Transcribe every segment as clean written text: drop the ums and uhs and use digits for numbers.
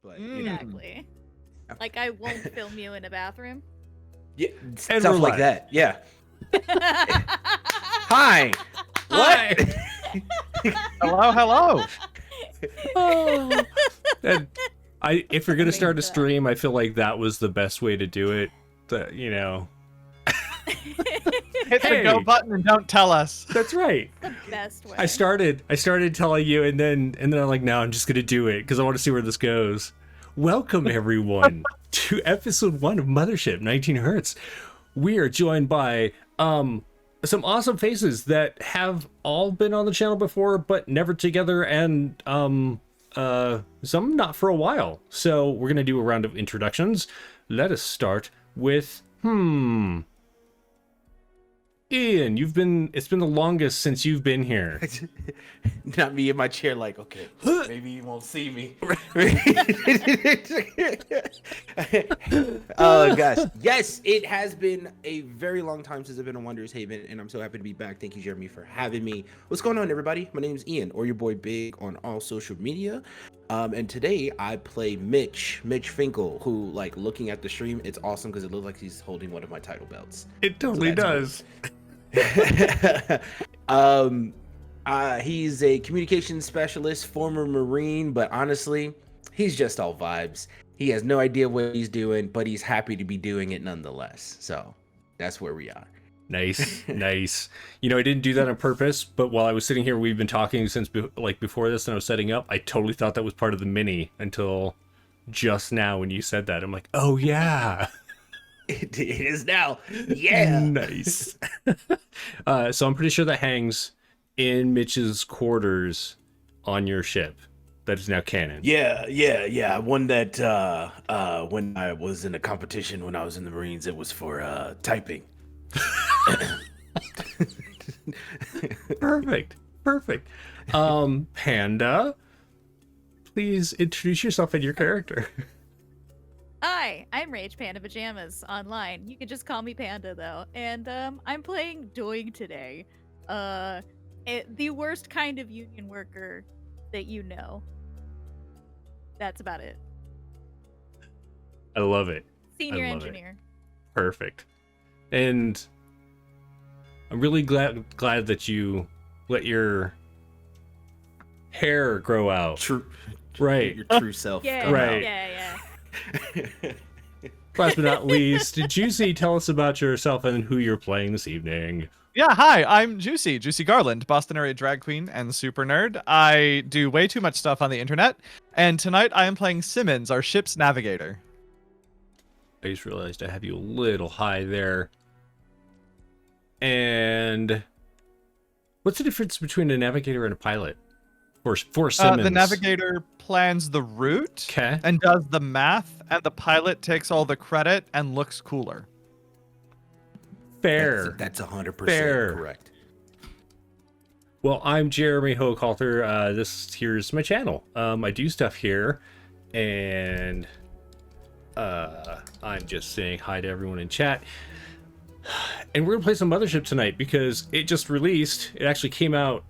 But Exactly. Like I won't film you in a bathroom. yeah, And stuff like that. Yeah. Hi. What? Hello. Oh. And if you're gonna Wait start a for that. stream, I feel like that was the best way to do it. You know. Hit the go Hey. button and don't tell us. That's right. The best way. I started telling you, and then I'm like, no, I'm just gonna do it because I want to see where this goes. Welcome everyone to episode 1 of Mothership 19 Hertz. We are joined by some awesome faces that have all been on the channel before, but never together, and some not for a while. So we're gonna do a round of introductions. Let us start with Ian, it's been the longest since you've been here. Not me in my chair, like, okay, maybe you won't see me. Oh gosh, yes, it has been a very long time since I've been on Wanderer's Haven, and I'm so happy to be back. Thank you, Jeremy, for having me. What's going on, everybody? My name is Ian, or your boy Big on all social media. And today I play Mitch Finkel, who, like, looking at the stream, it's awesome because it looks like he's holding one of my title belts. It totally does. He's a communications specialist, former Marine, but honestly, he's just all vibes. He has no idea what he's doing, but he's happy to be doing it nonetheless. So that's where we are. Nice, nice. You know, I didn't do that on purpose, but while I was sitting here, we've been talking since before this, and I was setting up. I totally thought that was part of the mini until just now when you said that. I'm like, oh yeah. It is now. Yeah. Nice. So I'm pretty sure that hangs in Mitch's quarters on your ship. That is now canon. Yeah. One that when I was in a competition when I was in the Marines, it was for typing. Perfect. Panda, please introduce yourself and your character. Hi, I'm Rage Panda Pajamas online. You can just call me Panda though. And I'm playing Doig today. The worst kind of union worker that you know. That's about it. I love it. Senior I love engineer. Perfect. And I'm really glad that you let your hair grow out. True. Right. Your true self. Yeah, come Right. yeah. Last but not least, Juicy, tell us about yourself and who you're playing this evening. Yeah, hi, I'm Juicy Garland, Boston area drag queen and super nerd. I do way too much stuff on the internet, and tonight I am playing Simmons, our ship's navigator. I just realized I have you a little high there. And what's the difference between a navigator and a pilot? For Simmons. The navigator plans the route Okay. and does the math, and the pilot takes all the credit and looks cooler. Fair. That's 100% Fair. correct. Well, I'm Jeremy Hochhalter. Here's my channel. I do stuff here, and I'm just saying hi to everyone in chat. And we're gonna play some Mothership tonight because it just released. It actually came out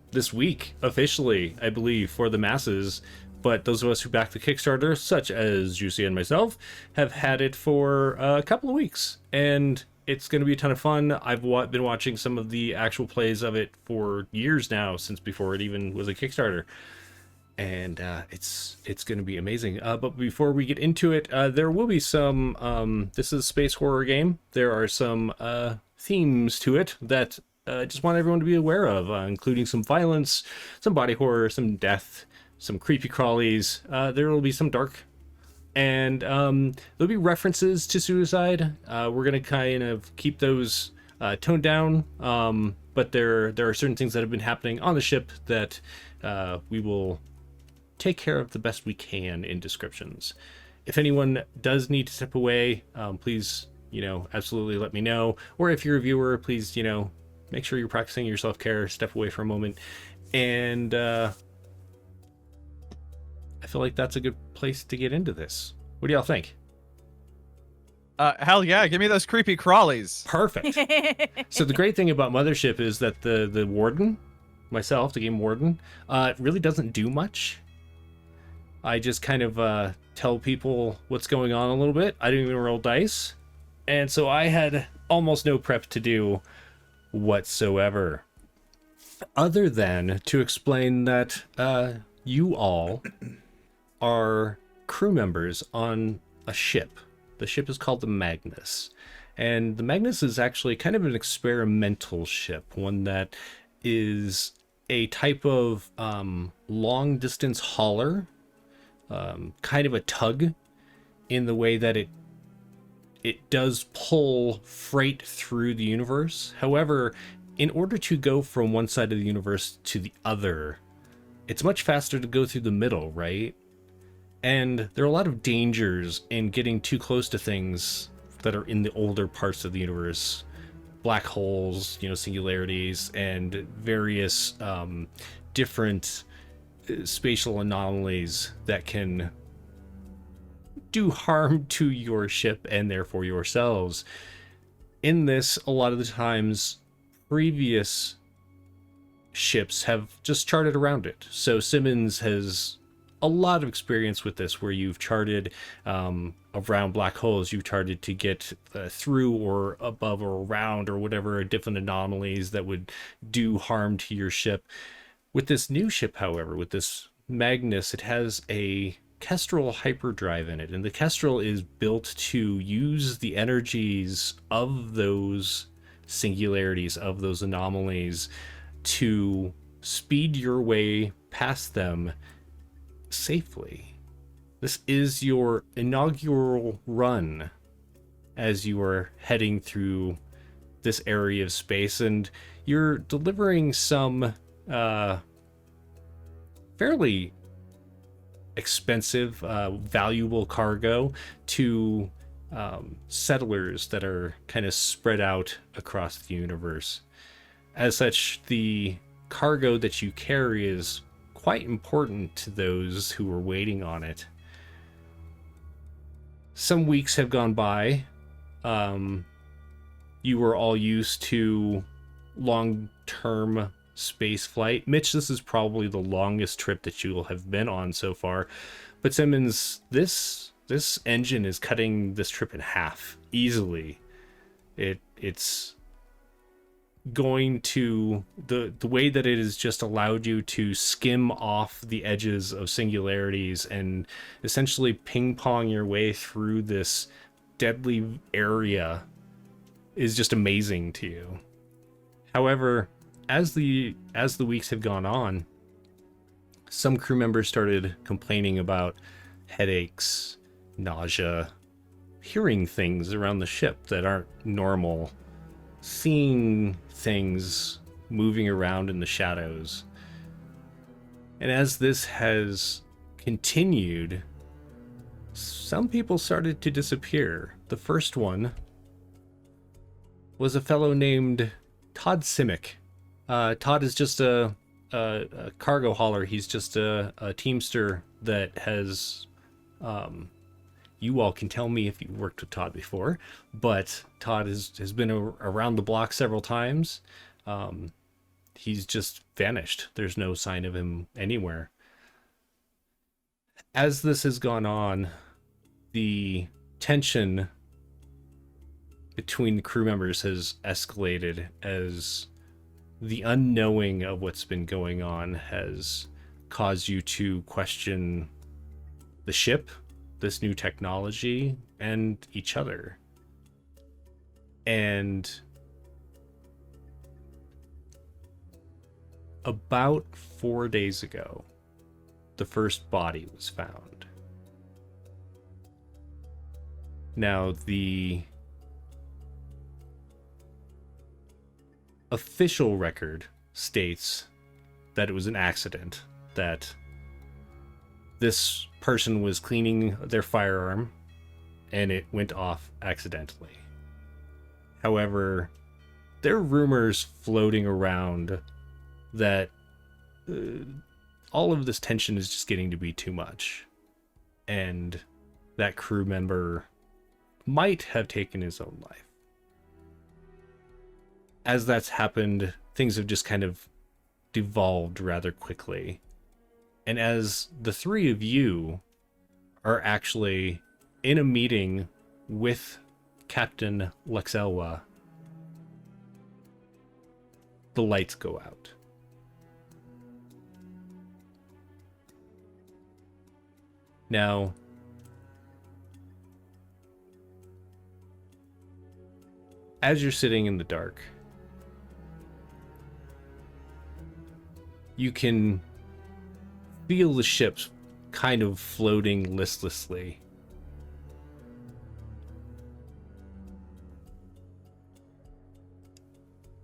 this week officially, I believe, for the masses. But those of us who backed the Kickstarter, such as Juicy and myself, have had it for a couple of weeks, and it's going to be a ton of fun. I've been watching some of the actual plays of it for years now, since before it even was a Kickstarter, and it's going to be amazing. But before we get into it, there will be some. This is a space horror game. There are some themes to it that I just want everyone to be aware of, including some violence, some body horror, some death, some creepy crawlies. There will be some dark, and there'll be references to suicide. We're gonna kind of keep those toned down, but there are certain things that have been happening on the ship that we will take care of the best we can in descriptions. If anyone does need to step away, please, absolutely let me know. Or if you're a viewer, please, make sure you're practicing your self-care, step away for a moment, and I feel like that's a good place to get into this. What do y'all think? Hell yeah, give me those creepy crawlies. Perfect. So the great thing about Mothership is that the warden, myself, the game warden, really doesn't do much. I just kind of tell people what's going on a little bit. I didn't even roll dice. And so I had almost no prep to do whatsoever. Other than to explain that you all are crew members on a ship. The ship is called the Magnus. And the Magnus is actually kind of an experimental ship, one that is a type of long distance hauler, kind of a tug in the way that it does pull freight through the universe. However, in order to go from one side of the universe to the other, it's much faster to go through the middle, right? And there are a lot of dangers in getting too close to things that are in the older parts of the universe. Black holes, singularities, and various different spatial anomalies that can do harm to your ship and therefore yourselves. In this, a lot of the times, previous ships have just charted around it. So Simmons has a lot of experience with this, where you've charted around black holes, you've charted to get through or above or around or whatever different anomalies that would do harm to your ship. With this new ship, however, with this Magnus, it has a Kestrel hyperdrive in it, and the Kestrel is built to use the energies of those singularities, of those anomalies, to speed your way past them safely. This is your inaugural run as you are heading through this area of space, and you're delivering some fairly expensive, valuable cargo to settlers that are kind of spread out across the universe. As such, the cargo that you carry is quite important to those who are waiting on it. Some weeks have gone by. You were all used to long-term space flight. Mitch, this is probably the longest trip that you will have been on so far. But Simmons, this engine is cutting this trip in half easily. It's going to the way that it has just allowed you to skim off the edges of singularities and essentially ping pong your way through this deadly area is just amazing to you. However, as the weeks have gone on, some crew members started complaining about headaches, nausea, hearing things around the ship that aren't normal, seeing things moving around in the shadows. And as this has continued, some people started to disappear. The first one was a fellow named Todd Simic. Todd is just a cargo hauler. He's just a teamster that has... you all can tell me if you worked with Todd before, but Todd has been around the block several times. He's just vanished. There's no sign of him anywhere. As this has gone on, the tension between the crew members has escalated as the unknowing of what's been going on has caused you to question the ship, this new technology, and each other. And about 4 days ago, the first body was found. Now, the official record states that it was an accident, that this person was cleaning their firearm and it went off accidentally. However, there are rumors floating around that all of this tension is just getting to be too much, and that crew member might have taken his own life. As that's happened, things have just kind of devolved rather quickly. And as the three of you are actually in a meeting with Captain Lexelwa, the lights go out. Now, as you're sitting in the dark, you can feel the ships kind of floating listlessly.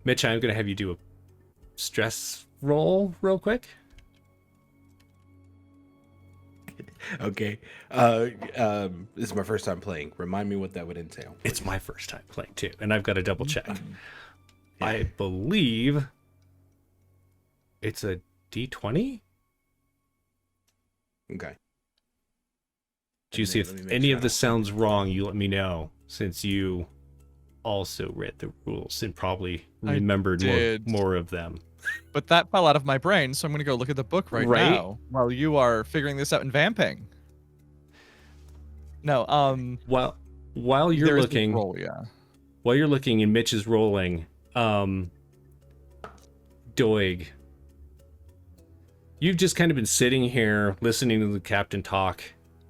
Mitch, I'm going to have you do a stress roll real quick. Okay. This is my first time playing. Remind me what that would entail. It's my first time playing too, and I've got to double check. Yeah. I believe it's a D20? Okay. Juicy, Let me if make any sure of I this don't sounds wrong, you let me know, since you also read the rules and probably I remembered did. more of them. But that fell out of my brain, so I'm gonna go look at the book right Right? now while you are figuring this out and vamping. No, While you're there is this looking, roll, yeah. while you're looking and Mitch is rolling, Doig, you've just kind of been sitting here listening to the captain talk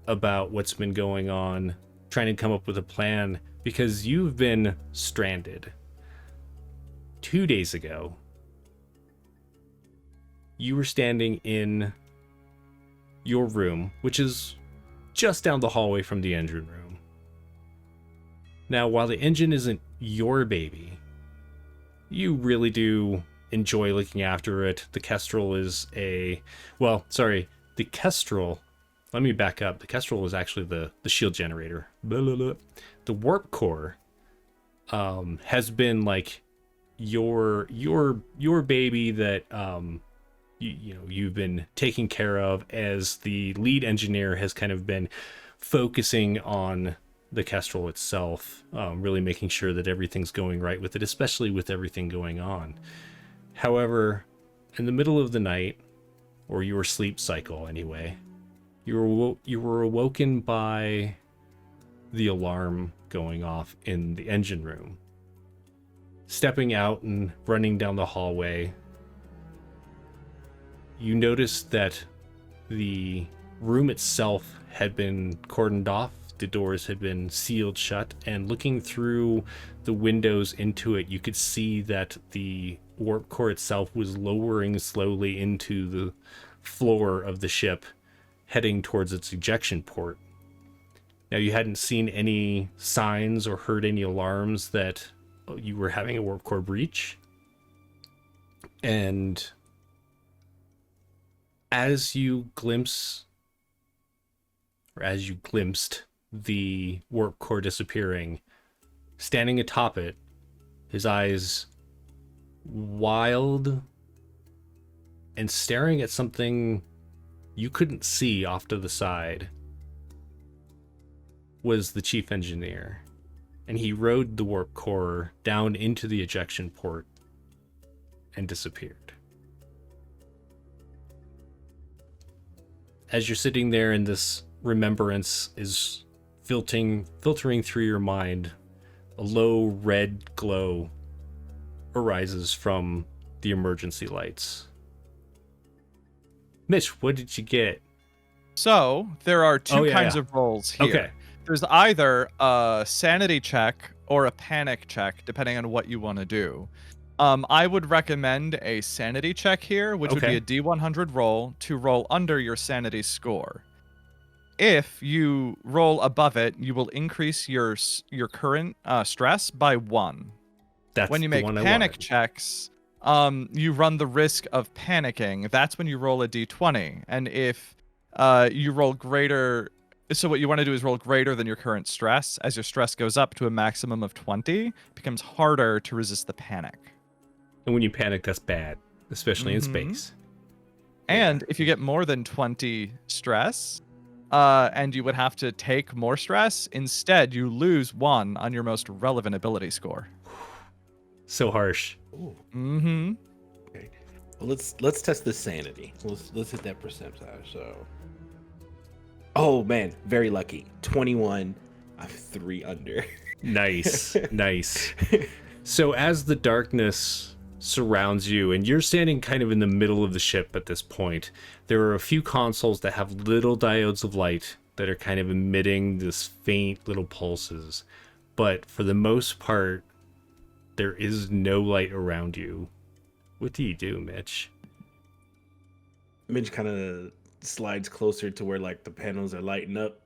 about what's been going on, trying to come up with a plan, because you've been stranded. 2 days ago, you were standing in your room, which is just down the hallway from the engine room. Now, while the engine isn't your baby, you really do enjoy looking after it. The Kestrel is the Kestrel, let me back up. The Kestrel is actually the shield generator. Blah, blah, blah. The warp core has been like your baby that you've been taking care of, as the lead engineer has kind of been focusing on the Kestrel itself, really making sure that everything's going right with it, especially with everything going on. However, in the middle of the night, or your sleep cycle anyway, you were awoken by the alarm going off in the engine room. Stepping out and running down the hallway, you noticed that the room itself had been cordoned off, the doors had been sealed shut, and looking through the windows into it, you could see that the warp core itself was lowering slowly into the floor of the ship, heading towards its ejection port. Now, you hadn't seen any signs or heard any alarms that you were having a warp core breach. And as you glimpsed the warp core disappearing, standing atop it, his eyes wild and staring at something you couldn't see off to the side, was the chief engineer. And he rode the warp core down into the ejection port and disappeared. As you're sitting there and this remembrance is filtering through your mind, a low red glow arises from the emergency lights. Mitch, what did you get? So there are two kinds yeah. of rolls here. Okay. There's either a sanity check or a panic check, depending on what you want to do. I would recommend a sanity check here, which would be a D100 roll to roll under your sanity score. If you roll above it, you will increase your current stress by 1. That's when you the make one I panic wanted. checks, you run the risk of panicking. That's when you roll a D20. And if you roll greater... So what you want to do is roll greater than your current stress. As your stress goes up to a maximum of 20, it becomes harder to resist the panic. And when you panic, that's bad, especially in space. And if you get more than 20 stress, and you would have to take more stress, instead you lose 1 on your most relevant ability score. So harsh. Ooh. Mm-hmm. Okay. Well, let's test the sanity. Let's hit that percentile. So Oh man, very lucky. 21. I'm 3 under. Nice, nice. So as the darkness surrounds you, and you're standing kind of in the middle of the ship at this point, there are a few consoles that have little diodes of light that are kind of emitting this faint little pulses. But for the most part, there is no light around you. What do you do, Mitch? Midge kind of slides closer to where like the panels are lighting up,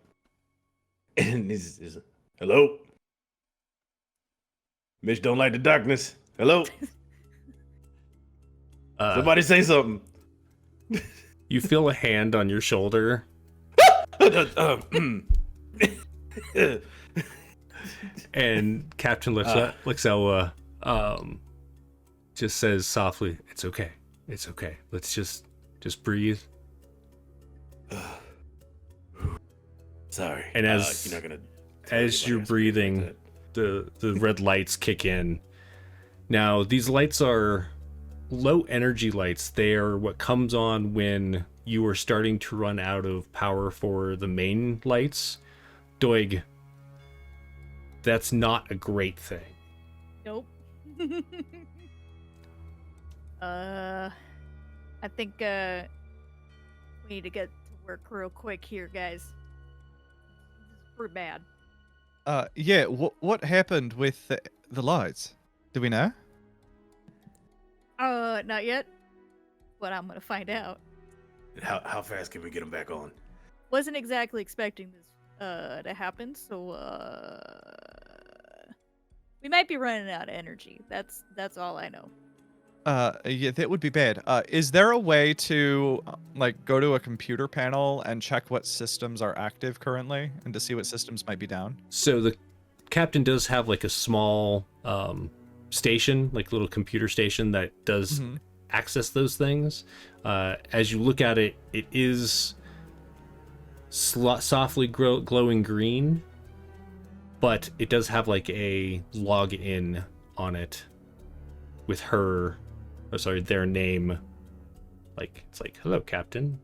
and is hello. Mitch don't like the darkness. Hello. Somebody say something. You feel a hand on your shoulder. And Captain Lexella just says softly, "It's okay. It's okay. Let's just breathe." Sorry. And as you're not gonna as you're breathing, the red lights kick in. Now, these lights are low energy lights. They are what comes on when you are starting to run out of power for the main lights. Doig, that's not a great thing. Nope. I think we need to get to work real quick here, guys. This is pretty bad. Yeah. What happened with the lights? Do we know? Not yet. But I'm gonna find out. How fast can we get them back on? Wasn't exactly expecting this to happen, so we might be running out of energy. That's all I know. Yeah, that would be bad. Is there a way to like go to a computer panel and check what systems are active currently and to see what systems might be down? So the captain does have like a small station, like little computer station that does access those things. As you look at it, it is softly glowing green, but it does have like a login on it with their name. Like it's like, "Hello, Captain,"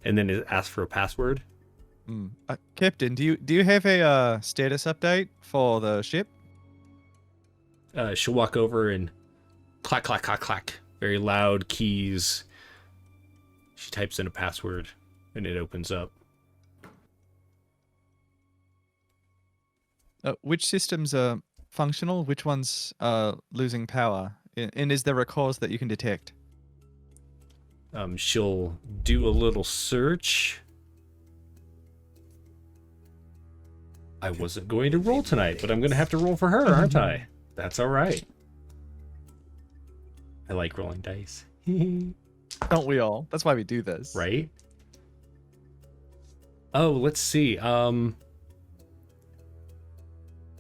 and then it asks for a password. Captain, do you have a status update for the ship? She'll walk over and clack, clack, clack, clack. Very loud keys. She types in a password and it opens up. Which systems are functional? Which ones are losing power? And is there a cause that you can detect? She'll do a little search. I wasn't going to roll tonight, but I'm going to have to roll for her, aren't I? That's all right. I like rolling dice. Don't we all? That's why we do this. Right? Oh, let's see.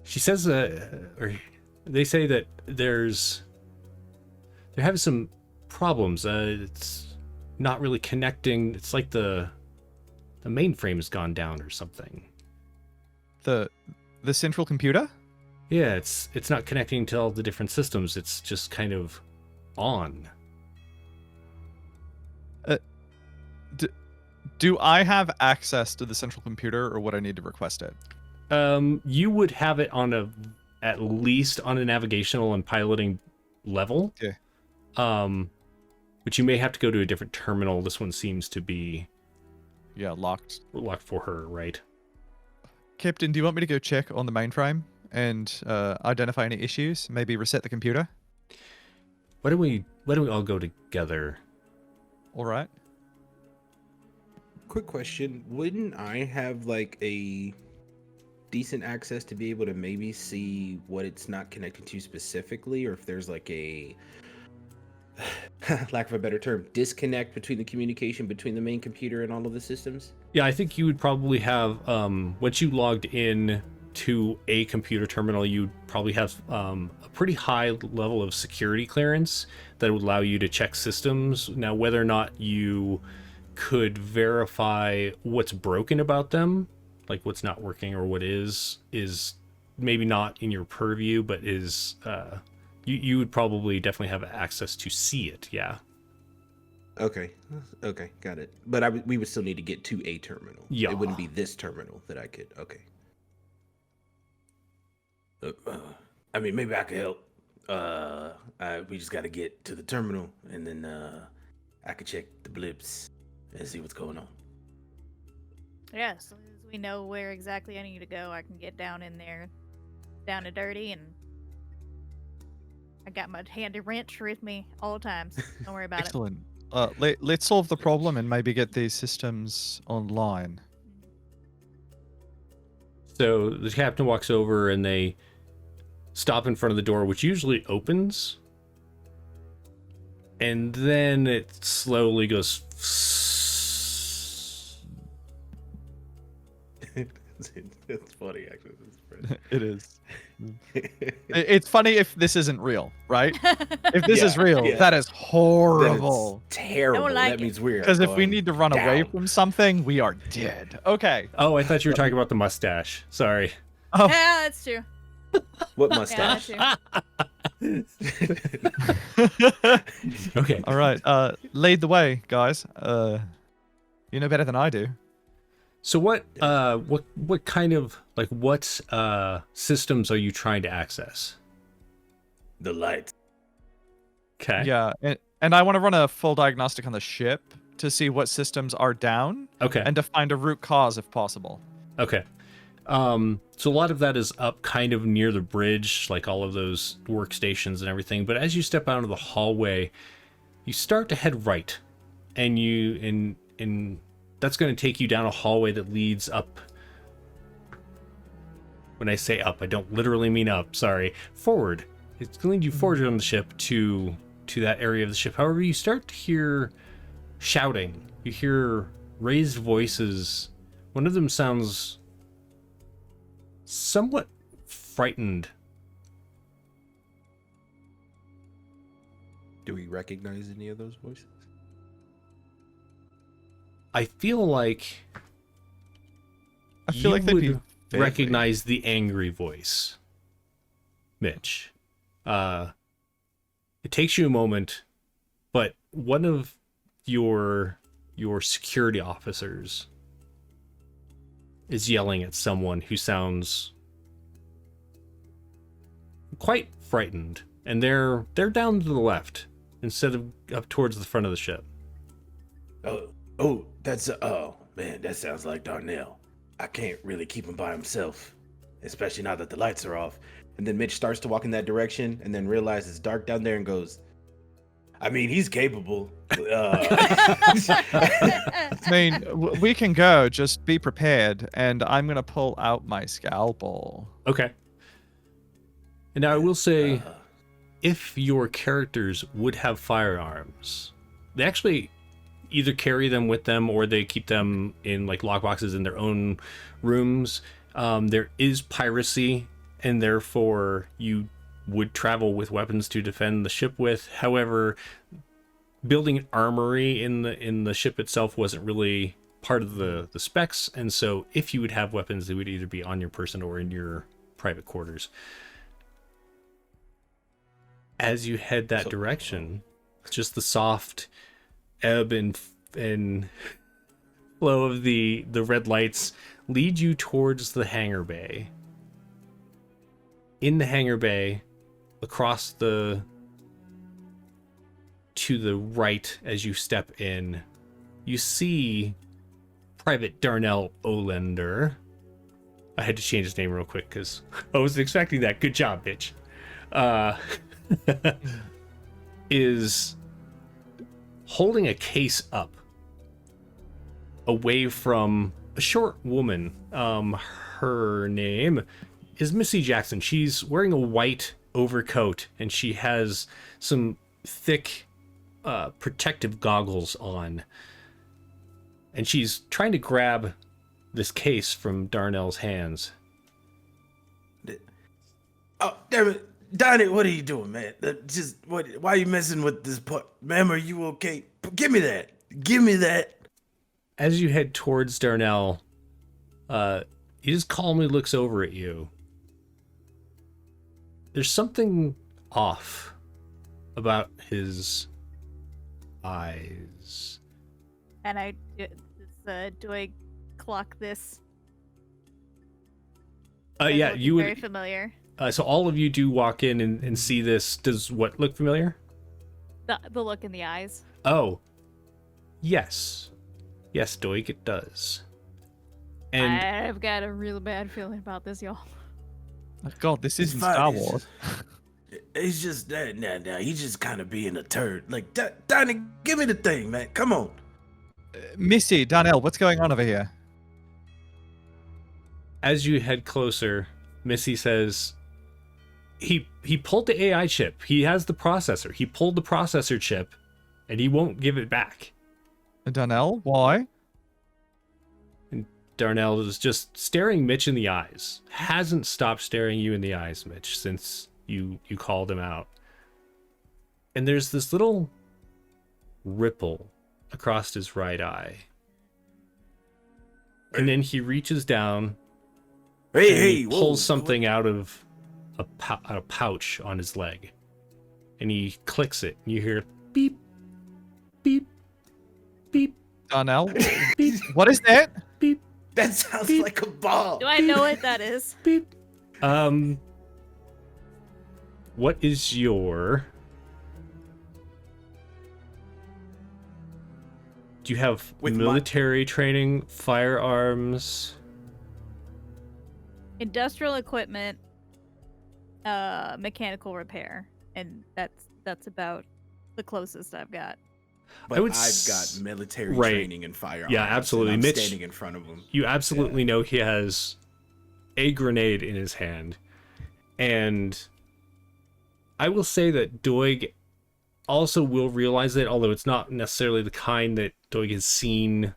She says, or they say that they're having some problems. It's not really connecting. It's like the mainframe has gone down or something. The central computer? Yeah, it's not connecting to all the different systems. It's just kind of on. Do I have access to the central computer, or would I need to request it? You would have it at least on a navigational and piloting level. Okay. But you may have to go to a different terminal. This one seems to be locked for her, right? Captain, do you want me to go check on the mainframe and identify any issues? Maybe reset the computer? Why don't we all go together? All right. Quick question: wouldn't I have like a decent access to be able to maybe see what it's not connected to specifically, or if there's like a lack of a better term, disconnect between the communication between the main computer and all of the systems? Yeah, I think you would probably have, once you logged in to a computer terminal, you'd probably have a pretty high level of security clearance that would allow you to check systems. Now, whether or not you could verify what's broken about them, like what's not working or what is maybe not in your purview, but is... you would probably definitely have access to see it, yeah. Okay. Okay, got it. But we would still need to get to a terminal. Yeah. It wouldn't be this terminal that I could. Okay. I mean, maybe I could help. We just got to get to the terminal, and then I could check the blips and see what's going on. Yeah, as soon as we know where exactly I need to go, I can get down in there, down and dirty, and I got my handy wrench with me all the times. Don't worry about Excellent. Let's solve the problem and maybe get these systems online. So the captain walks over and they stop in front of the door, which usually opens. And then it slowly goes. It's funny, actually. It is. It's funny if this isn't real, right? If this is real, that is horrible. That is terrible. Like that means weird. Because if we need to run away from something, we are dead. Okay. Oh, I thought you were talking about the mustache. Sorry. Oh. Yeah, that's true. What Yeah, mustache? that's true. Okay. All right. Lead the way, guys. You know better than I do. So what kind of, like, what systems are you trying to access? The lights. Okay. Yeah, and I want to run a full diagnostic on the ship to see what systems are down. Okay. And to find a root cause if possible. Okay. So a lot of that is up kind of near the bridge, like all of those workstations and everything. But as you step out of the hallway, you start to head right, and that's going to take you down a hallway that leads up. When I say up, I don't literally mean up. Sorry, forward. It's going to lead you forward on the ship to that area of the ship. However, you start to hear shouting. You hear raised voices. One of them sounds somewhat frightened. Do we recognize any of those voices? I feel like they'd would be vaguely. recognize the angry voice, Mitch. It takes you a moment, but one of your security officers is yelling at someone who sounds quite frightened, and they're down to the left instead of up towards the front of the ship. That's oh man, that sounds like Darnell. I can't really keep him by himself, especially now that the lights are off. And then Mitch starts to walk in that direction, and then realizes it's dark down there, and goes, "I mean, he's capable." I mean, we can go. Just be prepared, and I'm gonna pull out my scalpel. Okay. And now I will say, if your characters would have firearms, they actually either carry them with them or they keep them in like lockboxes in their own rooms. There is piracy, and therefore you would travel with weapons to defend the ship with. However, building an armory in the ship itself wasn't really part of the specs, and so if you would have weapons, they would either be on your person or in your private quarters. As you head that direction, just the soft ebb and flow of the red lights lead you towards the hangar bay. In the hangar bay, across to the right as you step in, you see Private Darnell Olander. I had to change his name real quick because I wasn't expecting that. Good job, bitch. Is holding a case up away from a short woman. Her name is Missy Jackson. She's wearing a white overcoat, and she has some thick protective goggles on. And she's trying to grab this case from Darnell's hands. Oh, damn it. Donnie, what are you doing, man? Why are you messing with this part? Ma'am, are you okay? Give me that. Give me that. As you head towards Darnell, he just calmly looks over at you. There's something off about his eyes. And do I clock this? Yeah, Looking you very would. familiar. So all of you do walk in and see this. Does what look familiar? The look in the eyes. Oh, yes. Yes, Doig, it does. And I've got a real bad feeling about this, y'all. God, this isn't fine, Star it's Wars. It's just that now he's just kind of being a turd. Like, Donnie, give me the thing, man. Come on. Missy, Darnell, what's going on over here? as you head closer, Missy says, he pulled the AI chip. He has the processor. He pulled the processor chip, and he won't give it back. Darnell, why? And Darnell is just staring Mitch in the eyes. Hasn't stopped staring you in the eyes, Mitch, since you called him out. And there's this little ripple across his right eye. And then he reaches down and he pulls something out of a pouch on his leg. And he clicks it. And you hear beep, beep, beep. Darnell, Beep, what is that? beep, That sounds beep. like a ball. Do I know what that is? beep. What is your... Do you have With military training, firearms? Industrial equipment, mechanical repair, and that's about the closest I've got. But I would I've got military right. training and firearms. Yeah, absolutely. And I'm Mitch, standing in front of him. You absolutely know he has a grenade in his hand. And I will say that Doig also will realize it, although it's not necessarily the kind that Doig has seen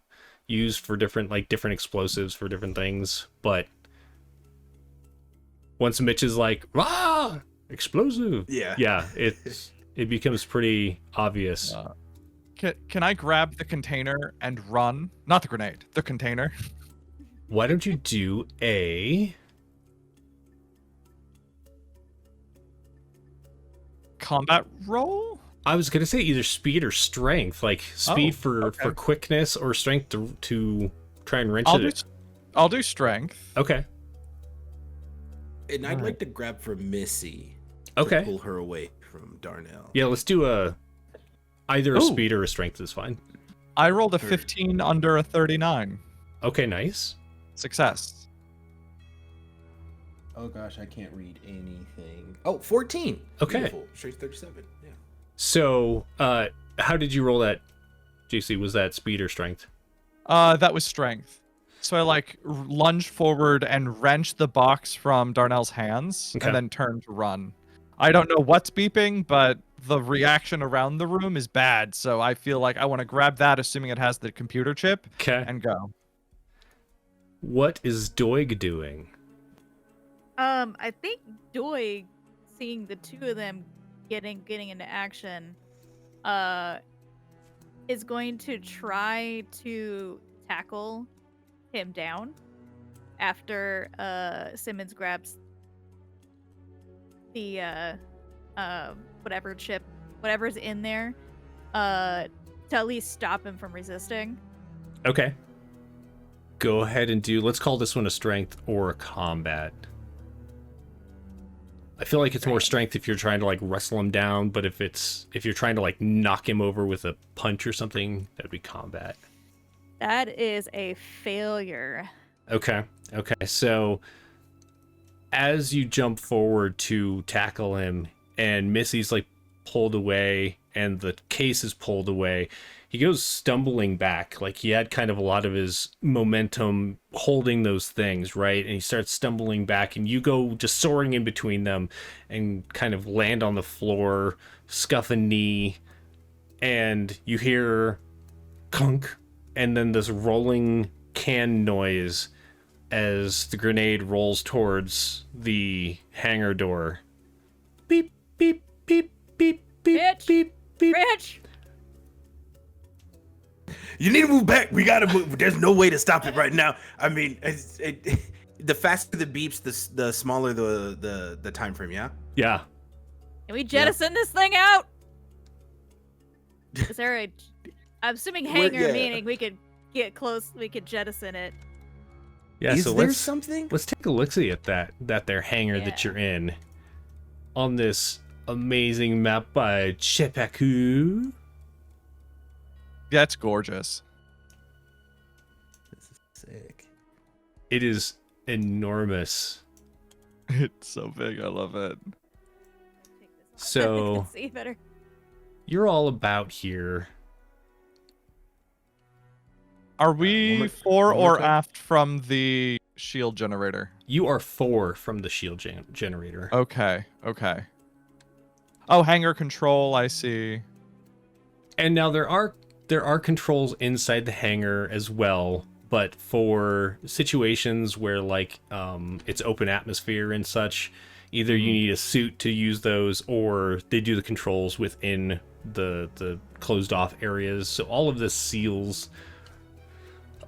used for different explosives for different things. But once Mitch is like, "Ah, explosive!" Yeah, it becomes pretty obvious. Can I grab the container and run? Not the grenade, the container. Why don't you do a Combat roll? I was gonna say either speed or strength, like speed for quickness or strength to try and wrench it. I'll do strength. Okay. And I'd like to grab for Missy. Okay. To pull her away from Darnell. Yeah, let's do either a speed or a strength is fine. I rolled a 15 under a 39. Okay, nice. Success. Oh gosh, I can't read anything. Oh, 14. Okay. Beautiful. Straight 37. Yeah. So, how did you roll that, JC? Was that speed or strength? That was strength. So I lunged forward and wrenched the box from Darnell's hands and then turned to run. I don't know what's beeping, but the reaction around the room is bad. So I feel like I want to grab that, assuming it has the computer chip, and go. What is Doig doing? I think Doig, seeing the two of them getting into action, is going to try to tackle him down after Simmons grabs the whatever's in there, to at least stop him from resisting. Okay. Go ahead and let's call this one a strength or a combat. I feel like it's more strength if you're trying to wrestle him down, but if you're trying to knock him over with a punch or something, that'd be combat. That is a failure. Okay. So as you jump forward to tackle him and Missy's pulled away and the case is pulled away, he goes stumbling back. He had kind of a lot of his momentum holding those things, right? And he starts stumbling back and you go just soaring in between them and kind of land on the floor, scuff a knee, and you hear clunk and then this rolling can noise as the grenade rolls towards the hangar door. Beep, beep, beep, beep, beep, Rich! beep, beep. Rich! You need to move back. We gotta move. There's no way to stop it right now. I mean, the faster the beeps, the smaller the time frame. Yeah. Yeah. Can we jettison this thing out? Is there a? I'm assuming Where- hangar, yeah. meaning we could get close. We could jettison it. Yeah, Is so there let's something? take a look-see at that there hangar that Yeah. you're in on this amazing map by Chepaku. Yeah, it's gorgeous. This is sick. It is enormous. It's so big. I love it. Take this off. So- I can see better. You're all about here. Are one we more- fore one more or clip. aft from the shield generator? You are 4 from the shield generator. Okay. Okay. Oh, hangar control. I see. And now there are controls inside the hangar as well, but for situations where like it's open atmosphere and such, either you need a suit to use those, or they do the controls within the closed off areas. So all of this seals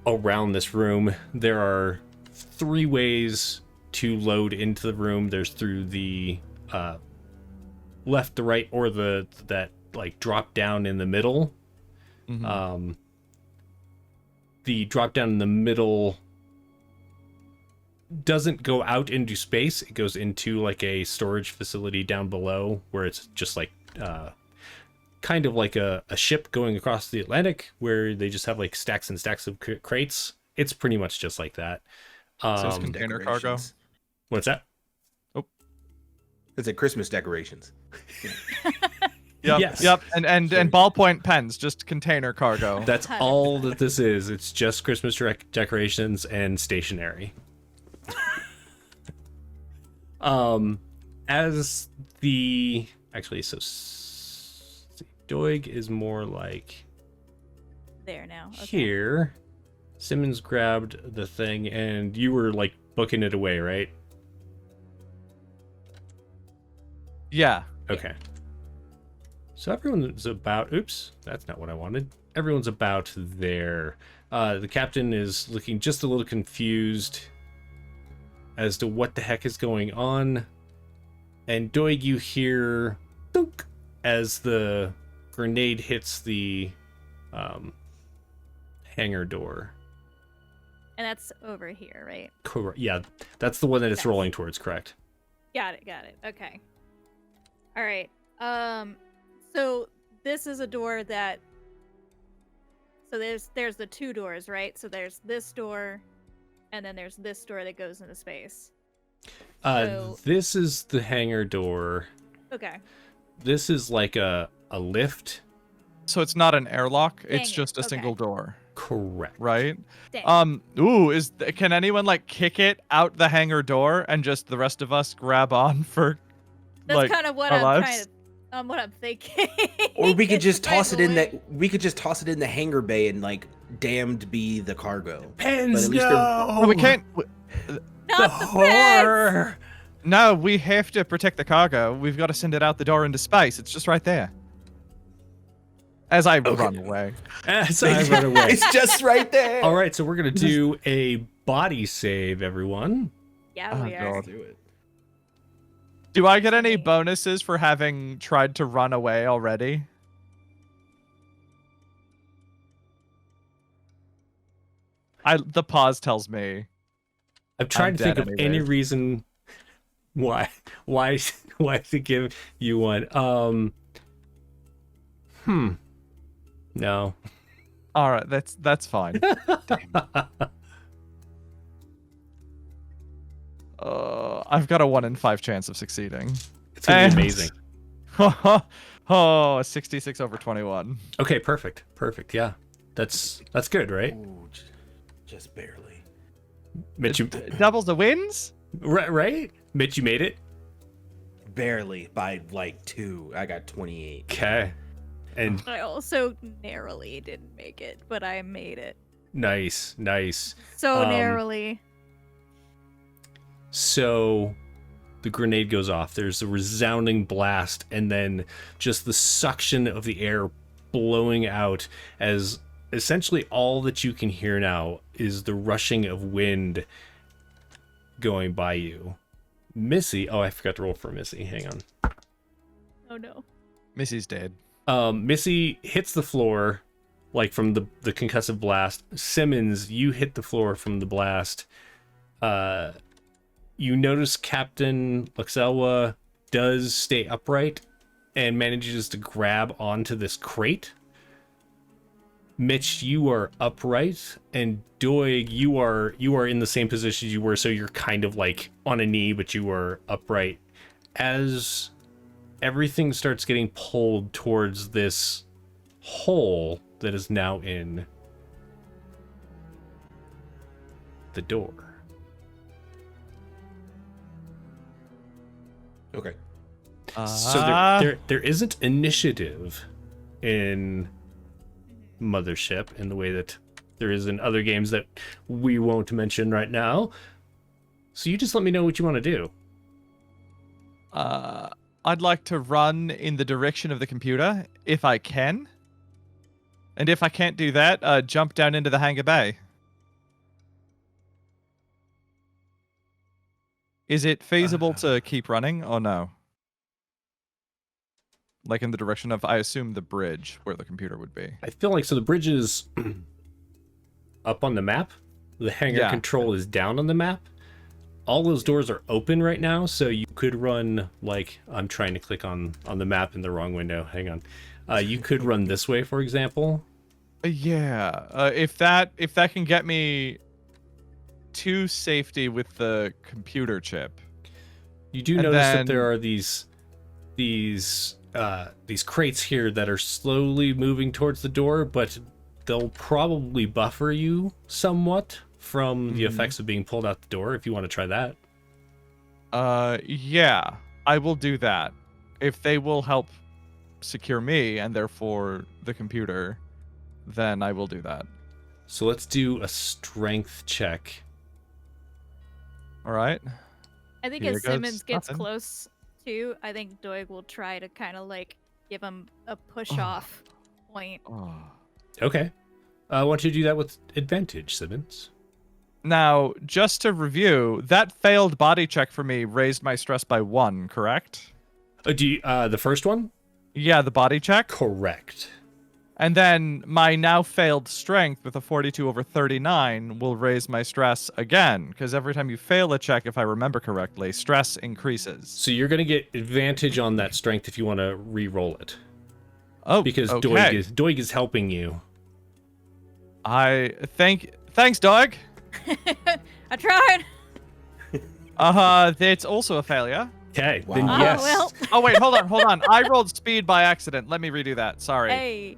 around this room. There are 3 ways to load into the room. There's through the left, the right, or that like drop down in the middle. Mhm. The drop down in the middle doesn't go out into space. It goes into like a storage facility down below, where it's just like kind of like a ship going across the Atlantic, where they just have like stacks and stacks of crates. It's pretty much just like that. So it's container cargo. Decorations. What's that? It's a Christmas decorations. Yep. Yes. Yep. And ballpoint pens, just container cargo. That's all that this is. It's just Christmas decorations and stationery. As the actually, so Doig is more like There now. Okay. here. Simmons grabbed the thing, and you were like booking it away, right? Yeah. Okay. So everyone's about. Oops, that's not what I wanted. Everyone's about there. The captain is looking just a little confused as to what the heck is going on. And Doig, you hear thunk as the grenade hits the hangar door. And that's over here, right? Correct. Yeah, that's the one that it's Yes. rolling towards. Correct. Got it. Okay. All right. So this is a door that. So there's the 2 doors, right? So there's this door, and then there's this door that goes into space. So- This is the hangar door. Okay. This is like a lift. So it's not an airlock. It's Dang it, just a okay. single door, Correct. right? Dang. Can anyone like kick it out the hangar door and just the rest of us grab on for That's like kind of what our I'm lives? trying to. What I'm thinking. Or we could It's just right toss it in away. that. We could just toss it in the hangar bay and like damned be the cargo. Pens, But at least no! No, we can't. Not the pets! horror! No, we have to protect the cargo. We've got to send it out the door into space. It's just right there. As I run away. As I run away. It's just right there. All right, so we're gonna do a body save, everyone. Yeah, Oh, we are. God. Do it. Do I get any bonuses for having tried to run away already? The pause tells me. I'm trying to dead think of any anyways. reason why to give you one. No. All right, that's fine. I've got a 1 in 5 chance of succeeding. It's gonna And- be amazing. Oh, 66 over 21. Okay, perfect. Yeah. That's good, right? Ooh, just barely. Mitch, you, Doubles the wins? right? Mitch, you made it? Barely by like 2. I got 28. Okay. And I also narrowly didn't make it, but I made it. nice. So Um, narrowly. So the grenade goes off. There's a resounding blast, and then just the suction of the air blowing out, as essentially all that you can hear now is the rushing of wind going by you. Missy, oh, I forgot to roll for Missy. Hang on. Oh no. Missy's dead. Missy hits the floor, like from the concussive blast. Simmons, you hit the floor from the blast. You notice Captain Luxelwa does stay upright and manages to grab onto this crate. Mitch, you are upright, and Doig, you are in the same position you were, so you're kind of like on a knee, but you are upright. As everything starts getting pulled towards this hole that is now in the door. Okay. So there isn't initiative in Mothership in the way that there is in other games that we won't mention right now. So you just let me know what you want to do. I'd like to run in the direction of the computer if I can. And if I can't do that, jump down into the hangar bay. Is it feasible to keep running or no? Like in the direction of, I assume, the bridge where the computer would be. I feel like, so the bridge is up on the map. The hangar control is down on the map. All those doors are open right now, so you could run, like, I'm trying to click on the map in the wrong window. Hang on. You could run this way, for example. If that can get me to safety with the computer chip. You do notice that there are these crates here that are slowly moving towards the door, but they'll probably buffer you somewhat from the effects of being pulled out the door, if you want to try that. Yeah, I will do that. If they will help secure me and therefore the computer, then I will do that. So let's do a strength check. All right. I think Here as goes Simmons gets nothing. close to, I think Doig will try to kind of like give him a push off point. Oh. Okay. I want you to do that with advantage, Simmons. Now, just to review, that failed body check for me raised my stress by 1, correct? The first one? Yeah, the body check. Correct. And then my now failed strength with a 42 over 39 will raise my stress again, because every time you fail a check, if I remember correctly, stress increases. So you're going to get advantage on that strength if you want to re-roll it. Oh, because okay. Doig is helping you. Thanks, Doig. I tried. That's also a failure. Okay, Wow. then Oh, yes. well. Oh, wait, hold on. I rolled speed by accident. Let me redo that. Sorry. Hey.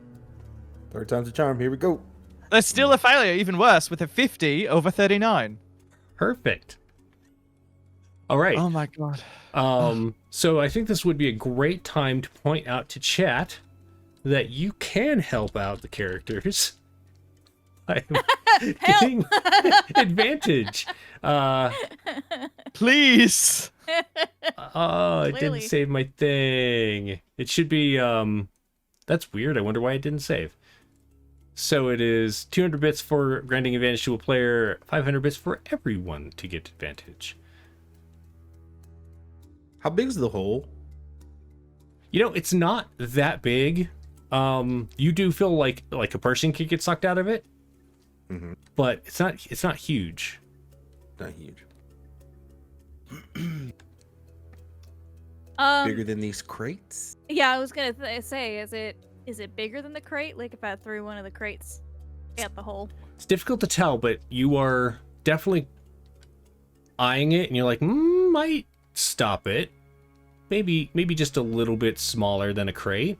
Third time's a charm. Here we go. That's still a failure, even worse, with a 50 over 39. Perfect. All right. Oh my god. So I think this would be a great time to point out to chat that you can help out the characters by getting advantage. Please. Oh, it Clearly. didn't save my thing. It should be, that's weird. I wonder why it didn't save. So it is 200 bits for granting advantage to a player, 500 bits for everyone to get advantage. How big is the hole? You know, it's not that big. You do feel like a person could get sucked out of it, but it's not huge. Not huge. Bigger than these crates? Yeah, I was gonna say, is it bigger than the crate? Like if I threw one of the crates at the hole. It's difficult to tell, but you are definitely eyeing it, and you're like, might stop it. Maybe just a little bit smaller than a crate.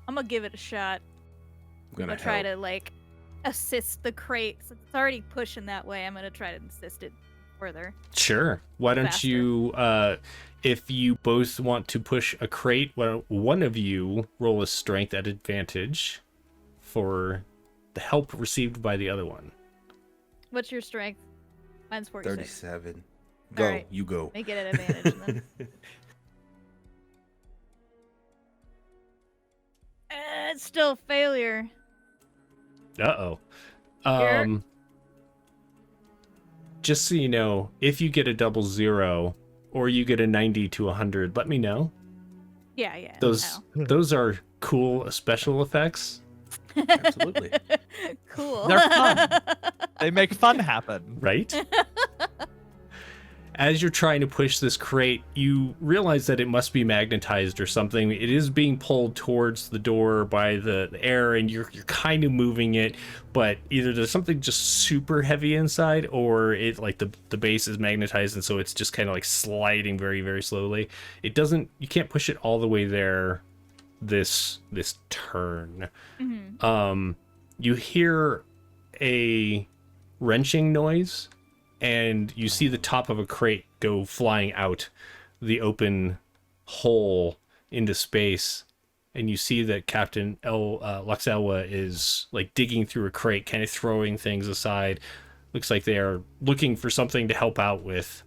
I'm gonna give it a shot. I'm gonna I'll try help. to like assist the crate. Since it's already pushing that way, I'm gonna try to assist it further. Sure. Why don't Faster. you, if you both want to push a crate, one of you roll a strength at advantage for the help received by the other one. What's your strength? Mine's 46. 37. Go. Alright. You go. Make it an advantage then. It's still a failure. Uh-oh. Here. Just so you know, if you get a 00 or you get a 90 to 100, let me know. Yeah. Those are cool special effects. Absolutely. Cool. They're fun. They make fun happen. Right? As you're trying to push this crate, you realize that it must be magnetized or something. It is being pulled towards the door by the air, and you're kind of moving it, but either there's something just super heavy inside, or it like the base is magnetized, and so it's just kind of like sliding very, very slowly. It doesn't. You can't push it all the way there. This turn. Mhm. You hear a wrenching noise, and you see the top of a crate go flying out the open hole into space, and you see that Captain Luxelwa is like digging through a crate, kind of throwing things aside. Looks like they are looking for something to help out with.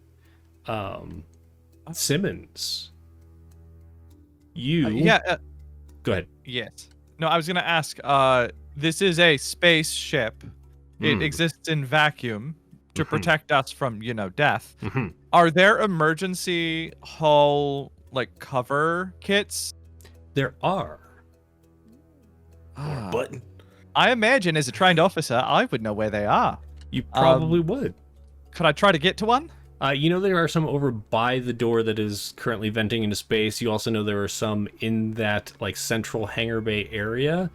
Simmons, you go ahead. Yes. No, I was gonna ask. This is a spaceship. It exists in vacuum to protect us from, death. Are there emergency hull like cover kits? There are. Button. I imagine as a trained officer, I would know where they are. You probably would. Could I try to get to one? There are some over by the door that is currently venting into space. You also know there are some in that like central hangar bay area,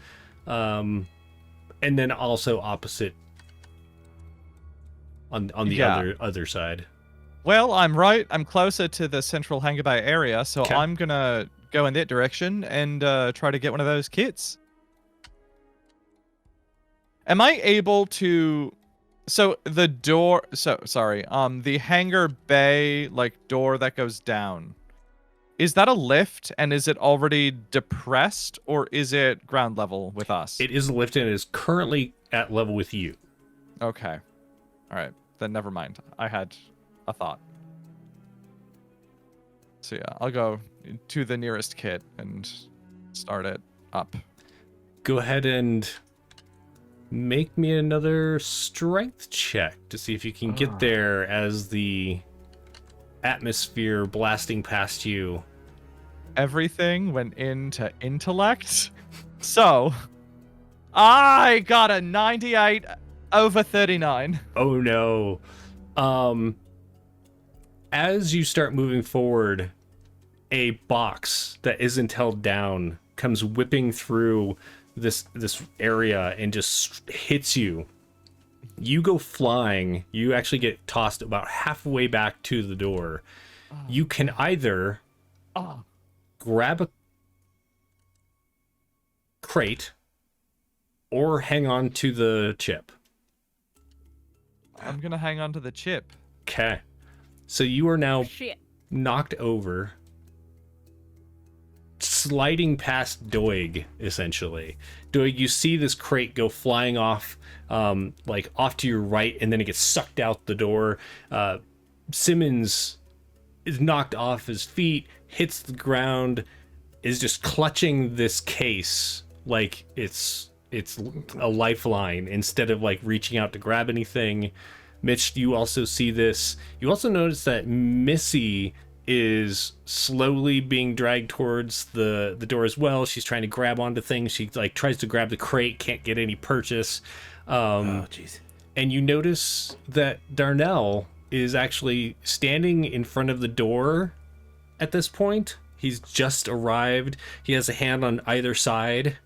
and then also opposite on the other side. Well, I'm right. I'm closer to the central hangar bay area, so Okay. I'm gonna go in that direction and try to get one of those kits. Am I able to? So the door. The hangar bay door that goes down. Is that a lift, and is it already depressed, or is it ground level with us? It is lifted and is currently at level with you. Okay. All right. Then never mind. I had a thought. So yeah, I'll go to the nearest kit and start it up. Go ahead and make me another strength check to see if you can get there as the atmosphere blasting past you. Everything went into intellect. So, I got a 98 over 39. Oh no. As you start moving forward, a box that isn't held down comes whipping through this area and just hits you. You go flying. You actually get tossed about halfway back to the door. You can either grab a crate or hang on to the chip. I'm gonna hang on to the chip. Okay. So you are now Shit. knocked over, sliding past Doig, essentially. Doig, you see this crate go flying off, off to your right, and then it gets sucked out the door. Simmons is knocked off his feet, hits the ground, is just clutching this case like it's a lifeline instead of like reaching out to grab anything. Mitch, you also see this. You also notice that Missy is slowly being dragged towards the door as well. She's trying to grab onto things. She tries to grab the crate, can't get any purchase. Jeez. And you notice that Darnell is actually standing in front of the door at this point. He's just arrived. He has a hand on either side,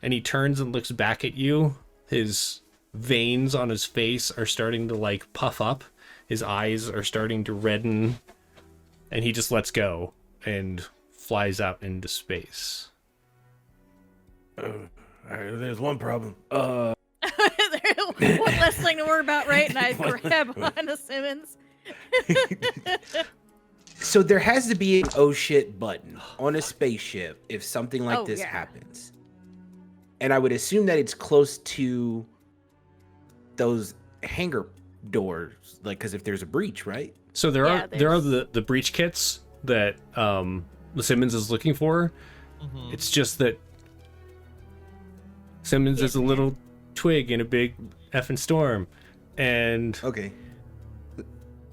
and he turns and looks back at you. His veins on his face are starting to puff up. His eyes are starting to redden, and he just lets go and flies out into space. All right, there's one problem. One less thing to worry about, right? And I grab onto Simmons. So there has to be an oh shit button on a spaceship if something like this happens. And I would assume that it's close to those hangar doors, because if there's a breach, right? So there are the breach kits that the Simmons is looking for. Mm-hmm. It's just that Simmons is a little twig in a big effing storm, and okay.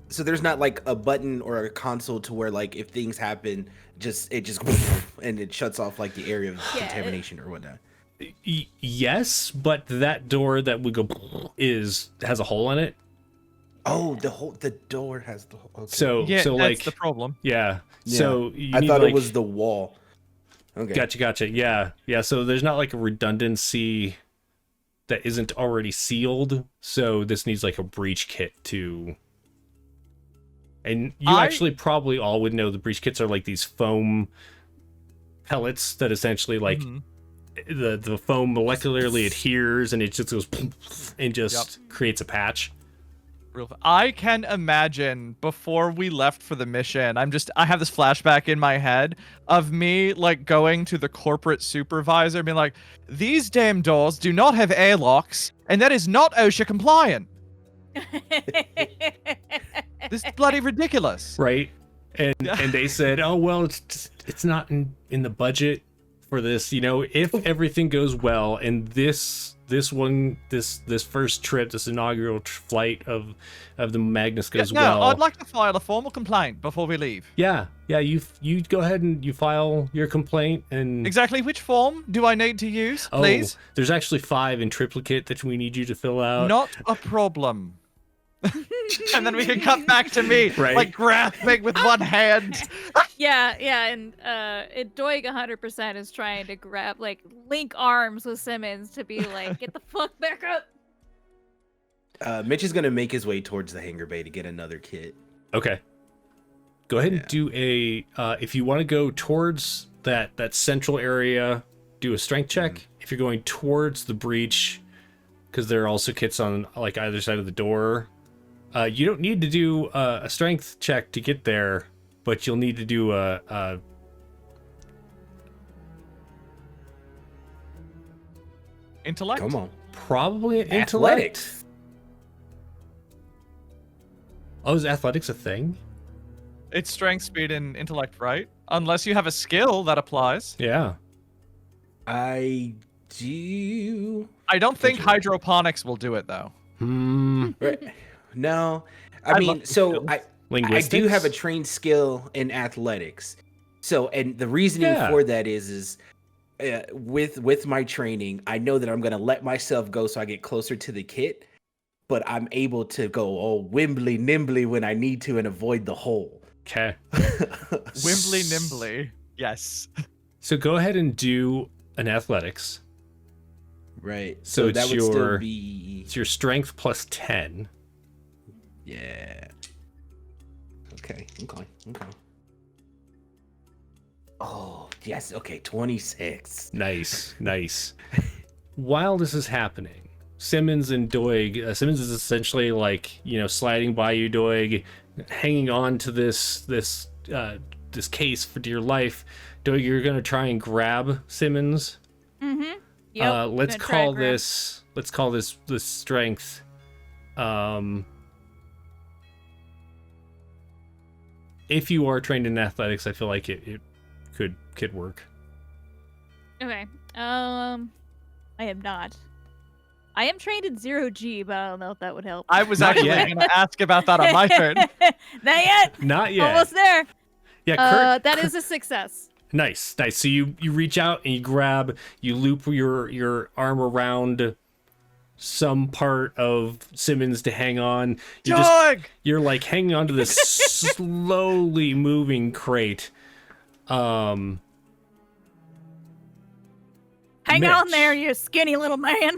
So there's not a button or a console to where if things happen it just and it shuts off like the area of contamination or whatnot. Yes, but that door that would go has a hole in it. Oh, the door has the hole. Okay. So Yeah, so that's like the problem. Yeah. Yeah. So you I need, thought like, it was the wall. Okay. Gotcha. Yeah. So there's not like a redundancy that isn't already sealed. So this needs like a breach kit to. And you actually probably all would know the breach kits are like these foam pellets that essentially like the foam molecularly adheres and it just goes and just creates a patch. I can imagine before we left for the mission, I have this flashback in my head of me like going to the corporate supervisor and being like, these damn doors do not have airlocks and that is not OSHA compliant. This is bloody ridiculous. Right. And they said, oh, well, it's not in the budget for this, if everything goes well and this first trip, this inaugural flight of the Magnus goes well. I'd like to file a formal complaint before we leave. Yeah, you go ahead and you file your complaint and exactly which form do I need to use, please? Oh, there's actually 5 in triplicate that we need you to fill out. Not a problem. And then we can cut back to me, like grasping with one hand. Yeah, and Doig 100% is trying to link arms with Simmons to be like, get the fuck back up. Mitch is gonna make his way towards the hangar bay to get another kit. Okay. Go ahead and do a if you want to go towards that central area, do a strength check. If you're going towards the breach, because there are also kits on like either side of the door. You don't need to do a strength check to get there, but you'll need to do a intellect. Come on, probably an athletics. Intellect. Oh, is athletics a thing? It's strength, speed, and intellect, right? Unless you have a skill that applies. Yeah. I do. I don't think hydroponics will do it though. Right. No, I mean, so I do have a trained skill in athletics. So, and the reasoning for that is with my training, I know that I'm gonna let myself go so I get closer to the kit, but I'm able to go all wimbly nimbly when I need to and avoid the hole. Okay. Wimbly nimbly. Yes. So go ahead and do an athletics. Right. So that would still be. It's your strength plus 10. Yeah. Okay. Oh, yes. Okay. 26. Nice. While this is happening, Simmons and Doig, Simmons is essentially like, sliding by you, Doig, hanging on to this case for dear life. Doig, you're going to try and grab Simmons. Mm-hmm. Yep. Let's call this strength. If you are trained in athletics, I feel like it could work. Okay. I am not. I am trained in 0G, but I don't know if that would help. I was actually going to ask about that on my turn. Not yet. Almost there. Yeah, Kurt. That is a success. Nice. So you reach out and you grab, you loop your arm around some part of Simmons to hang on. You're like hanging onto this slowly moving crate. Hang on there, you skinny little man.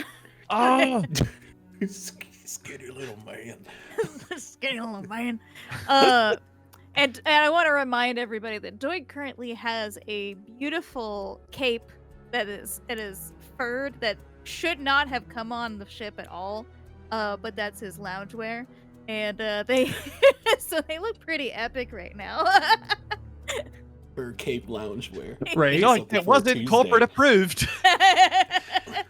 Oh, skinny little man. Skinny little man. And I want to remind everybody that Doig currently has a beautiful cape that is furred that should not have come on the ship at all, but that's his loungewear, and they look pretty epic right now. Fur cape loungewear, right? It wasn't corporate approved.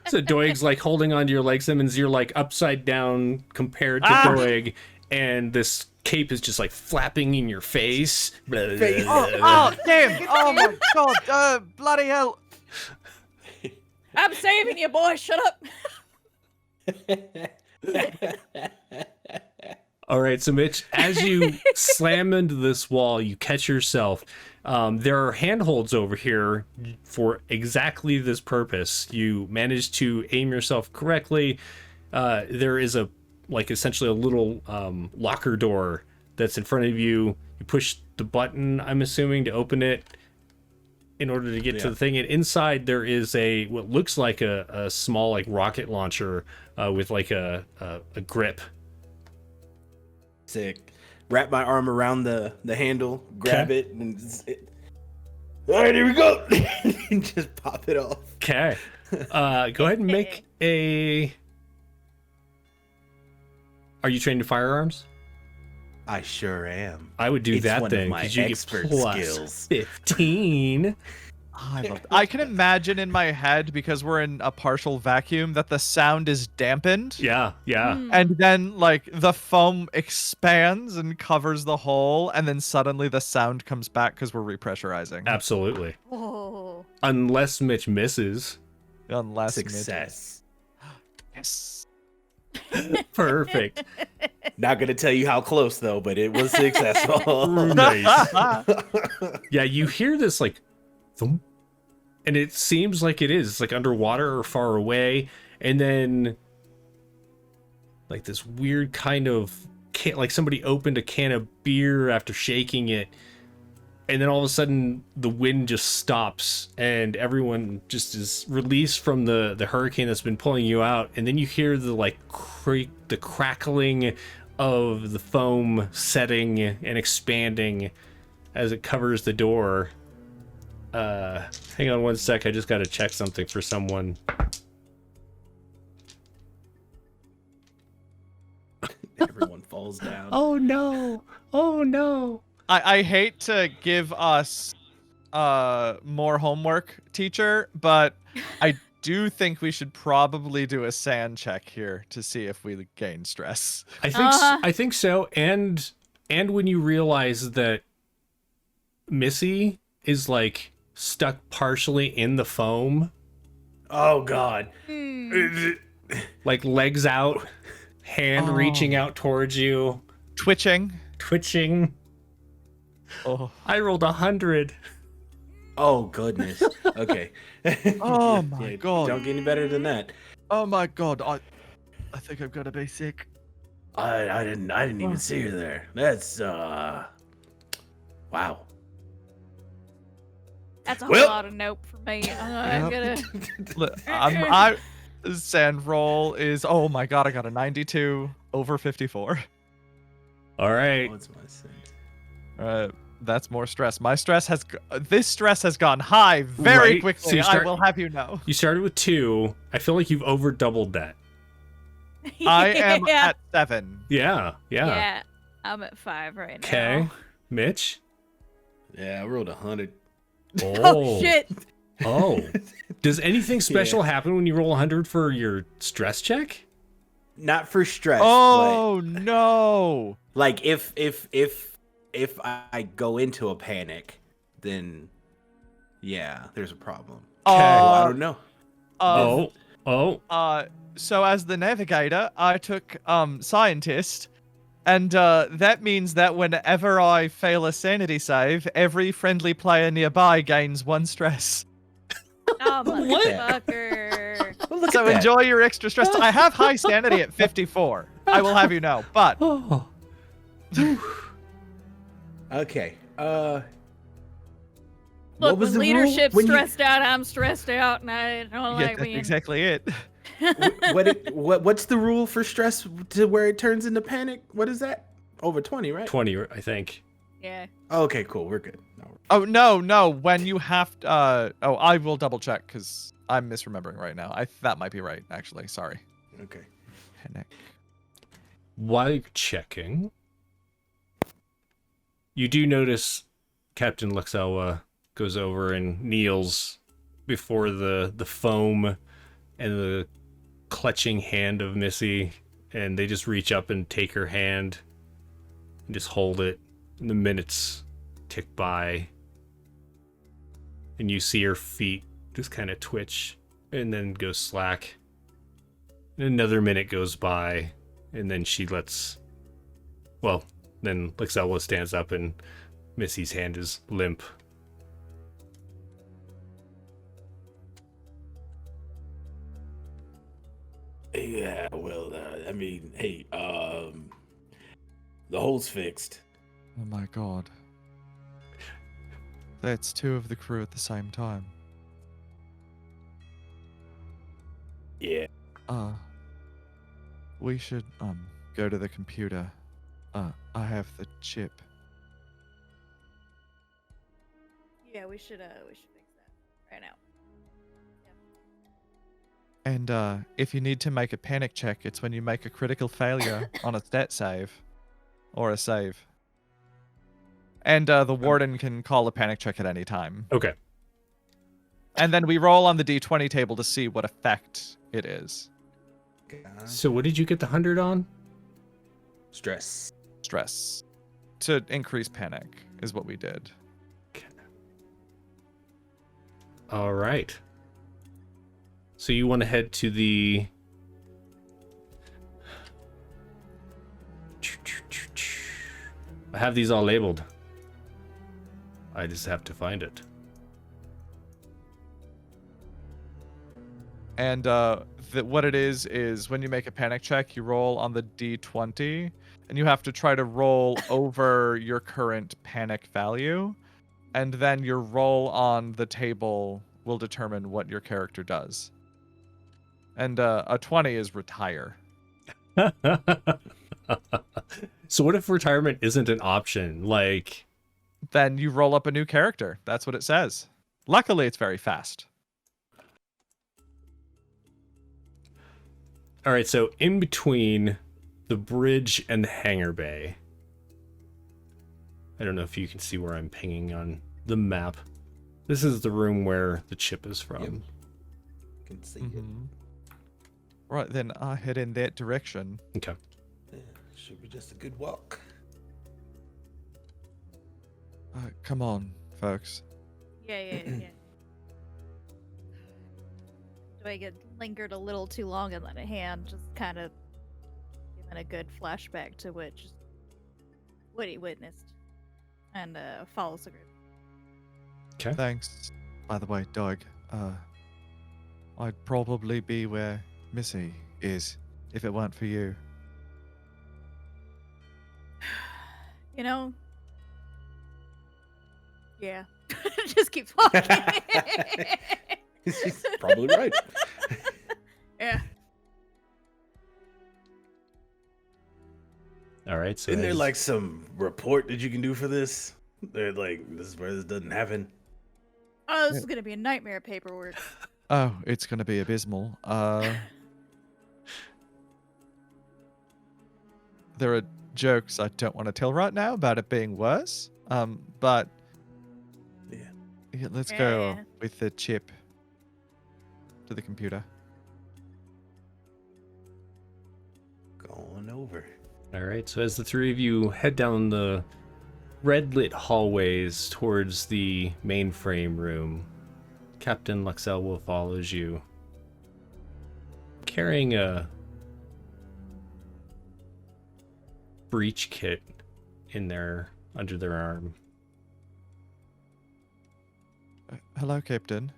So Doig's like holding onto your leg, Simmons. You're like upside down compared to Doig, and this cape is just like flapping in your face. Oh damn! Oh my god! Bloody hell! I'm saving you, boy. Shut up. All right, so Mitch, as you slam into this wall, you catch yourself. There are handholds over here for exactly this purpose. You manage to aim yourself correctly. There is essentially a little locker door that's in front of you. You push the button, I'm assuming, to open it in order to get to the thing. And inside there is what looks like a small like rocket launcher with like a grip. Sick. Wrap my arm around the handle, grab it, and all right, here we go. And just pop it off. Okay. Go ahead and make a. Are you trained in firearms? I sure am. I would do It's that one then of my because you get expert plus skills. 15. I can imagine in my head, because we're in a partial vacuum, that the sound is dampened. Yeah. And then, like, the foam expands and covers the hole, and then suddenly the sound comes back because we're repressurizing. Absolutely. Oh. Unless Mitch misses. Unless Success. Yes. Perfect. Not gonna tell you how close though, but it was successful. Nice. Yeah, you hear this like thump, and it seems like it is. It's like underwater or far away, and then like this weird kind of like somebody opened a can of beer after shaking it, and then all of a sudden the wind just stops and everyone just is released from the hurricane that's been pulling you out, and then you hear the like the crackling of the foam setting and expanding as it covers the door. Hang on one sec, I just gotta check something for someone. Everyone falls down. Oh no. I hate to give us more homework, teacher, but I do think we should probably do a sand check here to see if we gain stress. I think so, and when you realize that Missy is like stuck partially in the foam, Oh God. like legs out, hand reaching out towards you, Twitching. Oh, I rolled 100. Oh goodness. Okay. Oh my God. Don't get any better than that. Oh my God. I think I'm gonna be sick. I didn't even see her there. That's wow. That's a Well- lot of nope for me. I'm gonna. Look, I sand roll is, oh my God, I got a 92 over 54. All right. What's my sin? That's more stress. This stress has gone high very Right, quickly. so you start- I will have you know. You started with 2. I feel like you've over doubled that. I am Yeah. at 7. Yeah. Yeah, I'm at 5 right now. Okay. Mitch? Yeah, I rolled 100. Oh shit! Oh. Does anything special happen when you roll 100 for your stress check? Not for stress. Oh no! But like if I go into a panic, then yeah, there's a problem. Well, I don't know. So as the navigator, I took scientist, and that means that whenever I fail a sanity save, every friendly player nearby gains 1 stress. Oh, Look at motherfucker! Well, look So at that. enjoy your extra stress. I have high sanity at 54. I will have you know, but Oh. Okay. Look, what was when the rule? leadership's When you- stressed out, I'm stressed out, and I don't yeah, like that's being. exactly it. What's the rule for stress to where it turns into panic? What is that? Over 20, right? 20, I think. Yeah. Okay, cool. We're good. No. Oh no! When you have I will double check because I'm misremembering right now. That might be right actually. Sorry. Okay. Panic. While you're checking, you do notice Captain Luxelwa goes over and kneels before the foam and the clutching hand of Missy, and they just reach up and take her hand and just hold it, and the minutes tick by, and you see her feet just kind of twitch and then go slack. And another minute goes by, and then she lets Well, then Lixella stands up and Missy's hand is limp. Yeah, well, I mean, hey, the hole's fixed. Oh my god. That's 2 of the crew at the same time. Yeah. We should, go to the computer. I have the chip. Yeah, we should fix that right now. And, if you need to make a panic check, it's when you make a critical failure on a stat save. Or a save. And, the warden can call a panic check at any time. Okay. And then we roll on the d20 table to see what effect it is. So what did you get the 100 on? Stress. Stress. To increase panic is what we did. Okay. All right. So you want to head to the... I have these all labeled. I just have to find it. And what it is when you make a panic check, you roll on the d20, and you have to try to roll over your current panic value, and then your roll on the table will determine what your character does. And a 20 is retire. So what if retirement isn't an option? Like... Then you roll up a new character. That's what it says. Luckily, it's very fast. All right, so in between the bridge and the hangar bay, I don't know if you can see where I'm pinging on the map. This is the room where the chip is from. Yep. Can see it. Right, then I head in that direction. Okay. Yeah, should be just a good walk. Come on, folks. Yeah. Do I get lingered a little too long in that hand? Just kind of giving a good flashback to what he witnessed, and follows the group. Okay. Thanks. By the way, Doug, I'd probably be where Missy is if it weren't for you. You know? Yeah. Just keeps walking. She's probably right. Yeah. All right, so Isn't there like some report that you can do for this? They're like, this is where this doesn't happen. Oh, this is gonna be a nightmare paperwork. Oh, it's gonna be abysmal. There are jokes I don't want to tell right now about it being worse. But yeah, let's go Yeah. with the chip to the computer. Going over. All right, so as the three of you head down the red lit hallways towards the mainframe room, Captain Luxelwo follows you, carrying a breach kit under their arm. Hello, Captain.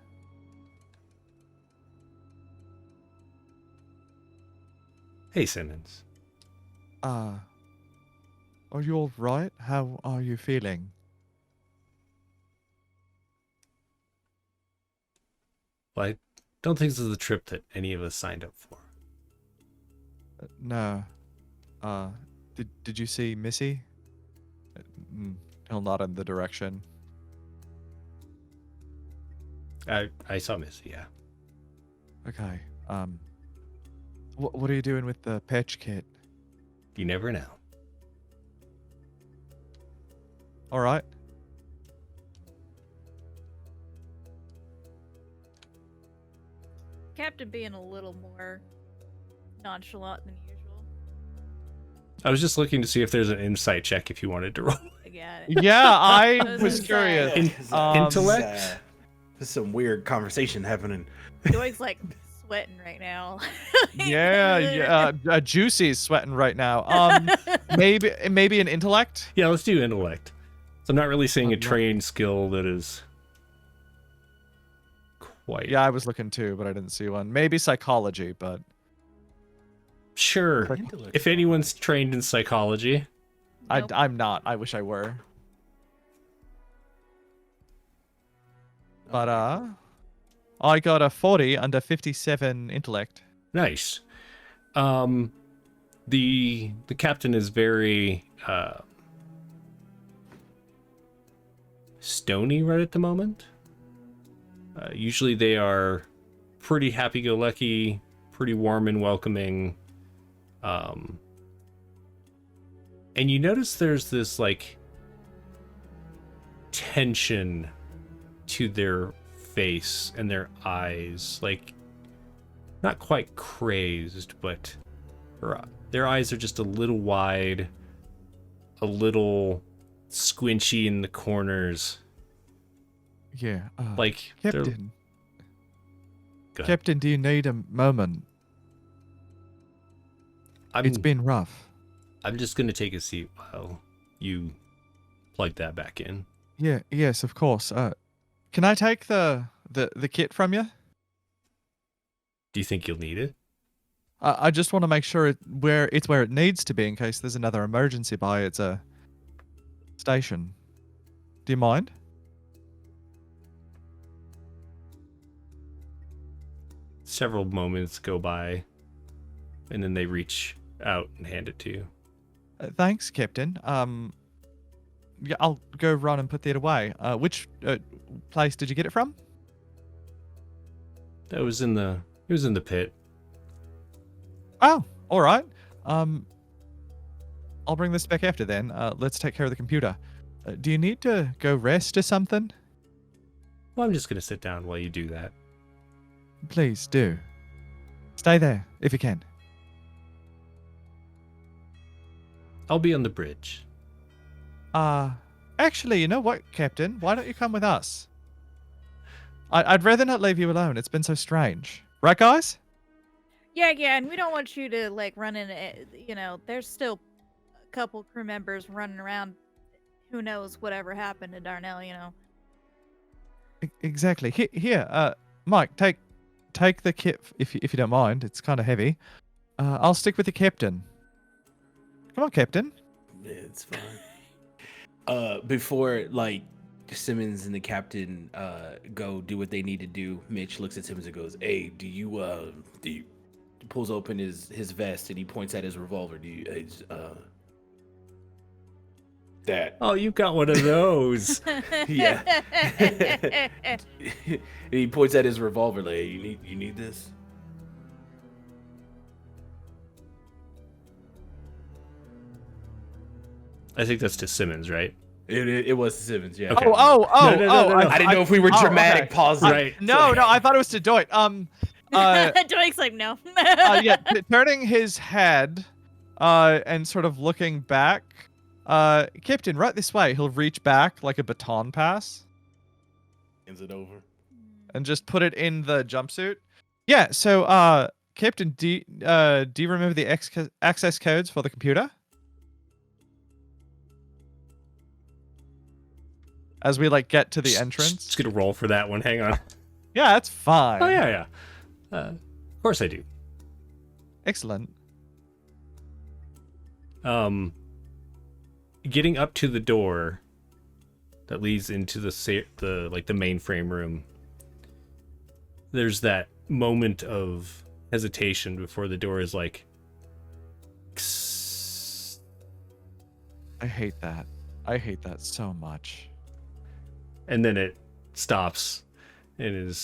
Hey, Simmons. Are you all right? How are you feeling? Well, I don't think this is the trip that any of us signed up for. No. Did you see Missy? He'll nod in the direction. I saw Missy, yeah. Okay. What are you doing with the patch kit? You never know. All right. Captain being a little more nonchalant than usual. I was just looking to see if there's an insight check if you wanted to roll. I got it. Yeah, I Those was are curious. Intellect? There's some weird conversation happening. Doig's like sweating right now. Yeah. Juicy's sweating right now. Maybe an intellect. Yeah, let's do intellect. So I'm not really seeing a I'd love- trained skill that is quite. Yeah, I was looking too, but I didn't see one. Maybe psychology, but Sure. Intellect. If anyone's trained in psychology, Nope. I'm not. I wish I were. But I got a 40 under 57 intellect. nice. The captain is very stony right at the moment. Usually they are pretty happy-go-lucky, pretty warm and welcoming. And you notice there's this like tension to their face and their eyes, like not quite crazed, but their eyes are just a little wide, a little squinchy in the corners. Yeah. Like they're- Captain. Go ahead. Captain, do you need a moment? It's been rough. I'm just gonna take a seat while you plug that back in. Yeah. Yes, of course. Can I take the kit from you? Do you think you'll need it? I just want to make sure it's where it needs to be in case there's another emergency by its station. Do you mind? Several moments go by, and then they reach out and hand it to you. Thanks, Captain. Yeah, I'll go run and put that away. Which place did you get it from? It was in the pit. Oh, all right. I'll bring this back after then. Let's take care of the computer. Do you need to go rest or something? Well, I'm just gonna sit down while you do that. Please do. Stay there if you can. I'll be on the bridge. Actually, you know what, Captain? Why don't you come with us? I'd rather not leave you alone. It's been so strange. Right, guys? Yeah, and we don't want you to like run in. There's still a couple crew members running around. Who knows whatever happened to Darnell? Exactly. Here, Mike, take the kit if you don't mind. It's kind of heavy. I'll stick with the captain. Come on, Captain. Yeah, it's fine. Before like Simmons and the captain go do what they need to do, Mitch looks at Simmons and goes, "Hey, do you pulls open his vest and he points at his revolver. Do you that? Oh, you got one of those. Yeah." And he points at his revolver like, "Hey, you need this?" I think that's to Simmons, right? It was Simmons, yeah. Okay. Oh! No. I didn't know if we were dramatic okay. pausing. Right. No, I thought it was to Doit. Doink's like, no. Yeah, turning his head, and sort of looking back. Captain, right this way. He'll reach back like a baton pass Hands it over. and just put it in the jumpsuit. Yeah. So, Captain, do you remember the access codes for the computer? As we like get to the entrance. Just gonna roll for that one. Hang on. Yeah, that's fine. Oh yeah. Of course I do. Excellent. Getting up to the door that leads into the mainframe room. There's that moment of hesitation before the door is like. I hate that. I hate that so much. And then it stops, and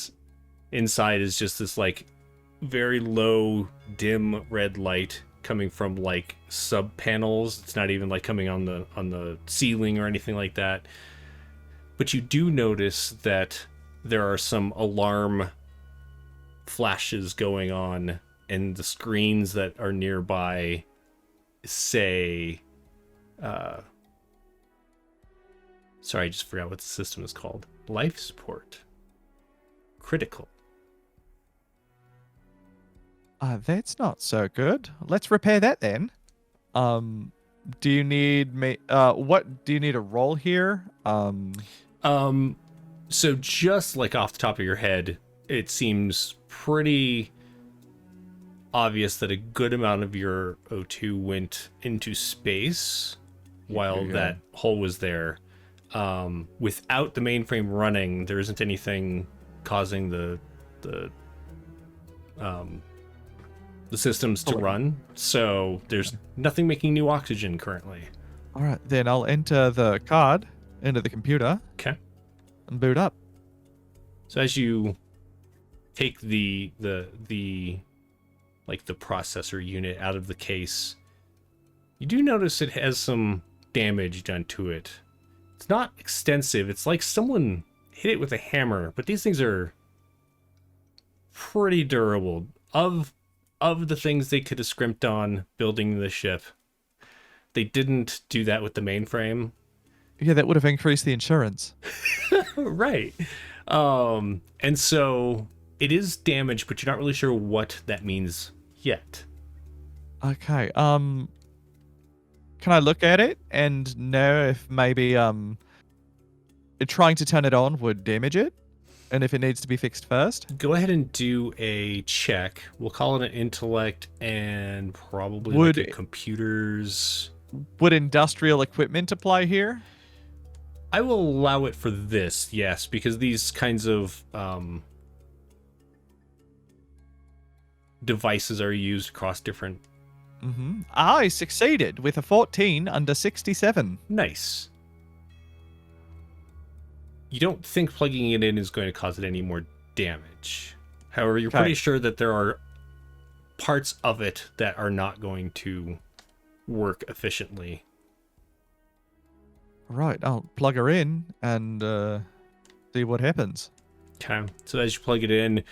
inside is just this like very low, dim red light coming from like sub panels. It's not even like coming on the ceiling or anything like that. But you do notice that there are some alarm flashes going on, and the screens that are nearby say sorry, I just forgot what the system is called. Life support. Critical. That's not so good. Let's repair that then. Do you need me? What do you need a roll here? So just like off the top of your head, it seems pretty obvious that a good amount of your O2 went into space while that hole was there. Without the mainframe running, there isn't anything causing the systems to run, so there's nothing making new oxygen currently. All right, then I'll enter the card into the computer. Okay. And boot up. So as you take the processor unit out of the case, you do notice it has some damage done to it. It's not extensive. It's like someone hit it with a hammer, but these things are pretty durable. Of the things they could have scrimped on building the ship, they didn't do that with the mainframe. Yeah, that would have increased the insurance. Right. And so it is damaged, but you're not really sure what that means yet. Okay. Can I look at it and know if maybe trying to turn it on would damage it? And if it needs to be fixed first? Go ahead and do a check. We'll call it an intellect and probably like a computers. Would industrial equipment apply here? I will allow it for this, yes, because these kinds of devices are used across different... Mm-hmm. I succeeded with a 14 under 67. Nice. You don't think plugging it in is going to cause it any more damage. However, you're pretty sure that there are parts of it that are not going to work efficiently. Right, I'll plug her in and see what happens. Okay, so as you plug it in,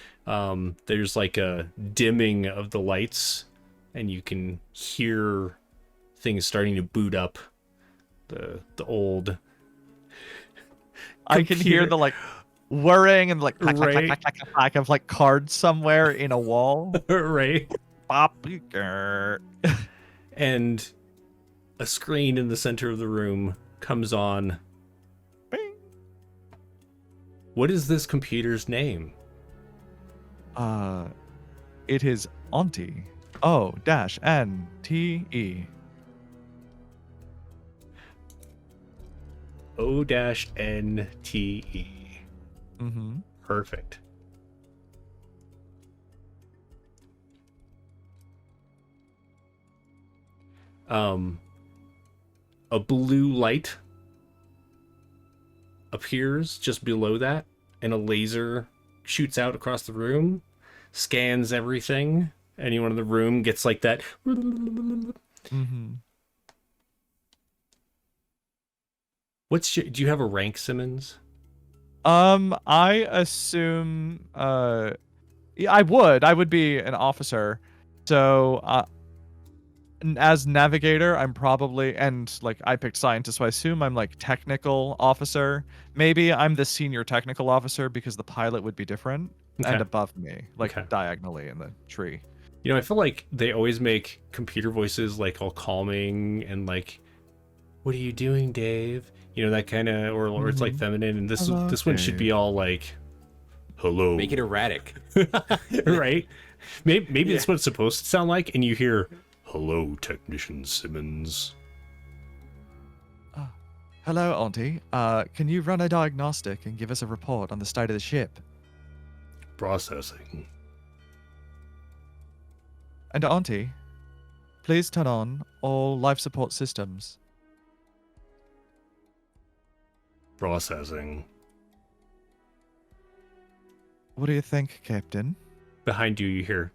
there's like a dimming of the lights, and you can hear things starting to boot up. The old... I can hear the like whirring and like clack, clack, clack, clack, clack, clack of like cards somewhere in a wall. Right. And a screen in the center of the room comes on. Bing. What is this computer's name? It is Auntie. O-N-T-E. O-N-T-E. Mm-hmm. Perfect. A blue light appears just below that, and a laser shoots out across the room, scans everything. Anyone in the room gets like that. Mm-hmm. Do you have a rank, Simmons? I assume, yeah, I would be an officer. So, as navigator, I'm probably, and like I picked scientist, so I assume I'm like technical officer. Maybe I'm the senior technical officer because the pilot would be different and above me, like diagonally in the tree. You know, I feel like they always make computer voices like all calming and like, "What are you doing, Dave?" You know, that kind of, or it's like feminine, and this one should be all like, "Hello." Make it erratic. Right? Maybe that's what it's supposed to sound like, and you hear, "Hello, Technician Simmons." Hello, Auntie. Can you run a diagnostic and give us a report on the state of the ship? Processing. And Auntie, please turn on all life support systems. Processing. What do you think, Captain? Behind you, you hear,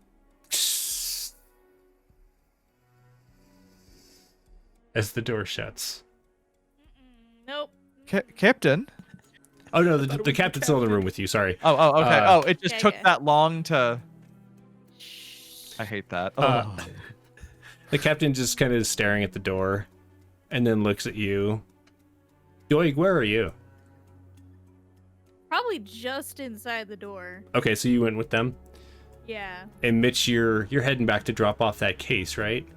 as the door shuts. Nope. Captain? Oh no, the captain's still in the room with you. Sorry. Oh, okay. It just Yeah, took yeah. that long to. I hate that. The captain just kind of is staring at the door, and then looks at you. Doig, where are you? Probably just inside the door. Okay, so you went with them. Yeah. And Mitch, you're heading back to drop off that case, right?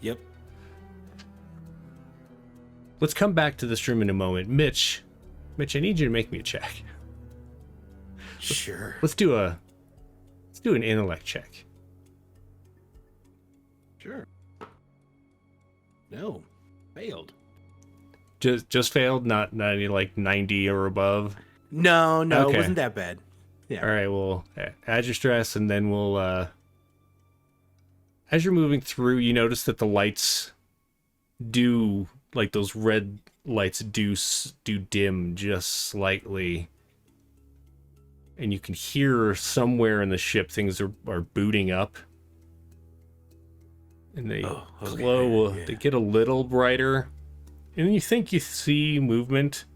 Yep. Let's come back to this room in a moment. Mitch, I need you to make me a check. Sure. Let's do an intellect check. Sure. No. Failed. Just failed, not any like 90 or above. No, Okay. It wasn't that bad. Yeah. All right, well, add your stress, and then we'll. As you're moving through, you notice that the lights do, like those red lights do dim just slightly, and you can hear somewhere in the ship things are booting up, and they glow. Yeah. They get a little brighter, and then you think you see movement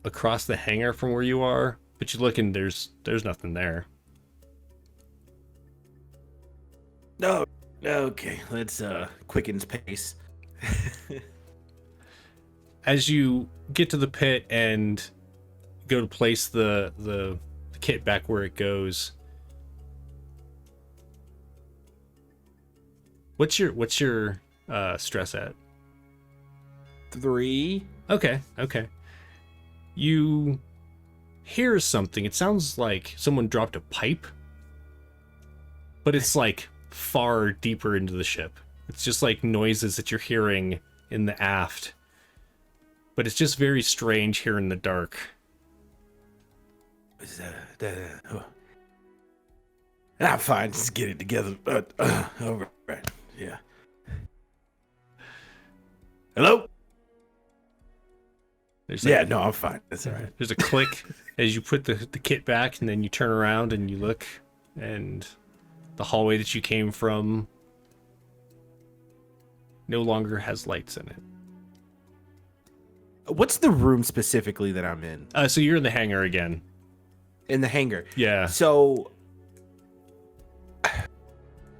across the hangar from where you are. But you look and there's nothing there. No. Okay, let's quicken pace. As you get to the pit and go to place the kit back where it goes, what's your stress at? 3. Okay. You hear something. It sounds like someone dropped a pipe, but it's like far deeper into the ship. It's just like noises that you're hearing in the aft, but it's just very strange here in the dark. I'm fine. Just get it together. All right. Yeah. Hello? No, I'm fine. That's all right. There's a click as you put the kit back, and then you turn around and you look, and the hallway that you came from no longer has lights in it. What's the room specifically that I'm in? So you're in the hangar again. In the hangar. Yeah. So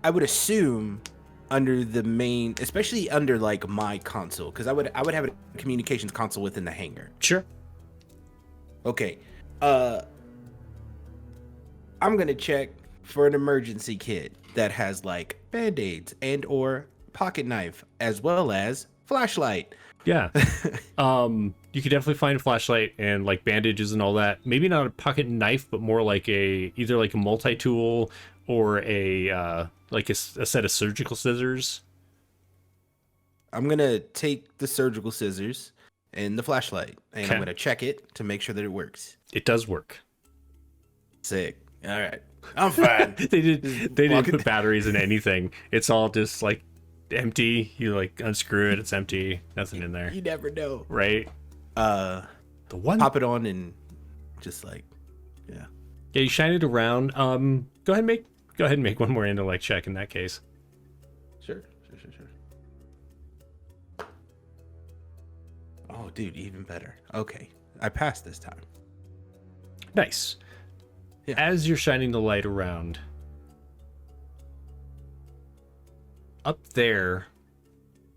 I would assume under the main, especially under like my console, because I would have a communications console within the hangar. Sure. Okay. I'm gonna check for an emergency kit that has like band-aids and or pocket knife as well as flashlight. Yeah. You could definitely find a flashlight and like bandages and all that. Maybe not a pocket knife, but more like either like a multi-tool or a set of surgical scissors. I'm gonna take the surgical scissors and the flashlight, and I'm gonna check it to make sure that it works. It does work. Sick. All right. I'm fine. They didn't put batteries in anything. It's all just like empty. You like unscrew it, it's empty. Nothing in there. You never know. Right? The one Pop it on and just like, yeah. Yeah, you shine it around. Go ahead and make one more intellect check in that case. Sure. Oh, dude, even better. Okay. I passed this time. Nice. Yeah. As you're shining the light around, up there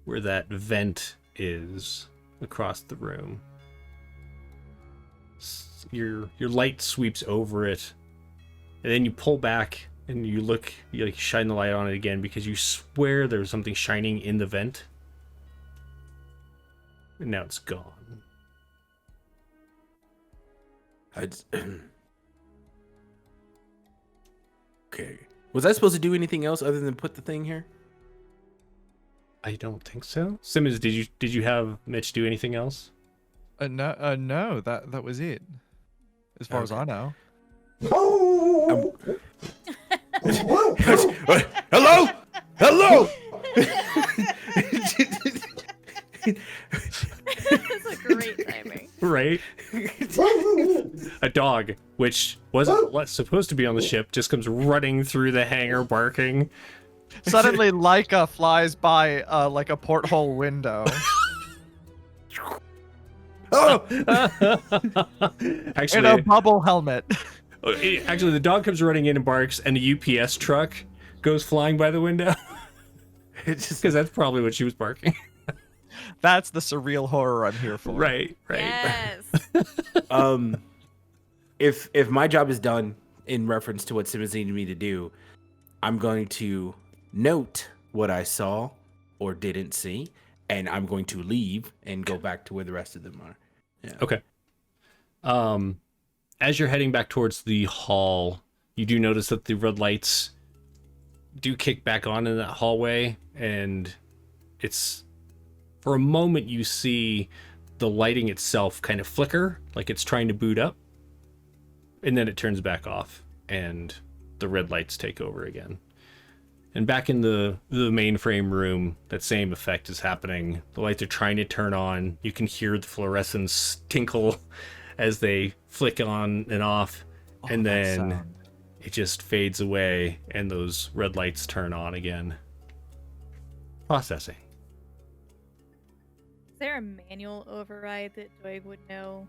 where that vent is across the room, your light sweeps over it, and then you pull back and you look, you like shine the light on it again because you swear there was something shining in the vent, and now it's gone. Okay. Was I supposed to do anything else other than put the thing here? I don't think so. Simmons, did you have Mitch do anything else? No, that was it. As far as I know. Hello? That's a great timing. Right? A dog, which wasn't supposed to be on the ship, just comes running through the hangar barking. Suddenly, Leica flies by like a porthole window. Oh! In Actually, a bubble helmet. actually, the dog comes running in and barks, and the UPS truck goes flying by the window. It's just Because that's probably what she was barking. That's the surreal horror I'm here for. Right. Yes. if my job is done in reference to what Simmons needed me to do, I'm going to note what I saw or didn't see, and I'm going to leave and go back to where the rest of them are. Yeah. Okay. As you're heading back towards the hall, you do notice that the red lights do kick back on in that hallway, and it's, for a moment, you see the lighting itself kind of flicker, like it's trying to boot up, and then it turns back off, and the red lights take over again. And back in the mainframe room, that same effect is happening. The lights are trying to turn on. You can hear the fluorescence tinkle as they flick on and off, and then it just fades away, and those red lights turn on again. Processing. Is there a manual override that Doig would know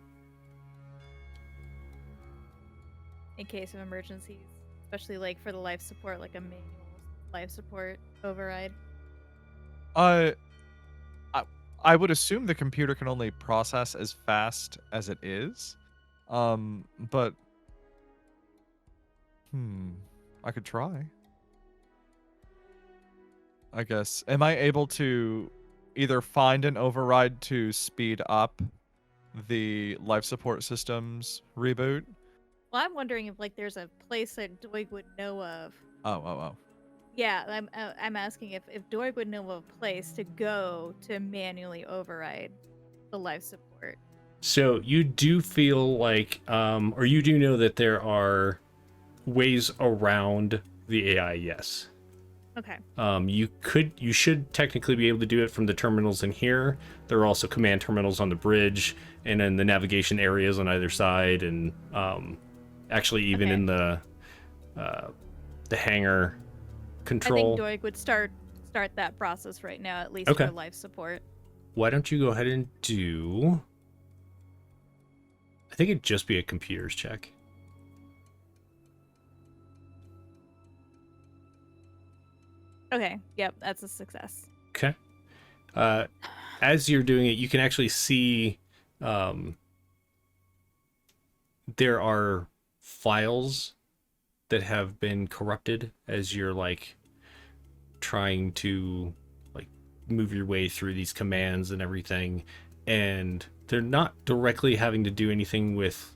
in case of emergencies? Especially like for the life support, like a manual life support override? I would assume the computer can only process as fast as it is. But I could try. I guess. Am I able to either find an override to speed up the life support systems reboot? Well, I'm wondering if like there's a place that Doig would know of. Oh. Yeah, I'm asking if Doig would know of a place to go to manually override the life support. So you do feel like, or you do know that there are ways around the AI, yes. Okay. You should technically be able to do it from the terminals in here. There are also command terminals on the bridge and in the navigation areas on either side, and actually even in the hangar control. I think Doig would start that process right now, at least Okay. for life support. Why don't you go ahead and do... I think it'd just be a computers check. Okay, yep, that's a success. Okay. As you're doing it, you can actually see there are files that have been corrupted as you're like trying to like move your way through these commands and everything, and they're not directly having to do anything with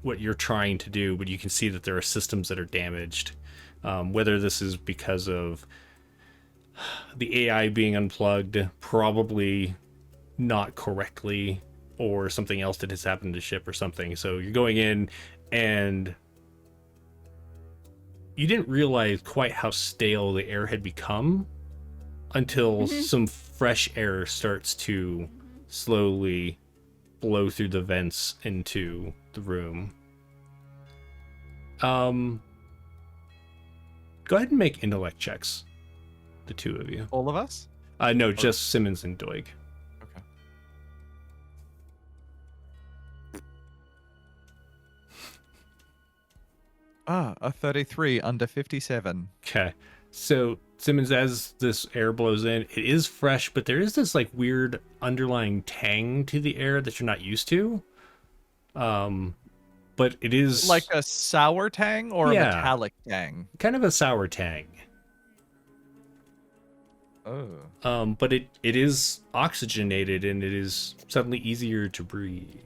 what you're trying to do, but you can see that there are systems that are damaged. Whether this is because of the AI being unplugged, probably not correctly, or something else that has happened to ship or something. So you're going in, and you didn't realize quite how stale the air had become until some fresh air starts to slowly blow through the vents into the room. Go ahead and make intellect checks, the two of you. All of us? No, just Simmons and Doig. Okay. A 33 under 57. Okay. So, Simmons, as this air blows in, it is fresh, but there is this like weird underlying tang to the air that you're not used to. But it is Like a sour tang or Yeah. a metallic tang? kind of a sour tang. Oh. But it is oxygenated, and it is suddenly easier to breathe.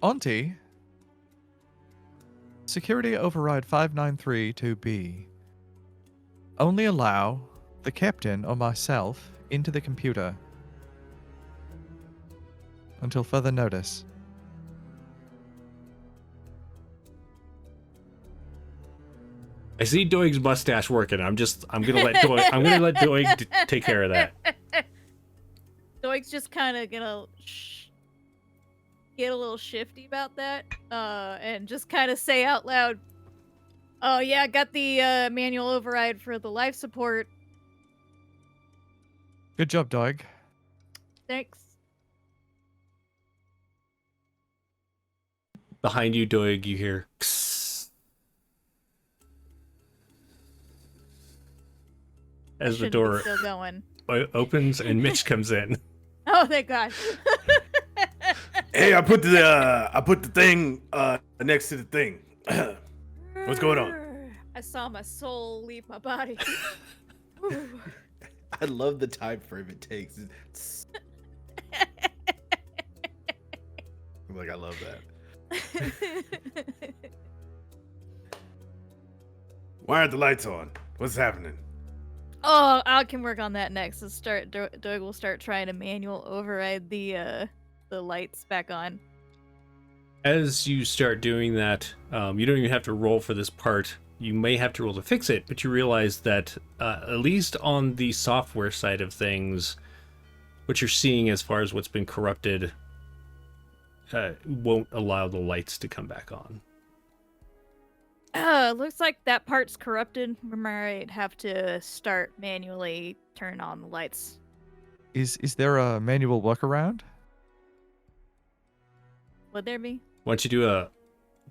Auntie, security override 5932B. Only allow the captain or myself into the computer until further notice. I see Doig's mustache working. I'm gonna let Doig take care of that. Doig's just kind of gonna get a little shifty about that, and just kind of say out loud, "Oh yeah, got the manual override for the life support. Good job, Doig. Thanks." Behind you, Doig, you hear "Kss." As the Shouldn't door be still going. opens and Mitch comes in. Oh, thank God. Hey, I put the thing next to the thing. What's going on? I saw my soul leave my body. Ooh. I love the time frame it takes. I'm like, I love that. Why aren't the lights on? What's happening? Oh, I can work on that next. Doug will start trying to manual override the lights back on. As you start doing that, you don't even have to roll for this part. You may have to roll to fix it, but you realize that at least on the software side of things, what you're seeing as far as what's been corrupted won't allow the lights to come back on. Looks like that part's corrupted. We might have to start manually turn on the lights. Is there a manual workaround? Would there be? Why don't you do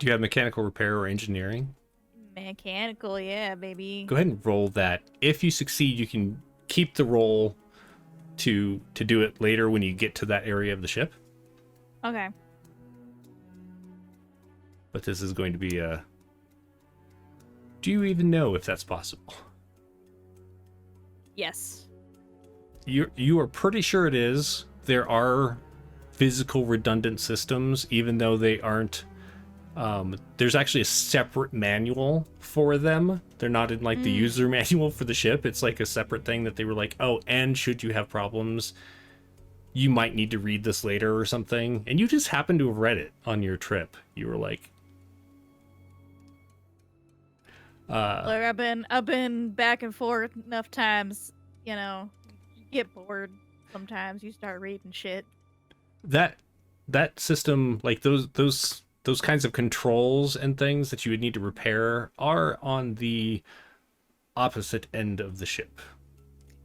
you have mechanical repair or engineering? Mechanical, yeah, baby. Go ahead and roll that. If you succeed, you can keep the roll to do it later when you get to that area of the ship. Okay. But this is going to be a... Do you even know if that's possible? Yes. You are pretty sure it is. There are physical redundant systems, even though they aren't... there's actually a separate manual for them. They're not in like the user manual for the ship. It's like a separate thing that they were like, oh, and should you have problems, you might need to read this later or something. And you just happened to have read it on your trip. You were like... Look, I've been back and forth enough times, you know, you get bored sometimes, you start reading shit. That system, like those kinds of controls and things that you would need to repair are on the opposite end of the ship,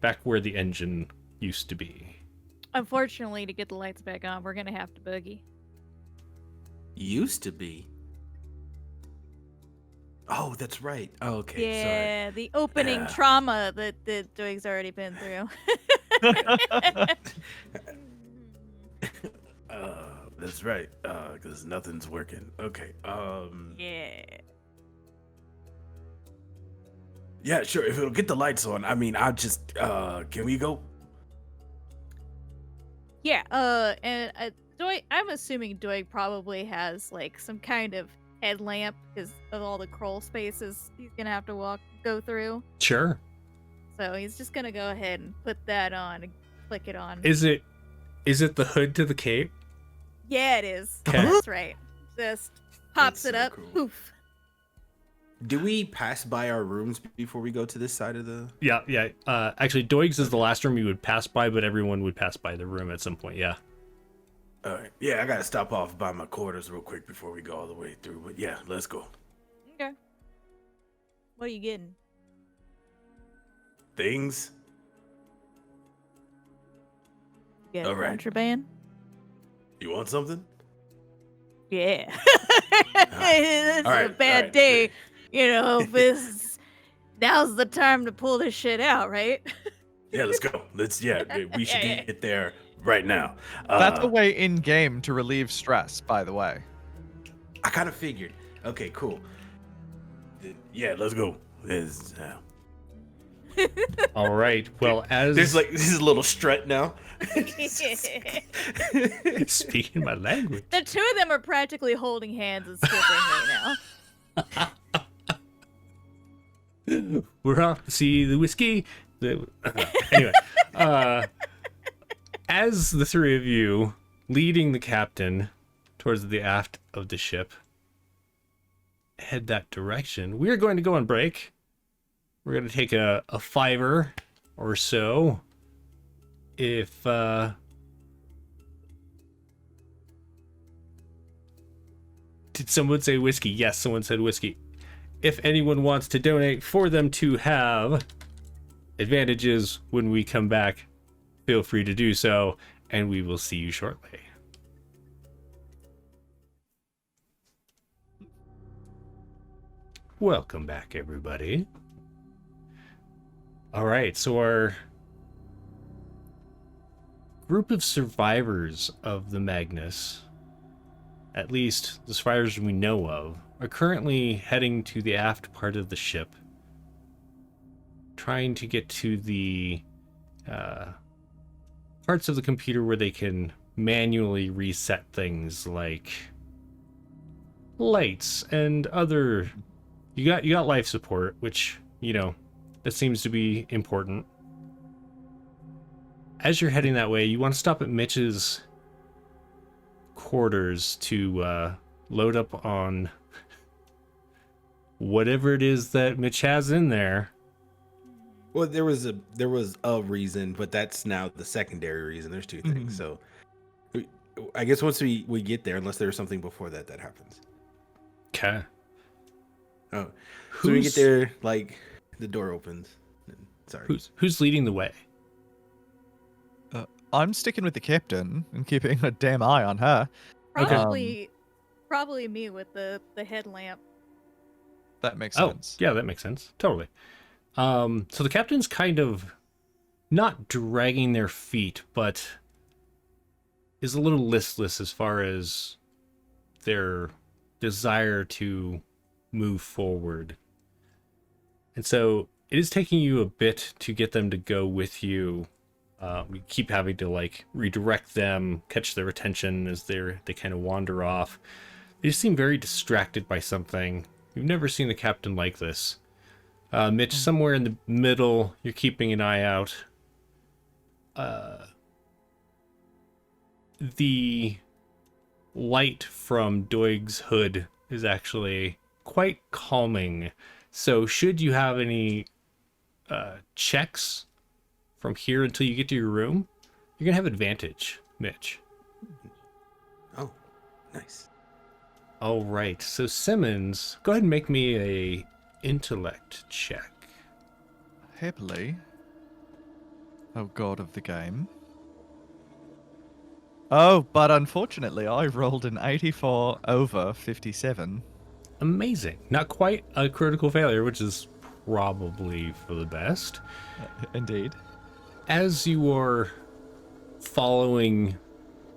back where the engine used to be. Unfortunately, to get the lights back on, we're gonna have to boogie. Used to be. Oh, that's right. Oh, okay. Yeah, Sorry. the opening trauma that Doig's already been through. That's right. Because nothing's working. Okay. Yeah. Yeah, sure. If it'll get the lights on, I mean, I'll just. Can we go? Yeah. And Doig, I'm assuming Doig probably has like some kind of headlamp because of all the crawl spaces he's gonna have to go through. Sure. So he's just gonna go ahead and put that on and click it on. Is it the hood to the cape? Yeah, it is. Okay. That's right. Just pops That's it so up. cool. Poof. Do we pass by our rooms before we go to this side of the? Yeah. Actually, Doig's is the last room you would pass by, but everyone would pass by the room at some point. Yeah. All right. Yeah, I gotta stop off by my quarters real quick before we go all the way through. But yeah, let's go. Okay. What are you getting? Things. You get All right. contraband? You want something? Yeah. It's All right, a bad all right, day. good. You know, now's the time to pull this shit out, right? Yeah, let's go. We should get there right now. That's a way in game to relieve stress, by the way. I kind of figured. Okay, cool. Yeah, let's go. All right. Well, as There's like this is a little strut now. speaking my language. The two of them are practically holding hands and skipping right now. We're off to see the whiskey. Anyway, as the three of you leading the captain towards the aft of the ship head that direction, we are going to go on break. We're going to take a $5 or so. If did someone say whiskey? Yes, someone said whiskey. If anyone wants to donate for them to have advantages when we come back, feel free to do so, and we will see you shortly. Welcome back, everybody. All right, so our group of survivors of the Magnus at least as far as we know of, are currently heading to the aft part of the ship, trying to get to the parts of the computer where they can manually reset things like lights and other. You got life support, which, you know, that seems to be important. As you're heading that way, you want to stop at Mitch's quarters to load up on whatever it is that Mitch has in there. Well, there was a reason, but that's now the secondary reason. There's two things. So I guess once we get there, unless there's something before that happens. Okay. Oh, so we get there, like the door opens. Sorry. Who's leading the way? I'm sticking with the captain and keeping a damn eye on her. Probably me with the headlamp. That makes sense. Yeah, that makes sense. Totally. So the captain's kind of not dragging their feet, but is a little listless as far as their desire to move forward. And so it is taking you a bit to get them to go with you. We keep having to like redirect them, catch their attention as they kind of wander off. They just seem very distracted by something. You've never seen the captain like this. Mitch, somewhere in the middle, you're keeping an eye out. The light from Doig's hood is actually quite calming. So should you have any checks from here until you get to your room, you're going to have advantage, Mitch. Oh, nice. All right. So Simmons, go ahead and make me a intellect check. Happily. Oh, god of the game. Oh, but unfortunately, I rolled an 84 over 57. Amazing. Not quite a critical failure, which is probably for the best. Indeed. As you are following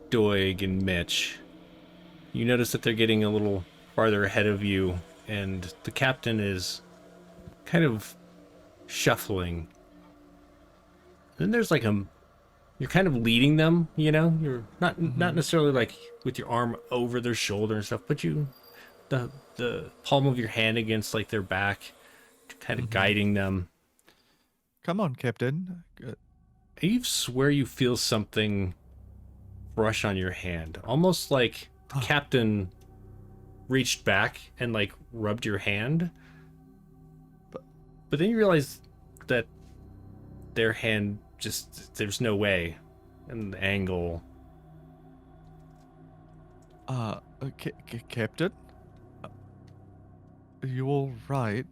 Doig and Mitch, you notice that they're getting a little farther ahead of you, and the captain is kind of shuffling. Then there's like you're kind of leading them, you know? You're not necessarily like with your arm over their shoulder and stuff, but the palm of your hand against like their back, kind of guiding them. Come on, Captain. You swear you feel something brush on your hand, almost like the captain reached back and like rubbed your hand, but then you realize that their hand just, there's no way, and the angle. Captain? Are you all right?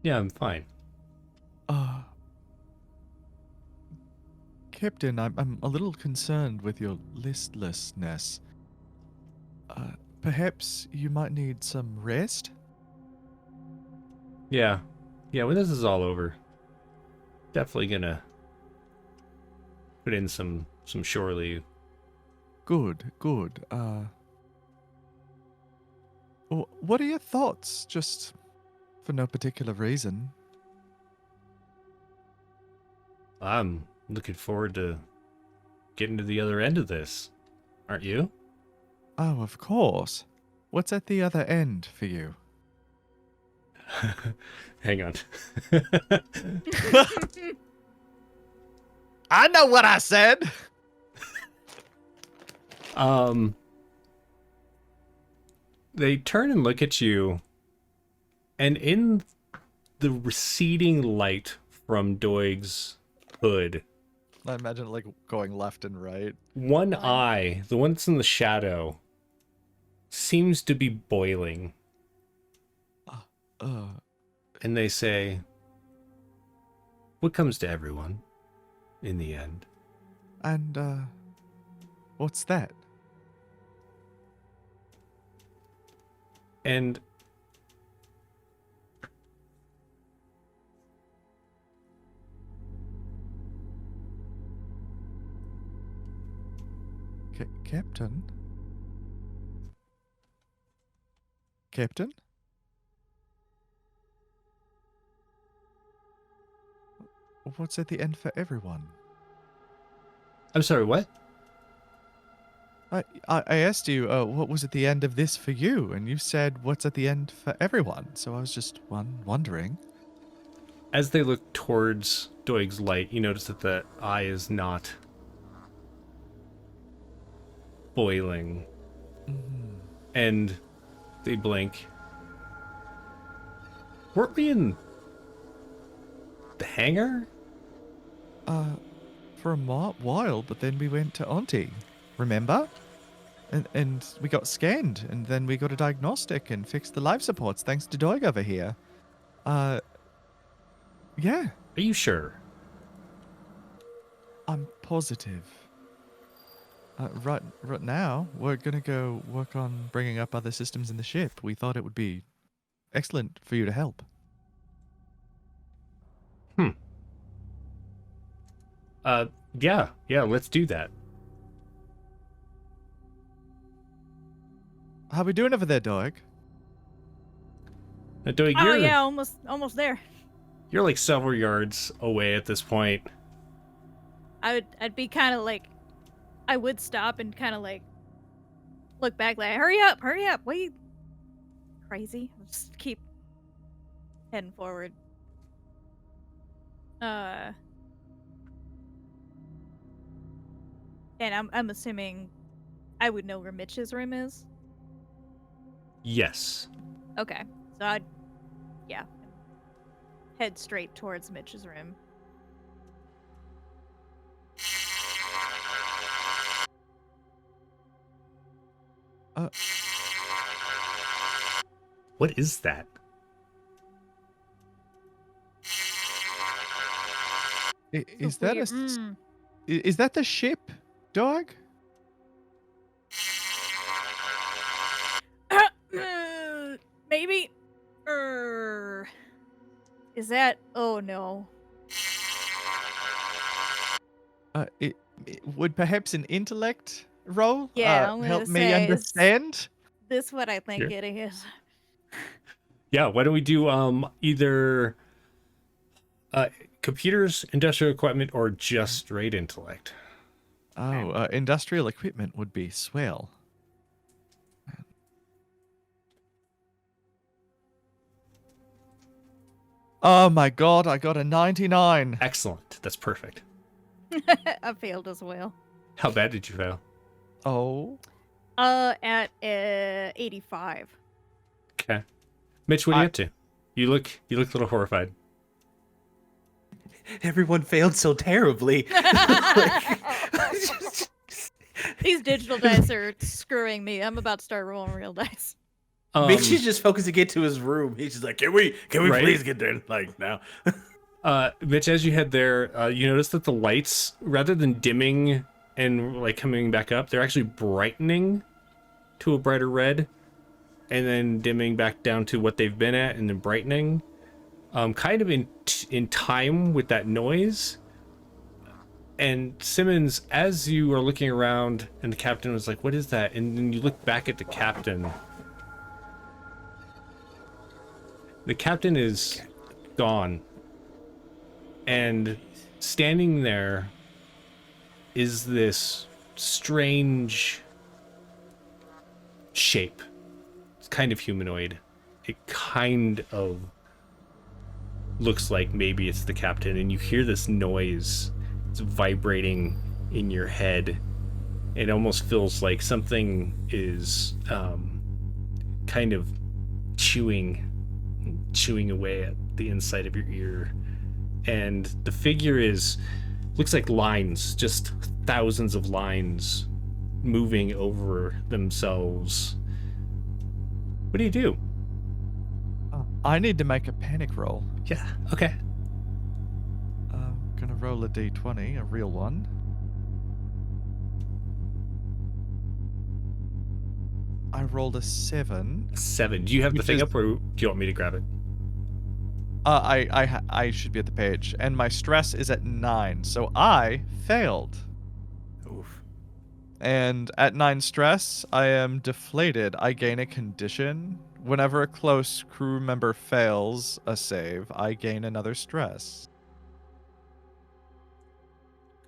Yeah, I'm fine. Captain, I'm a little concerned with your listlessness. Perhaps you might need some rest? Yeah, when this is all over, definitely gonna put in some shore leave. Good. What are your thoughts? Just for no particular reason. I'm looking forward to getting to the other end of this. Aren't you? Oh, of course. What's at the other end for you? Hang on. I know what I said! They turn and look at you, and in the receding light from Doig's hood, I imagine like going left and right. one eye, the one that's in the shadow, seems to be boiling. And they say, what comes to everyone in the end? And, what's that? And Captain? Captain? What's at the end for everyone? I'm sorry, what? I asked you, what was at the end of this for you? And you said, what's at the end for everyone? So I was just wondering. As they look towards Doig's light, you notice that the eye is not boiling. And they blink. Weren't we in the hangar? For a while, but then we went to Auntie. Remember? And we got scanned, and then we got a diagnostic and fixed the life supports thanks to Doig over here. Yeah. Are you sure? I'm positive. Right now, we're gonna go work on bringing up other systems in the ship. We thought it would be excellent for you to help. Yeah, let's do that. How we doing over there, Doig? Now, Doig, Oh yeah, almost there. you're like several yards away at this point. I'd be kind of like, I would stop and kind of like look back like, hurry up, wait, crazy. I'll just keep heading forward. And I'm assuming I would know where Mitch's room is. Yes. Okay, so I'd head straight towards Mitch's room. What is that? Is that is that the ship, Doig? Maybe. Is that? Oh no. It would perhaps an intellect roll Yeah, I'm gonna help me say, understand? This what I think Here. it is. Yeah, why don't we do either computers, industrial equipment, or just straight intellect? Oh, industrial equipment would be swell. Oh my god, I got a 99. Excellent. That's perfect. I failed as well. How bad did you fail? Oh. At 85. Okay. Mitch, what are you up to? You look a little horrified. Everyone failed so terribly. These digital dice are screwing me. I'm about to start rolling real dice. Mitch is just focused to get to his room. He's just like, can we Right? please get there? Like now. Mitch, as you head there, you notice that the lights, rather than dimming and like coming back up, they're actually brightening to a brighter red, and then dimming back down to what they've been at, and then brightening, kind of in time with that noise. And Simmons, as you are looking around, and the captain was like, "What is that?" And then you look back at the captain. The captain is gone. And standing there is this strange shape. It's kind of humanoid. It kind of looks like maybe it's the captain, and you hear this noise. It's vibrating in your head. It almost feels like something is kind of chewing away at the inside of your ear. And the figure looks like lines, just thousands of lines moving over themselves. What do you do? I need to make a panic roll. Yeah, okay. I'm gonna roll a d20, a real one. I rolled a 7. 7. Do you have the Which thing is- up, or do you want me to grab it? I should be at the page, and my stress is at 9, so I failed. Oof. And at 9 stress, I am deflated. I gain a condition. Whenever a close crew member fails a save, I gain another stress.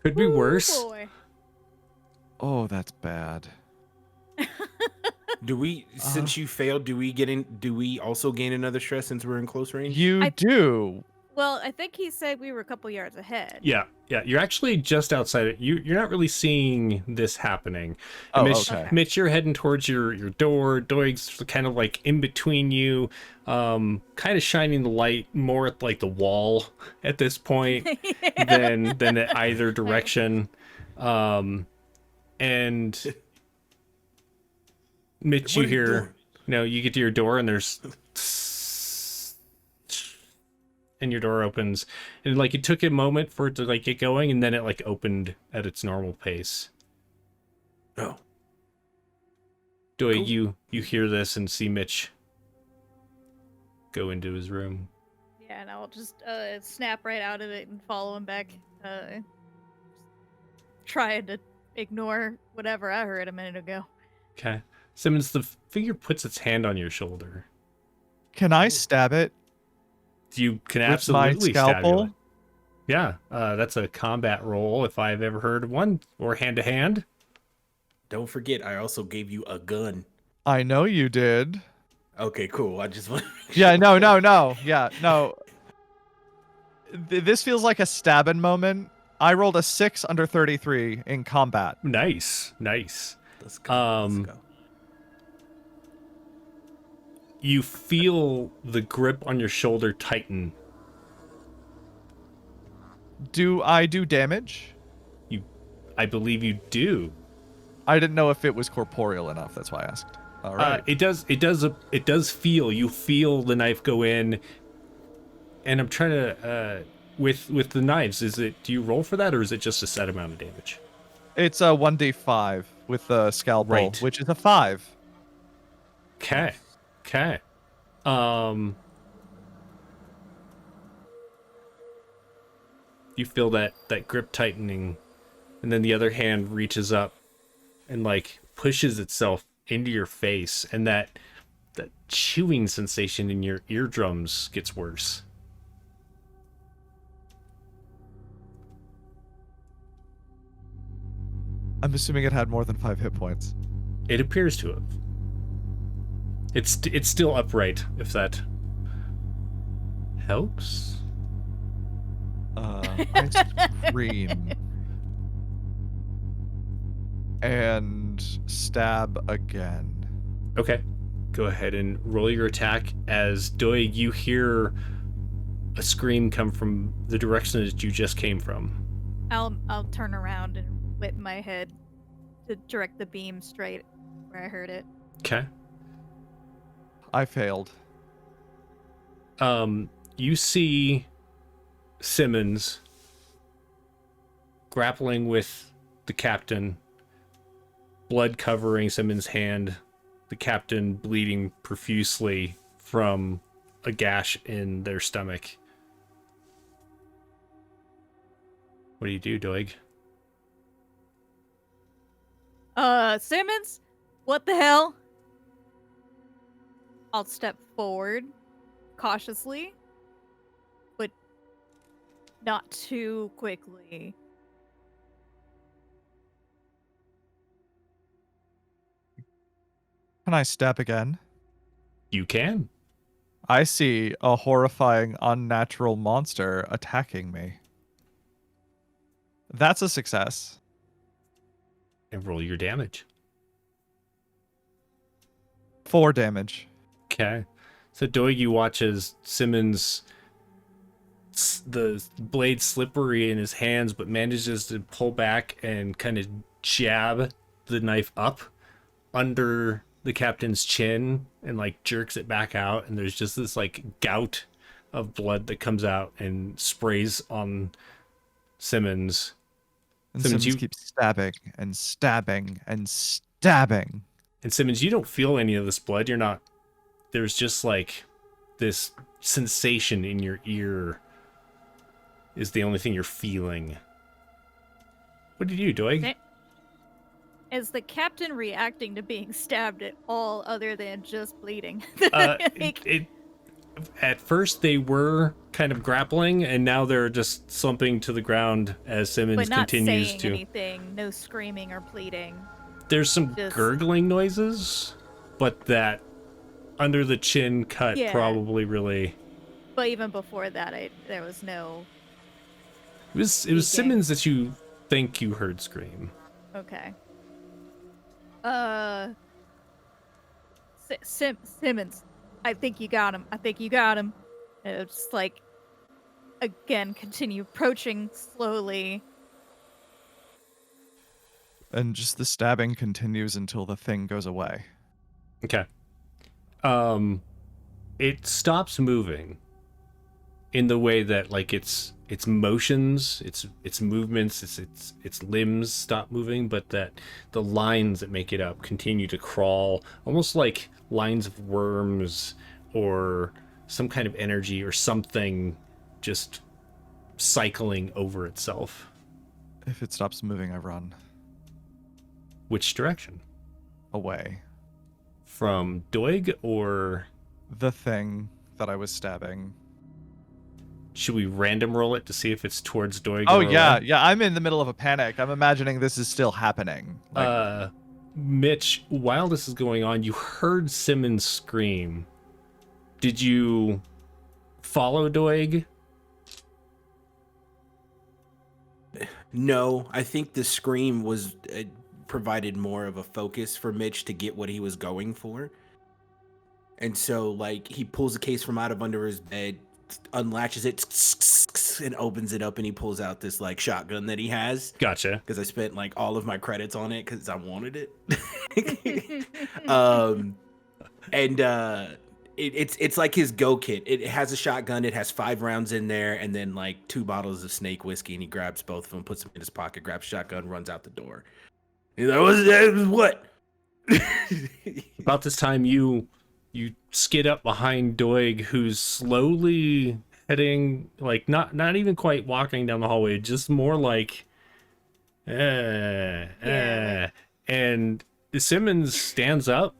Could be Ooh, worse. boy. Oh, that's bad. Do we, since you failed, do we also gain another stress since we're in close range? You do. Well, I think he said we were a couple yards ahead. Yeah. You're actually just outside it. You're not really seeing this happening. Oh, Mitch, okay. Mitch, you're heading towards your door. Doig's kind of like in between you, kind of shining the light more at like the wall at this point than at either direction. And Mitch, What you are you hear, doing? you get to your door and there's and your door opens, and like it took a moment for it to like get going, and then it like opened at its normal pace. Oh. Doi, Cool. you hear this and see Mitch go into his room. Yeah, and I'll just snap right out of it and follow him back, trying to ignore whatever I heard a minute ago. Okay. Simmons, the figure puts its hand on your shoulder. Can I stab it? You can With my absolutely stab scalpel? you. Yeah, that's a combat roll if I've ever heard of one, or hand to hand. Don't forget, I also gave you a gun. I know you did. Okay, cool. I just want. Yeah, no. Yeah, no. This feels like a stabbing moment. I rolled a 6 under 33 in combat. Nice. Let's go. Let's go. You feel the grip on your shoulder tighten. Do I do damage? I believe you do. I didn't know if it was corporeal enough. That's why I asked. All right. It does feel. You feel the knife go in, and I'm trying to with the knives. Do you roll for that, or is it just a set amount of damage? It's a 1d5 with the scalpel, Right. which is a 5. Okay. You feel that grip tightening, and then the other hand reaches up and like pushes itself into your face, and that chewing sensation in your eardrums gets worse. I'm assuming it had more than 5 hit points. It appears to have. It's still upright, if that helps. I scream. And stab again. Okay. Go ahead and roll your attack as Doig, you hear a scream come from the direction that you just came from. I'll turn around and whip my head to direct the beam straight where I heard it. Okay. I failed. You see Simmons grappling with the captain, blood covering Simmons' hand, the captain bleeding profusely from a gash in their stomach. What do you do, Doig? Simmons? What the hell? I'll step forward cautiously, but not too quickly. Can I stab again? You can. I see a horrifying, unnatural monster attacking me. That's a success. And roll your damage. 4 damage. Okay. So Doig, you watch as Simmons, the blade slippery in his hands, but manages to pull back and kind of jab the knife up under the captain's chin and like jerks it back out. And there's just this like gout of blood that comes out and sprays on Simmons. And Simmons, Simmons keeps stabbing and stabbing and stabbing. And Simmons, you don't feel any of this blood. You're not. There's just like this sensation in your ear is the only thing you're feeling. What did you do, Doig? Is the captain reacting to being stabbed at all other than just bleeding? It at first they were kind of grappling, and now they're just slumping to the ground as Simmons but not continues saying to. anything, no screaming or pleading. There's some Just- gurgling noises, but that under the chin cut probably really. But even before that, there was no. It was Simmons that you think you heard scream. Okay. Simmons, I think you got him. And it's just like, again, continue approaching slowly. And just the stabbing continues until the thing goes away. Okay. It stops moving in the way that like its motions, its movements, its limbs stop moving, but that the lines that make it up continue to crawl, almost like lines of worms or some kind of energy or something just cycling over itself. If it stops moving, I run Which direction? away. From Doig, or The thing that I was stabbing. should we random roll it to see if it's towards Doig? Oh or yeah, away? yeah. I'm in the middle of a panic. I'm imagining this is still happening. Like, Mitch, while this is going on, you heard Simmons scream. Did you follow Doig? No, I think the scream was provided more of a focus for Mitch to get what he was going for. And so, like, he pulls a case from out of under his bed, unlatches it, and opens it up, and he pulls out this, like, shotgun that he has. Gotcha. Because I spent, like, all of my credits on it because I wanted it. It's like his go kit. It has a shotgun. It has 5 rounds in there, and then like 2 bottles of snake whiskey. And he grabs both of them, puts them in his pocket, grabs shotgun, runs out the door. He's like, "What?" About this time, you skid up behind Doig, who's slowly heading, like not even quite walking down the hallway, just more like, And Simmons stands up,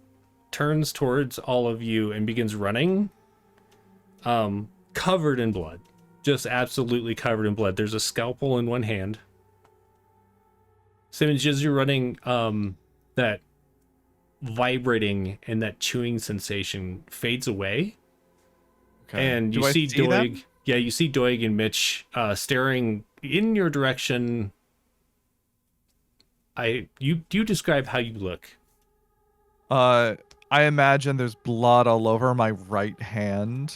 turns towards all of you, and begins running, covered in blood, just absolutely covered in blood. There's a scalpel in one hand. Simmons, as you're running, that vibrating and that chewing sensation fades away, and you see Doig. Them? Yeah, you see Doig and Mitch staring in your direction. You describe how you look. I imagine there's blood all over my right hand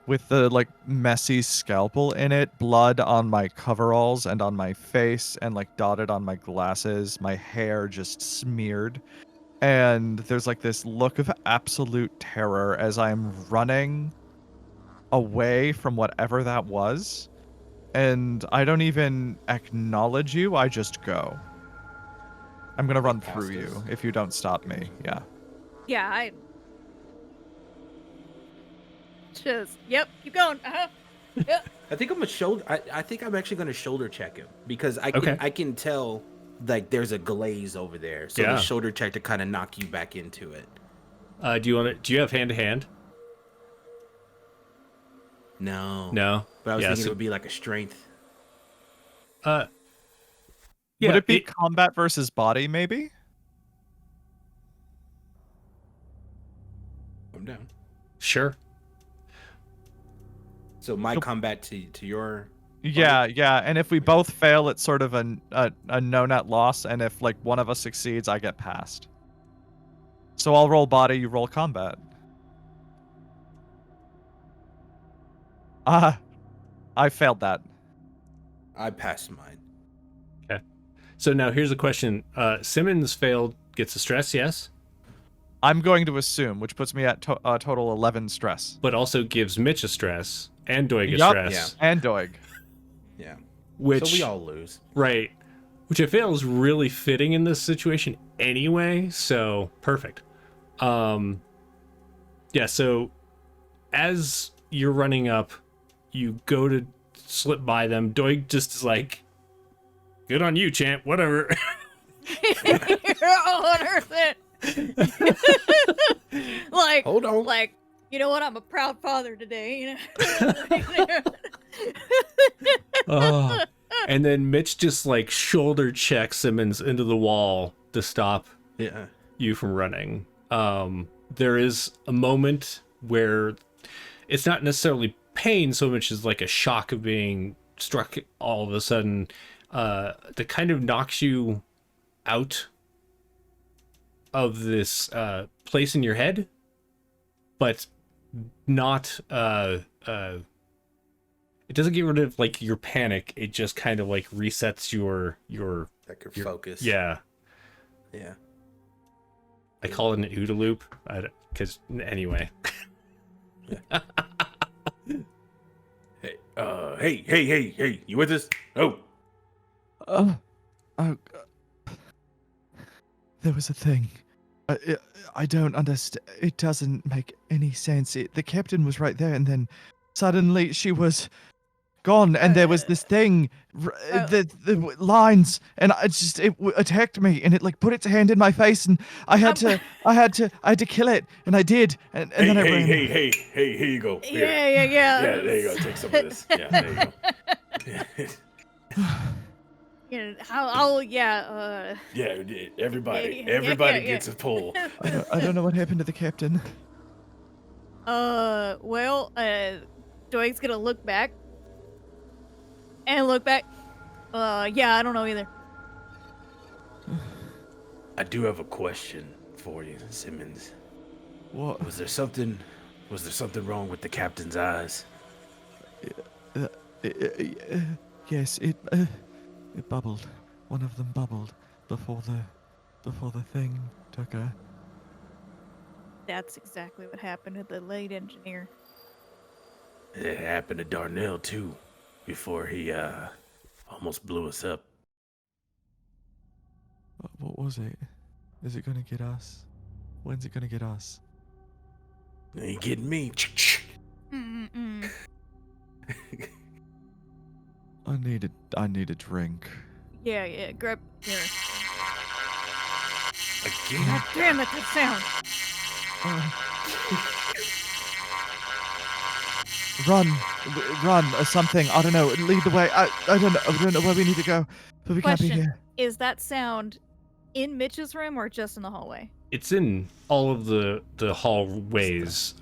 with the like messy scalpel in it, blood on my coveralls and on my face and like dotted on my glasses, my hair just smeared. And there's like this look of absolute terror as I'm running away from whatever that was. And I don't even acknowledge you, I just go. I'm gonna run through you if you don't stop me. Yeah. Yeah, I just keep going. Yep. I think I'm a shoulder. I think I'm actually going to shoulder check him because I can tell like there's a glaze over there. So the shoulder check to kind of knock you back into it. Do you have hand to hand? No. But I was thinking it would be like a strength. Yeah, Would it be combat versus body, maybe? I'm down. Sure. So my combat to your. Yeah. And if we both fail, it's sort of a no net loss. And if like one of us succeeds, I get passed. So I'll roll body, you roll combat. I failed that. I passed mine. Okay. So now here's a question. Simmons failed, gets a stress, yes? I'm going to assume, which puts me at total 11 stress. But also gives Mitch a stress and Doig a stress. Yeah. And Doig. Yeah. Which, so we all lose. Right. Which I feel is really fitting in this situation anyway, so perfect. Yeah, so as you're running up, you go to slip by them. Doig just is like, good on you, champ, whatever. 100%. Like, Hold on. like, you know what? I'm a proud father today. You know. Oh. And then Mitch just like shoulder checks Simmons into the wall to stop Yeah. you from running. There is a moment where it's not necessarily pain so much as like a shock of being struck all of a sudden that kind of knocks you out of this place in your head, but not it doesn't get rid of like your panic. It just kind of like resets your Like your focus. yeah. Yeah. I call it an OODA loop because anyway. Hey, you with us? Oh. There was a thing. I don't understand. It doesn't make any sense. The captain was right there, and then suddenly she was gone, and there was this thing, the lines, and it attacked me, and it like put its hand in my face, and I had to kill it, and I did, and then I ran. Hey, here you go. Here. Yeah. Yeah, there you go. Take some of this. Yeah, there you go. You know, yeah, everybody yeah. gets a pull. I don't know what happened to the captain. Well, Doig's gonna look back. And look back. Yeah, I don't know either. I do have a question for you, Simmons. What? Was there something wrong with the captain's eyes? Yes, it bubbled. One of them bubbled before the thing took her. That's exactly what happened to the lead engineer. It happened to Darnell too, before he almost blew us up. What was it? Is it gonna get us? When's it gonna get us? Ain't getting me. Mm-mm. I need a drink. Yeah, grab here. Again? God damn it, that sound. Run, or something. I don't know. Lead the way. I don't know where we need to go, but we can't be Question, here. is that sound in Mitch's room or just in the hallway? It's in all of the hallways.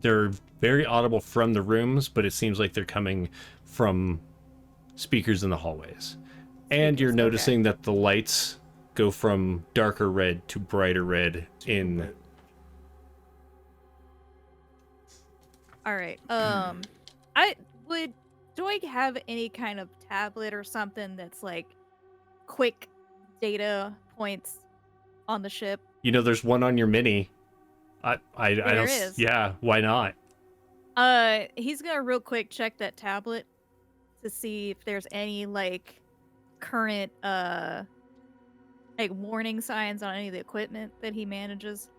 They're very audible from the rooms, but it seems like they're coming from speakers in the hallways. And you're noticing that the lights go from darker red to brighter red in. All right. Would Doig have any kind of tablet or something that's like quick data points on the ship? You know, there's one on your mini. I don't. is. Yeah, why not? He's gonna real quick check that tablet to see if there's any like current like warning signs on any of the equipment that he manages.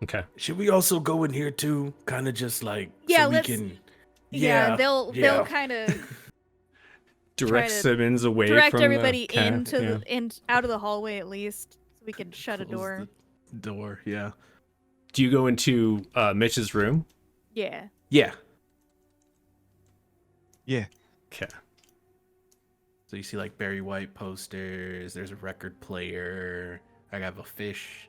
Okay. Should we also go in here too? Kind of just like Yeah, so we let's- can. Yeah, they'll kind of Direct to Simmons away direct from everybody the cat, into yeah. out of the hallway at least, so we can shut a Close door. the door, yeah. Do you go into Mitch's room? Yeah. Yeah. Yeah. Okay. So you see like Barry White posters. There's a record player. I have a fish.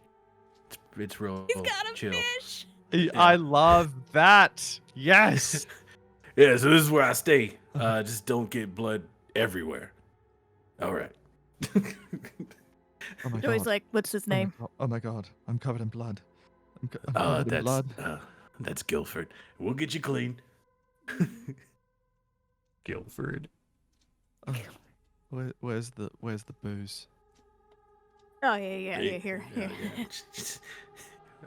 It's real. He's got a chill. fish. I love that. Yes. Yeah, so this is where I stay. Just don't get blood everywhere. All right. Oh my Joey's god. like, what's his name? Oh my god. I'm covered in blood. I'm covered in blood. That's Guilford. We'll get you clean. Guilford. Where's the booze? Oh yeah, here.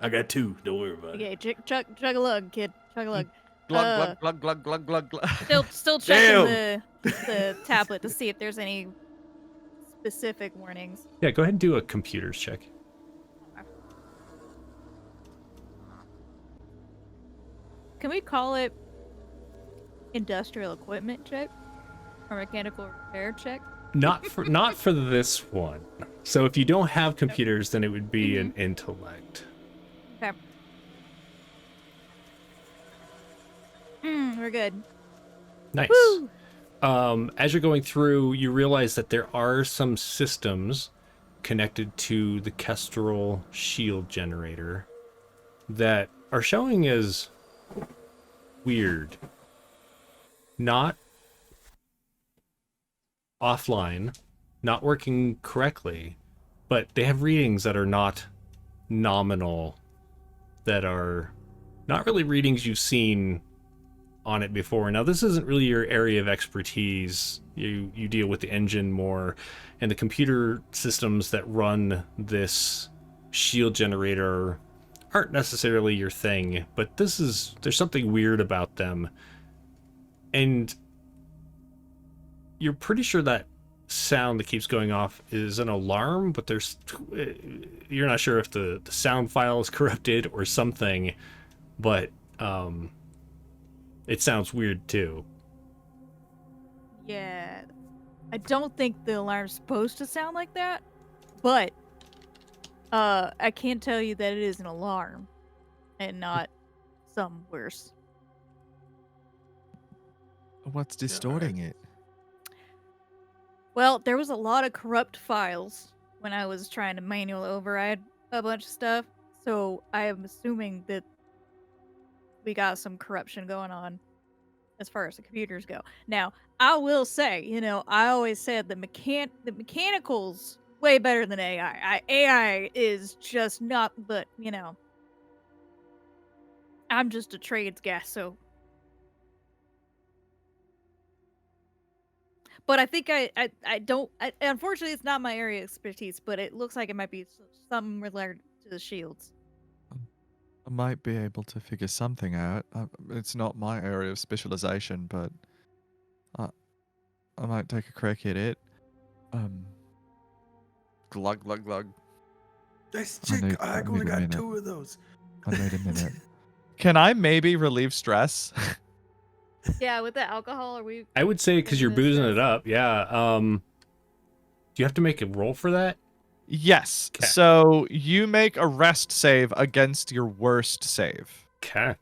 I got two. Don't worry about it. Okay, chug a lug, kid. Chug a lug. Glug glug glug glug glug glug. Still checking the tablet to see if there's any specific warnings. Yeah, go ahead and do a computers check. Can we call it industrial equipment check or mechanical repair check? Not for this one. So if you don't have computers, then it would be an intellect. Okay. We're good. Nice. Woo! As you're going through, you realize that there are some systems connected to the Kestrel shield generator that are showing as weird. Not offline, not working correctly, but they have readings that are not nominal, that are not really readings you've seen on it before. Now, this isn't really your area of expertise. You deal with the engine more, and the computer systems that run this shield generator aren't necessarily your thing, but there's something weird about them. And you're pretty sure that sound that keeps going off is an alarm, but you're not sure if the sound file is corrupted or something, but it sounds weird too. Yeah. I don't think the alarm's supposed to sound like that, but I can tell you that it is an alarm and not some worse. What's distorting it? Well, there was a lot of corrupt files when I was trying to manual override a bunch of stuff, so I am assuming that we got some corruption going on as far as the computers go. Now, I will say, I always said the mechanical's way better than AI. AI is just not, but, I'm just a trades guy, so. But I think I don't, unfortunately, it's not my area of expertise, but it looks like it might be something related to the shields. I might be able to figure something out. It's not my area of specialization, but I might take a crack at it. Glug, glug, glug. This I chick, I need only a got minute. 2 of those. I need a minute. Can I maybe relieve stress? Yeah, with the alcohol, are we? I would say because you're boozing it up, yeah. Do you have to make a roll for that? Yes. Okay. So you make a rest save against your worst save. Okay.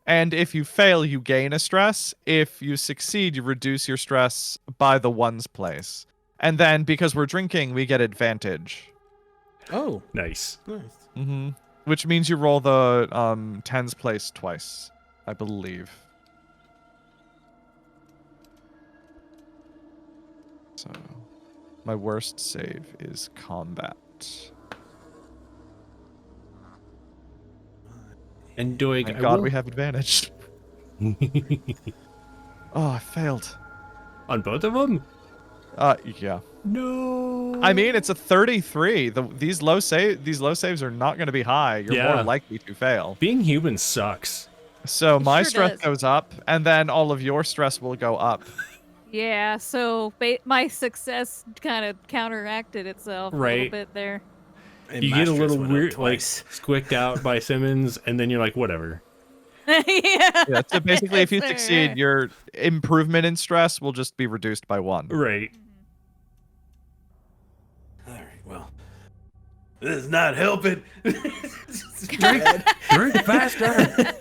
And if you fail, you gain a stress. If you succeed, you reduce your stress by the ones place. And then because we're drinking, we get advantage. Oh, Nice. nice. Mm-hmm. Which means you roll the tens place twice, I believe. So my worst save is combat. And Doig, Thank I God will... we have advantage. Oh, I failed. On both of them? Yeah. No. I mean, it's a 33. These low saves are not going to be high. You're more likely to fail. Being human sucks. So my sure stress does. goes up, and then all of your stress will go up. Yeah, so my success kind of counteracted itself a little bit there. And You my get a stress little went up weird, like twice. squicked out by Simmons, and then you're like, whatever. Yeah. So basically, if you Fair. succeed, your improvement in stress will just be reduced by 1. Right. All right, well, this is not helping. Drink faster.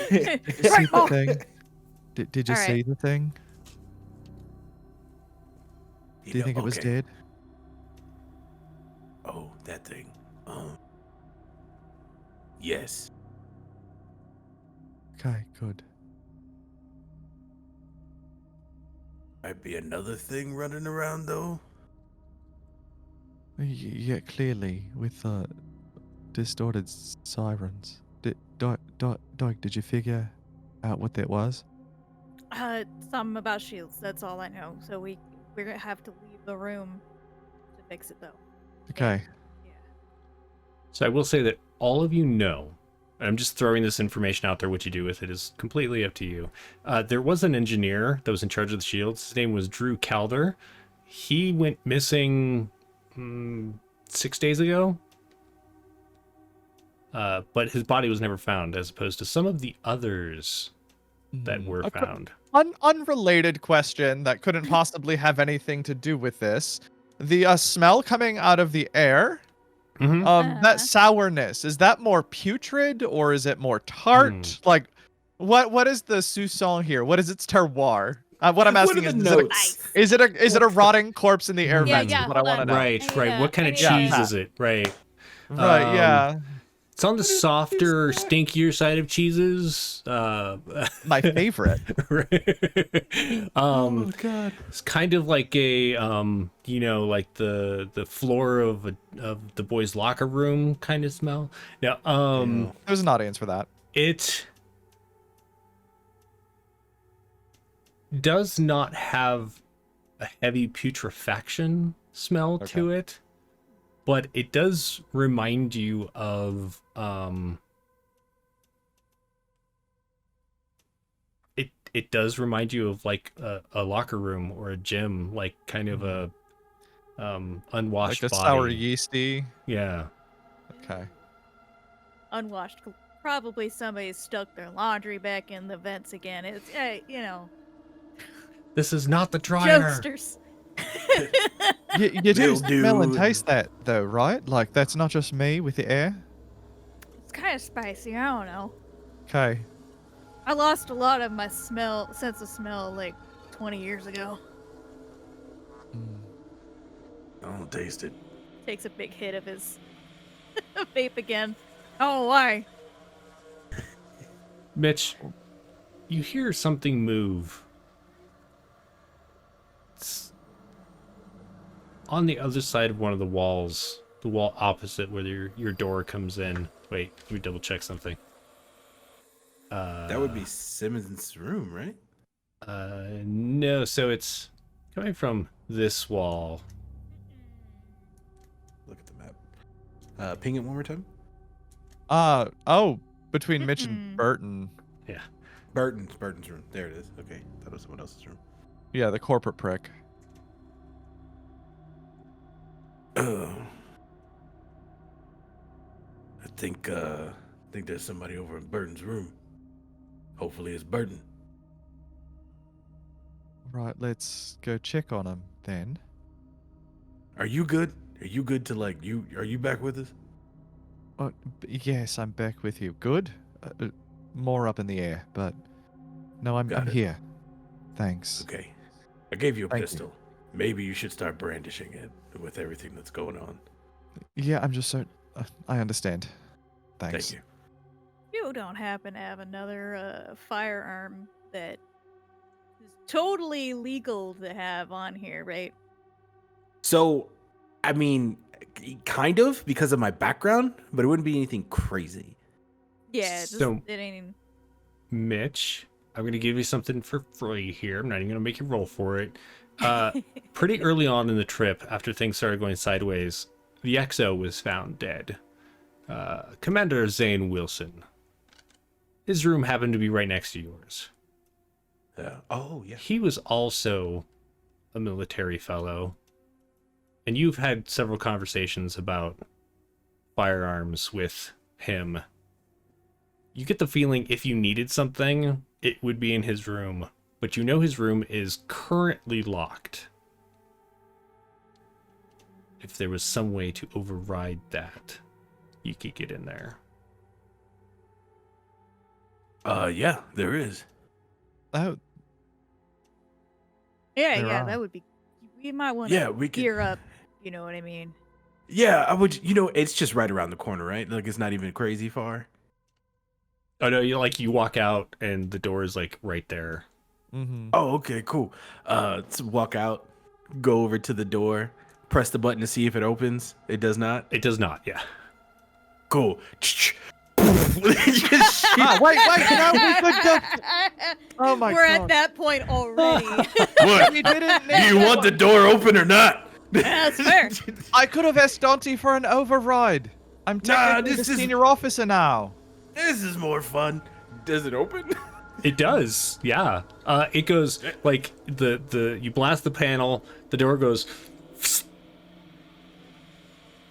Did you see the thing? Did you All right. see the thing? Do you think it was dead? Oh, that thing. Yes. Okay, good. Might be another thing running around though. Yeah, clearly with distorted sirens. Doug, did you figure out what that was? Something about shields. That's all I know. So we're gonna have to leave the room to fix it, though. Okay. Yeah. So I will say that all of you know, and I'm just throwing this information out there, what you do with it is completely up to you. There was an engineer that was in charge of the shields. His name was Drew Calder. He went missing 6 days ago. But his body was never found, as opposed to some of the others that were found. Unrelated question that couldn't possibly have anything to do with this. The smell coming out of the air, that sourness, is that more putrid or is it more tart? Like, what is the soupçon here? What is its terroir? What I'm asking is it a rotting corpse in the air vent? Yeah, Is what I want to know. Right. What kind of cheese is it? Right. Right. Yeah. It's on the softer, stinkier side of cheeses. My favorite. Oh god. It's kind of like a like the floor of the boys' locker room kind of smell. Now, There's an audience for that. it does not have a heavy putrefaction smell to it, but it does remind you of it does remind you of like a locker room or a gym, like kind of a unwashed Like a body. sour yeasty. Yeah. Okay. Unwashed. Probably somebody stuck their laundry back in the vents again. It's This is not the dryer. jokesters. You do smell and Mildew. taste that though, right? Like that's not just me with the air. It's kind of spicy. I don't know. Okay. I lost a lot of my sense of smell like 20 years ago. I don't taste it. Takes a big hit of his vape again. Oh, why? Mitch, you hear something move. It's on the other side of one of the walls, the wall opposite where your door comes in. Wait, let me double check something. That would be Simmons' room, right? No, so it's coming from this wall. Look at the map. Ping it one more time. Between Mitch and Burton. Yeah. Burton's room. There it is. Okay, that was someone else's room. Yeah, the corporate prick. I think there's somebody over in Burton's room. Hopefully it's Burton. Right, let's go check on him then. Are you good? Are you good to are you back with us? Oh, yes, I'm back with you. Good. More up in the air, but no, I'm here. Thanks. Okay. I gave you a Thank pistol. Maybe you should start brandishing it with everything that's going on. Yeah, I'm just so. I understand. Thanks. Thank you. You don't happen to have another firearm that is totally legal to have on here, right? So, I mean, kind of because of my background, but it wouldn't be anything crazy. Yeah, So- it ain't. Mitch, I'm going to give you something for free here. I'm not even going to make you roll for it. Pretty early on in the trip, after things started going sideways, the XO was found dead. Commander Zane Wilson. His room happened to be right next to yours. Oh, yeah. He was also a military fellow. And you've had several conversations about firearms with him. You get the feeling if you needed something, it would be in his room. But you know his room is currently locked. If there was some way to override that, you could get in there. Yeah, there is. Oh, Yeah, There are. that would be. We might want to Yeah, we could. gear up. You know what I mean? Yeah, I would. It's just right around the corner, right? Like it's not even crazy far. Oh no, you walk out and the door is like right there. mm-hmm. Oh, okay, cool. Let's walk out, go over to the door, press the button to see if it opens. It does not. It does not, yeah. Cool. Wait, no, we could go. Oh my We're god. at that point already. What? We didn't Do you want the door open or not? That's fair. I could have asked Dante for an override. I'm technically this the is- senior officer now. This is more fun. Does it open? It does, yeah. It goes like the you blast the panel, the door goes,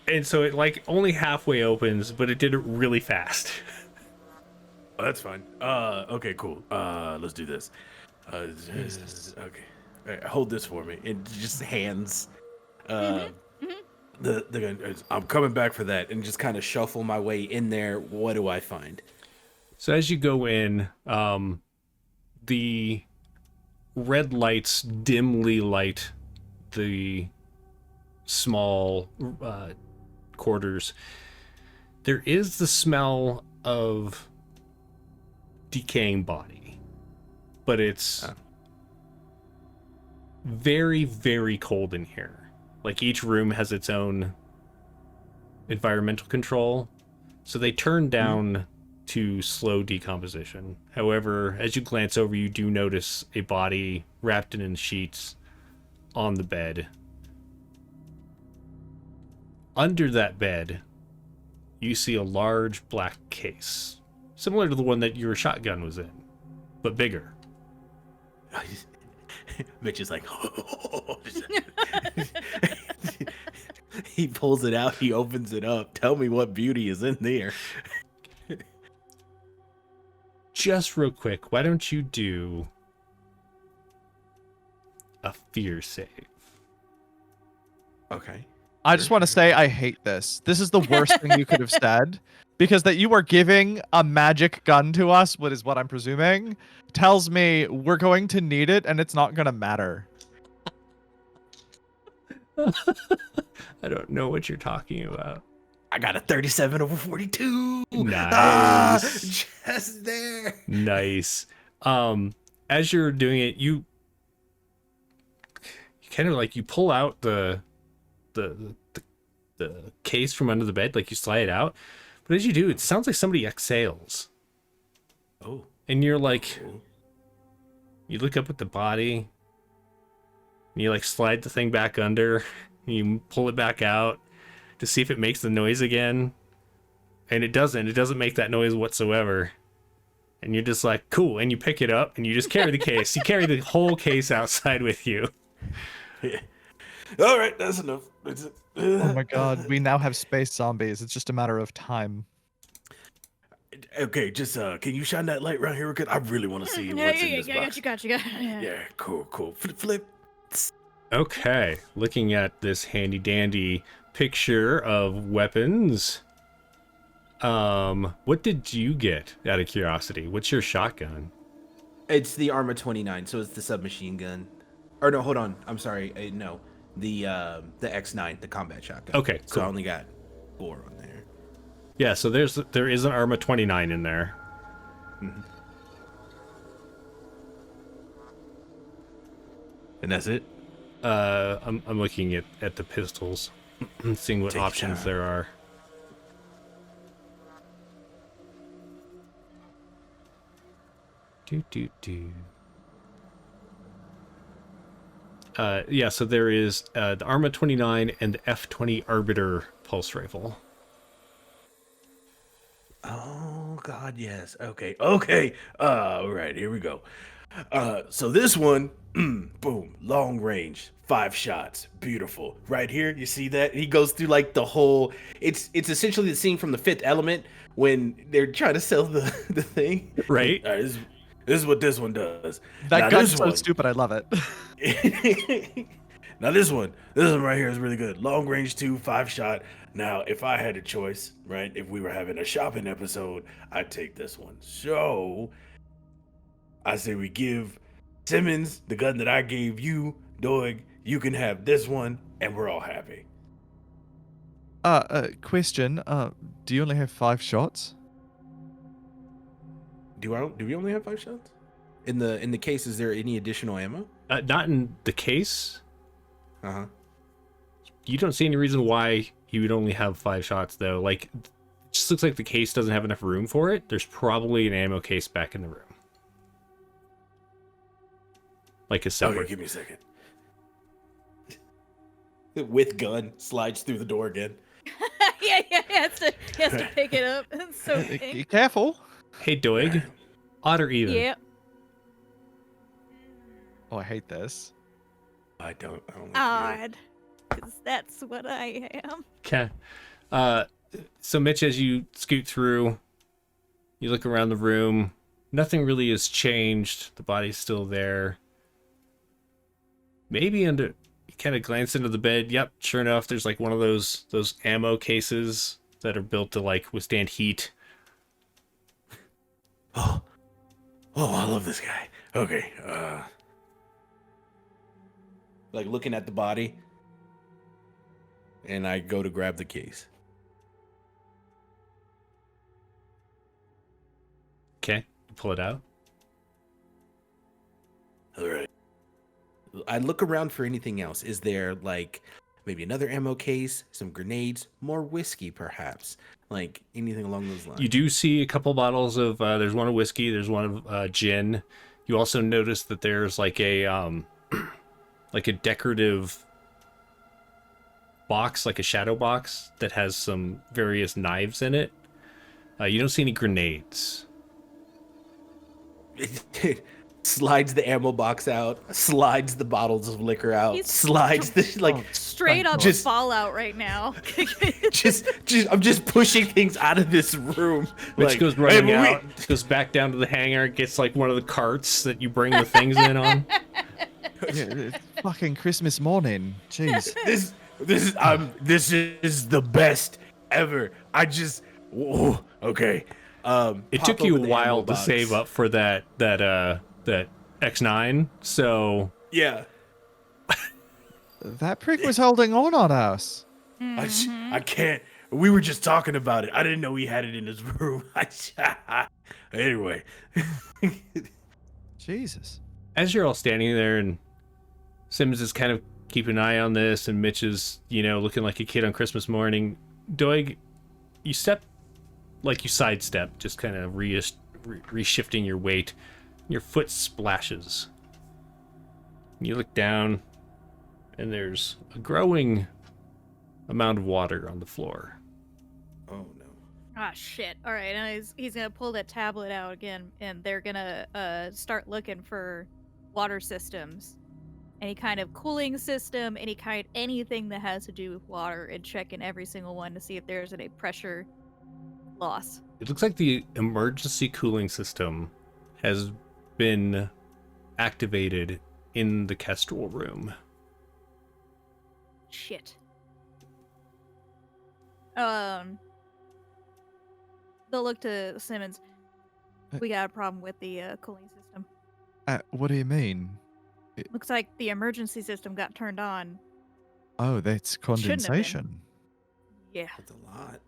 and so it like only halfway opens, but it did it really fast. Oh, that's fine. Okay, cool. Let's do this. Jesus. Okay. All right, hold this for me. It just hands Mhm. the gun. I'm coming back for that, and just kind of shuffle my way in there. What do I find? So as you go in, the red lights dimly light the small quarters. There is the smell of decaying body, but it's very, very cold in here. Like each room has its own environmental control, so they turn down to slow decomposition. However, as you glance over, you do notice a body wrapped in sheets on the bed. Under that bed, you see a large black case, similar to the one that your shotgun was in, but bigger. Mitch is like, he pulls it out. He opens it up. Tell me what beauty is in there. Just real quick, why don't you do a fear save? Okay. I just want to say I hate this. This is the worst thing you could have said, because that you are giving a magic gun to us, what is what I'm presuming, tells me we're going to need it and it's not going to matter. I don't know what you're talking about. I got a 37 over 42. Nice. Just there. Nice. As you're doing it, you kind of like you pull out the case from under the bed, like you slide it out. But as you do, it sounds like somebody exhales. Oh. And you're like, you look up at the body, and you like slide the thing back under, and you pull it back out to see if it makes the noise again. And it doesn't make that noise whatsoever. And you're just like, cool. And you pick it up and you just carry the case. You carry the whole case outside with you. Yeah. All right, that's enough. Oh my god, we now have space zombies. It's just a matter of time. Okay, just can you shine that light around here? Because I really want to see what's in this box. Got you. Yeah, cool. Flip. Okay, looking at this handy dandy picture of weapons. What did you get out of curiosity? What's your shotgun? It's the Arma 29, so it's the submachine gun. Or no, hold on. I'm sorry. No, the X9, the combat shotgun. Okay, So cool. I only got 4 on there. Yeah, so there is an Arma 29 in there. Mm-hmm. And that's it. I'm looking at the pistols, seeing what Take your options time. there are. Do. Yeah, so there is the Arma 29 and the F20 Arbiter pulse rifle. Oh God, yes. Okay. All right, here we go. So this one, boom, long range, 5 shots, beautiful. Right here, you see that? He goes through like the whole. It's essentially the scene from The Fifth Element when they're trying to sell the thing. Right. This is what this one does. That Now, gun's this so one- stupid, I love it. Now this one right here is really good. Long range 2, 5 shot. Now, if I had a choice, right, if we were having a shopping episode, I'd take this one. So I say we give Simmons the gun that I gave you, Doig. You can have this one, and we're all happy. Question. Do you only have 5 shots? Do we only have 5 shots? In the case, is there any additional ammo? Not in the case. Uh-huh. You don't see any reason why he would only have 5 shots, though. Like, it just looks like the case doesn't have enough room for it. There's probably an ammo case back in the room. Like a separate. Okay, give me a second. With gun, slides through the door again. yeah. He has to pick it up. It's so Be big. careful. Hey, Doig. Odd or even? Yep. Oh, I hate this. I don't like you. Odd. Because that's what I am. Okay. So Mitch, as you scoot through, you look around the room, Nothing really has changed. The body's still there. Maybe under, you kind of glance into the bed. Yep, sure enough, there's like one of those ammo cases that are built to like withstand heat. Oh, I love this guy. Okay, like looking at the body, and I go to grab the case. Okay, pull it out. All right. I look around for anything else. Is there like maybe another ammo case, some grenades, more whiskey, perhaps? Like anything along those lines? You do see a couple bottles of. There's one of whiskey. There's one of gin. You also notice that there's like a like a decorative box, like a shadow box that has some various knives in it. You don't see any grenades. Slides the ammo box out, slides the bottles of liquor out, He's slides the like Straight up just- Fallout right now. just I'm just pushing things out of this room. Mitch Like, goes running "Hey, out, goes back down to the hangar, gets like one of the carts that you bring the things in on. Yeah, it's fucking Christmas morning. Jeez. This is the best ever. I just whoa, okay. It Pop took you a open the ammo while to box. save up for that X9, so Yeah. That prick was holding on us. I can't. We were just talking about it. I didn't know he had it in his room. Anyway. Jesus. as you're all standing there and Sims is kind of keeping an eye on this and Mitch is, looking like a kid on Christmas morning, Doig, you sidestep, just kind of reshifting your weight. Your foot splashes. You look down and there's a growing amount of water on the floor. Oh no. Ah, shit. All right, and he's gonna pull that tablet out again, and they're gonna start looking for water systems, any kind of cooling system, anything that has to do with water, and checking every single one to see if there's any pressure loss. It looks like the emergency cooling system has been activated in the Kestrel room. Shit. They'll look to Simmons. We got a problem with the cooling system. What do you mean? Looks like the emergency system got turned on. Oh, that's Shouldn't have been. condensation. Yeah. That's a lot.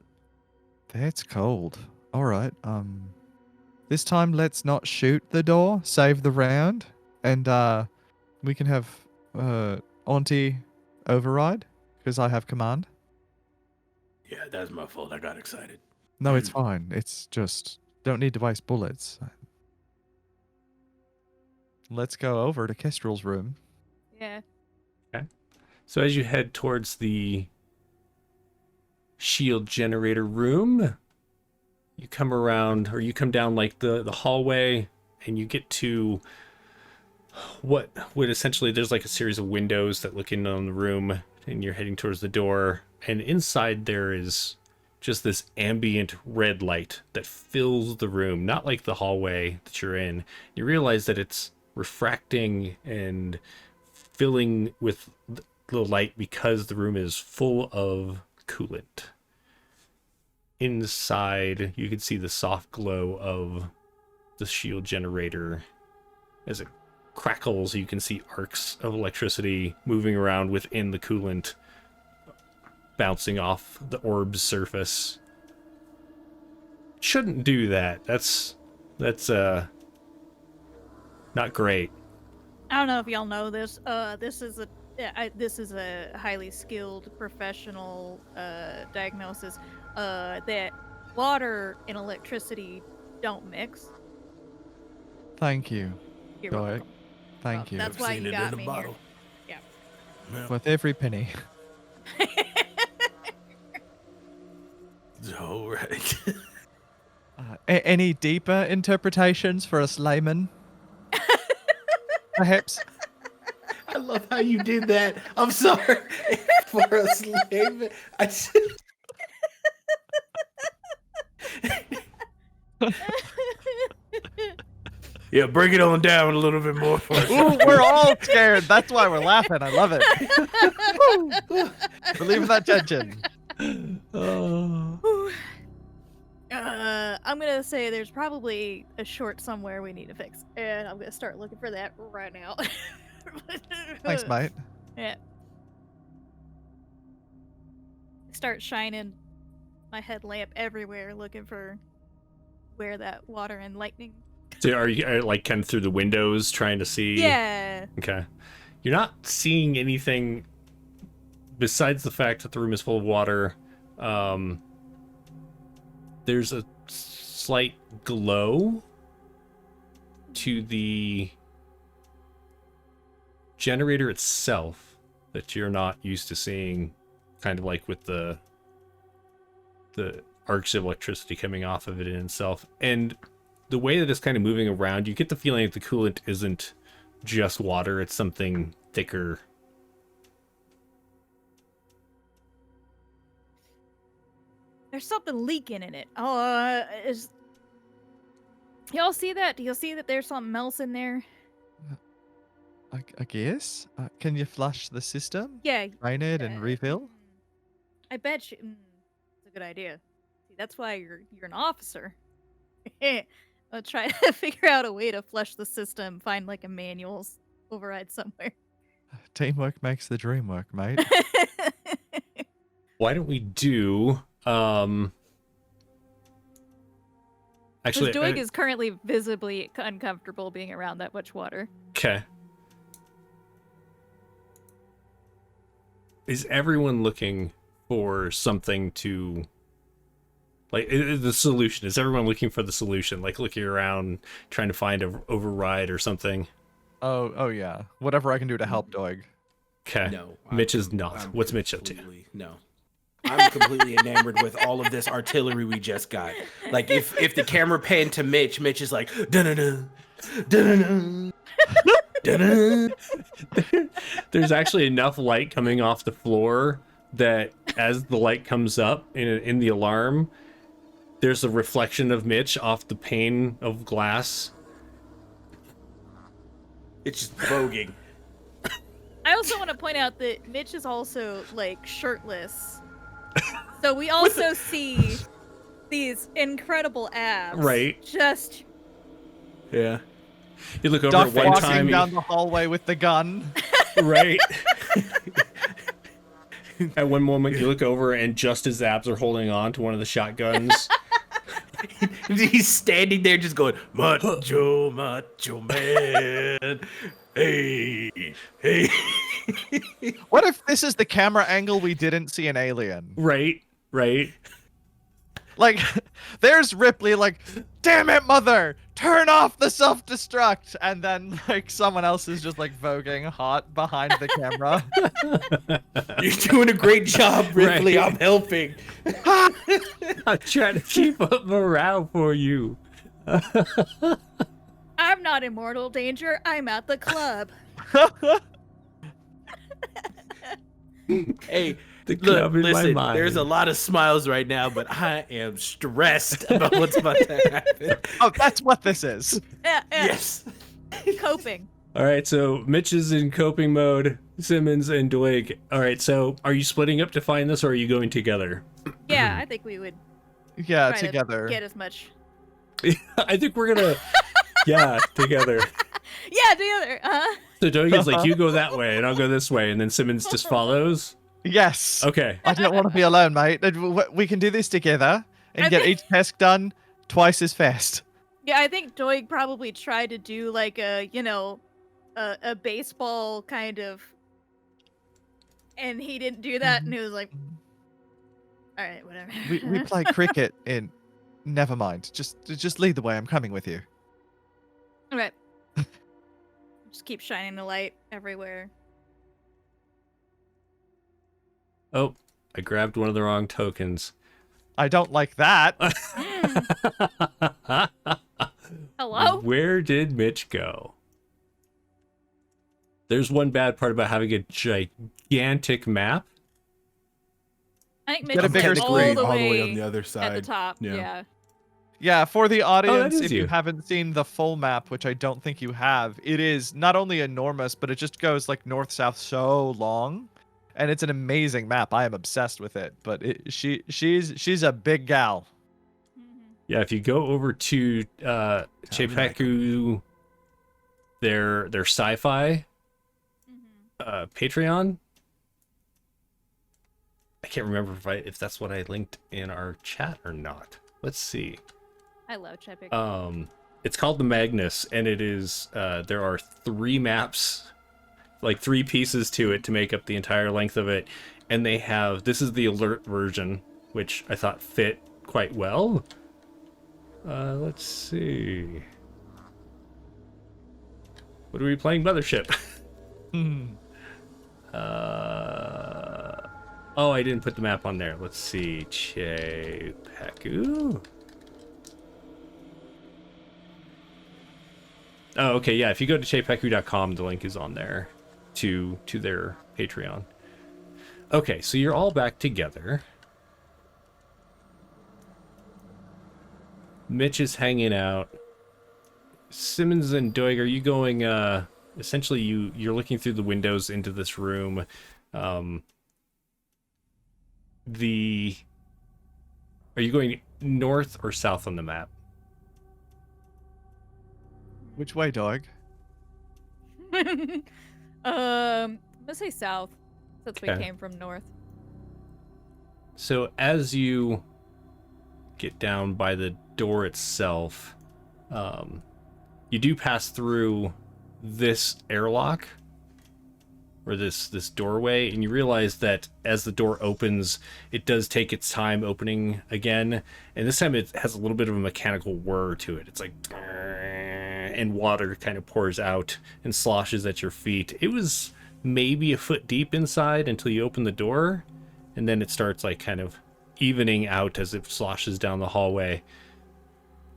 That's cold. All right. This time let's not shoot the door. Save the round, and we can have Auntie override because I have command. Yeah, that's my fault. I got excited. No, it's fine. It's just don't need to waste bullets. Let's go over to Kestrel's room. Yeah. So as you head towards the shield generator room, you come around, or you come down like the hallway, and you get to what would essentially, there's like a series of windows that look in on the room, and you're heading towards the door, and inside there is just this ambient red light that fills the room, not like the hallway that you're in. You realize that it's refracting and filling with the light because the room is full of coolant. Inside, you can see the soft glow of the shield generator as it crackles. You can see arcs of electricity moving around within the coolant, bouncing off the orb's surface. Shouldn't do that. That's not great. I don't know if y'all know this. This is a highly skilled professional diagnosis. That water and electricity don't mix. Thank you. You're Doig. welcome. Thank you. That's why Seen you it got in a me bottle. here. Worth every penny. All right. Any deeper interpretations for us laymen? Perhaps. I love how you did that. I'm sorry for a slave. I just... Yeah, bring it on down a little bit more for us. Ooh, we're all scared. That's why we're laughing. I love it. Believe in that tension. Oh. I'm gonna say there's probably a short somewhere we need to fix, and I'm gonna start looking for that right now. Thanks, mate. Yeah. Start shining my headlamp everywhere, looking for where that water and lightning. So are you like kind of through the windows trying to see? Yeah. Okay. You're not seeing anything besides the fact that the room is full of water. There's a slight glow to the generator itself that you're not used to seeing, kind of like with the arcs of electricity coming off of it in itself. And the way that it's kind of moving around, you get the feeling that the coolant isn't just water, it's something thicker. There's something leaking in it. Oh, y'all see that? Do y'all see that there's something else in there? I guess. Can you flush the system? Yeah. Drain it and refill? I bet you. It's a good idea. See, that's why you're an officer. I'll try to figure out a way to flush the system. Find like a manuals override somewhere. Teamwork makes the dream work, mate. Why don't we do actually Doig is currently visibly uncomfortable being around that much water. Okay. Is everyone looking for something to like the solution? Is everyone looking for the solution? Like looking around trying to find a override or something? Oh yeah. Whatever I can do to help Doig. Okay. No, Mitch is not. What's Mitch up to? No. I'm completely enamored with all of this artillery we just got. Like if the camera panned to Mitch, Mitch is like dun-dun-dun, dun-dun-dun, dun-dun-dun. There's actually enough light coming off the floor that as the light comes up in the alarm, there's a reflection of Mitch off the pane of glass. It's just voguing. I also want to point out that Mitch is also like shirtless. So we also see these incredible abs. Right. Just Yeah. You look over Duck at one walking time. down the hallway with the gun. Right. At one moment, you look over and just his abs are holding on to one of the shotguns. He's standing there just going, macho, macho man. Hey, hey. What if this is the camera angle we didn't see an alien? Right, right. Like, there's Ripley like, damn it, mother, turn off the self-destruct. And then, like, someone else is just, like, voguing hot behind the camera. You're doing a great job, Ripley. Right. I'm helping. I'm trying to keep up morale for you. I'm not in mortal danger. I'm at the club. Hey, The club in my listen, mind. there's a lot of smiles right now, but I am stressed about what's about to happen. Oh, that's what this is. Yeah, Yes. Coping. All right, so Mitch is in coping mode. Simmons and Doig. All right, so are you splitting up to find this, or are you going together? Yeah, I think we would Yeah, try together. to get as much. I think we're gonna, yeah, together. Yeah, together. So Doig is like, you go that way, and I'll go this way, and then Simmons just follows. Yes. Okay. I don't want to be alone, mate. We can do this together and get each task done twice as fast. Yeah, I think Doig probably tried to do like a, a baseball kind of, and he didn't do that, and he was like, all right, whatever. We play cricket in. Never mind. Just lead the way. I'm coming with you. Okay. Just keep shining the light everywhere. Oh, I grabbed one of the wrong tokens. I don't like that. Hello? Where did Mitch go? There's one bad part about having a gigantic map. I think Get a Mitch bigger is all screen. the all the way way on the other at side. the top. Yeah. Yeah. Yeah, for the audience, is if you. you haven't seen the full map, which I don't think you have, it is not only enormous, but it just goes like north-south so long, and it's an amazing map. I am obsessed with it. But she's a big gal. Yeah, if you go over to Chepeku, their sci-fi Patreon. I can't remember if that's what I linked in our chat or not. Let's see. I love Chepik. It's called the Magnus, and it is there are 3 maps, like 3 pieces to it to make up the entire length of it, and they have, this is the alert version, which I thought fit quite well. Let's see. What are we playing? Mothership. Oh, I didn't put the map on there. Let's see. Chepeku. Oh, okay, yeah. If you go to chepeku.com, the link is on there to their Patreon. Okay, so you're all back together. Mitch is hanging out. Simmons and Doig, are you going? Essentially, you're looking through the windows into this room. Are you going north or south on the map? Which way, dog? Let's say south, since we Okay. came from north. So as you get down by the door itself, you do pass through this airlock, or this doorway, and you realize that as the door opens, it does take its time opening again, and this time it has a little bit of a mechanical whir to it. It's like, and water kind of pours out and sloshes at your feet. It was maybe a foot deep inside until you open the door, and then it starts like kind of evening out as it sloshes down the hallway.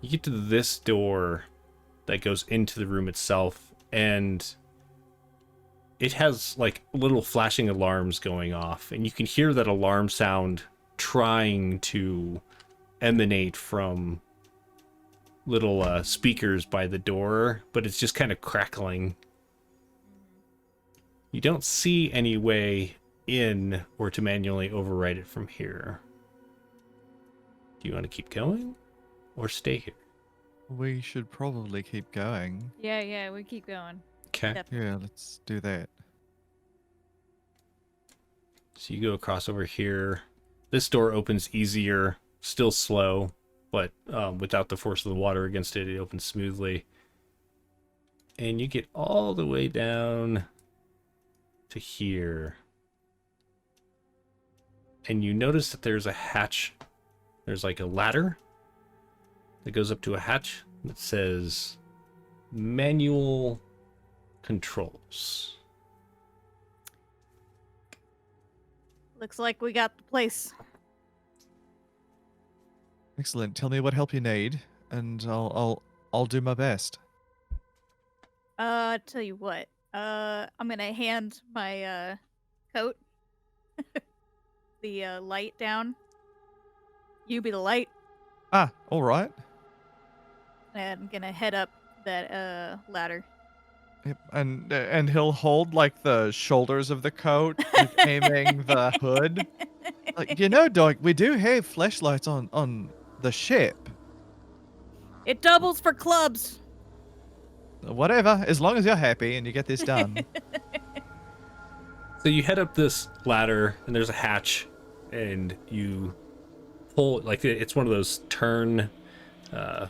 You get to this door that goes into the room itself, and it has like little flashing alarms going off, and you can hear that alarm sound trying to emanate from little speakers by the door, but it's just kind of crackling. You don't see any way in or to manually override it from here. Do you want to keep going or stay here? We should probably keep going. Yeah, we keep going. Okay. Yep. Yeah, let's do that. So you go across over here. This door opens easier, still slow, but without the force of the water against it, it opens smoothly. And you get all the way down to here. And you notice that there's a hatch. There's like a ladder that goes up to a hatch that says manual controls. Looks like we got the place. Excellent. Tell me what help you need, and I'll do my best. Tell you what. I'm gonna hand my coat, the light down. You be the light, Ah, all right. and I'm gonna head up that ladder. Yep, and he'll hold like the shoulders of the coat, with aiming the hood. Like, dog, we do have flashlights on the ship. It doubles for clubs. Whatever, as long as you're happy and you get this done. So you head up this ladder, and there's a hatch, and you pull, like, it's one of those turn, I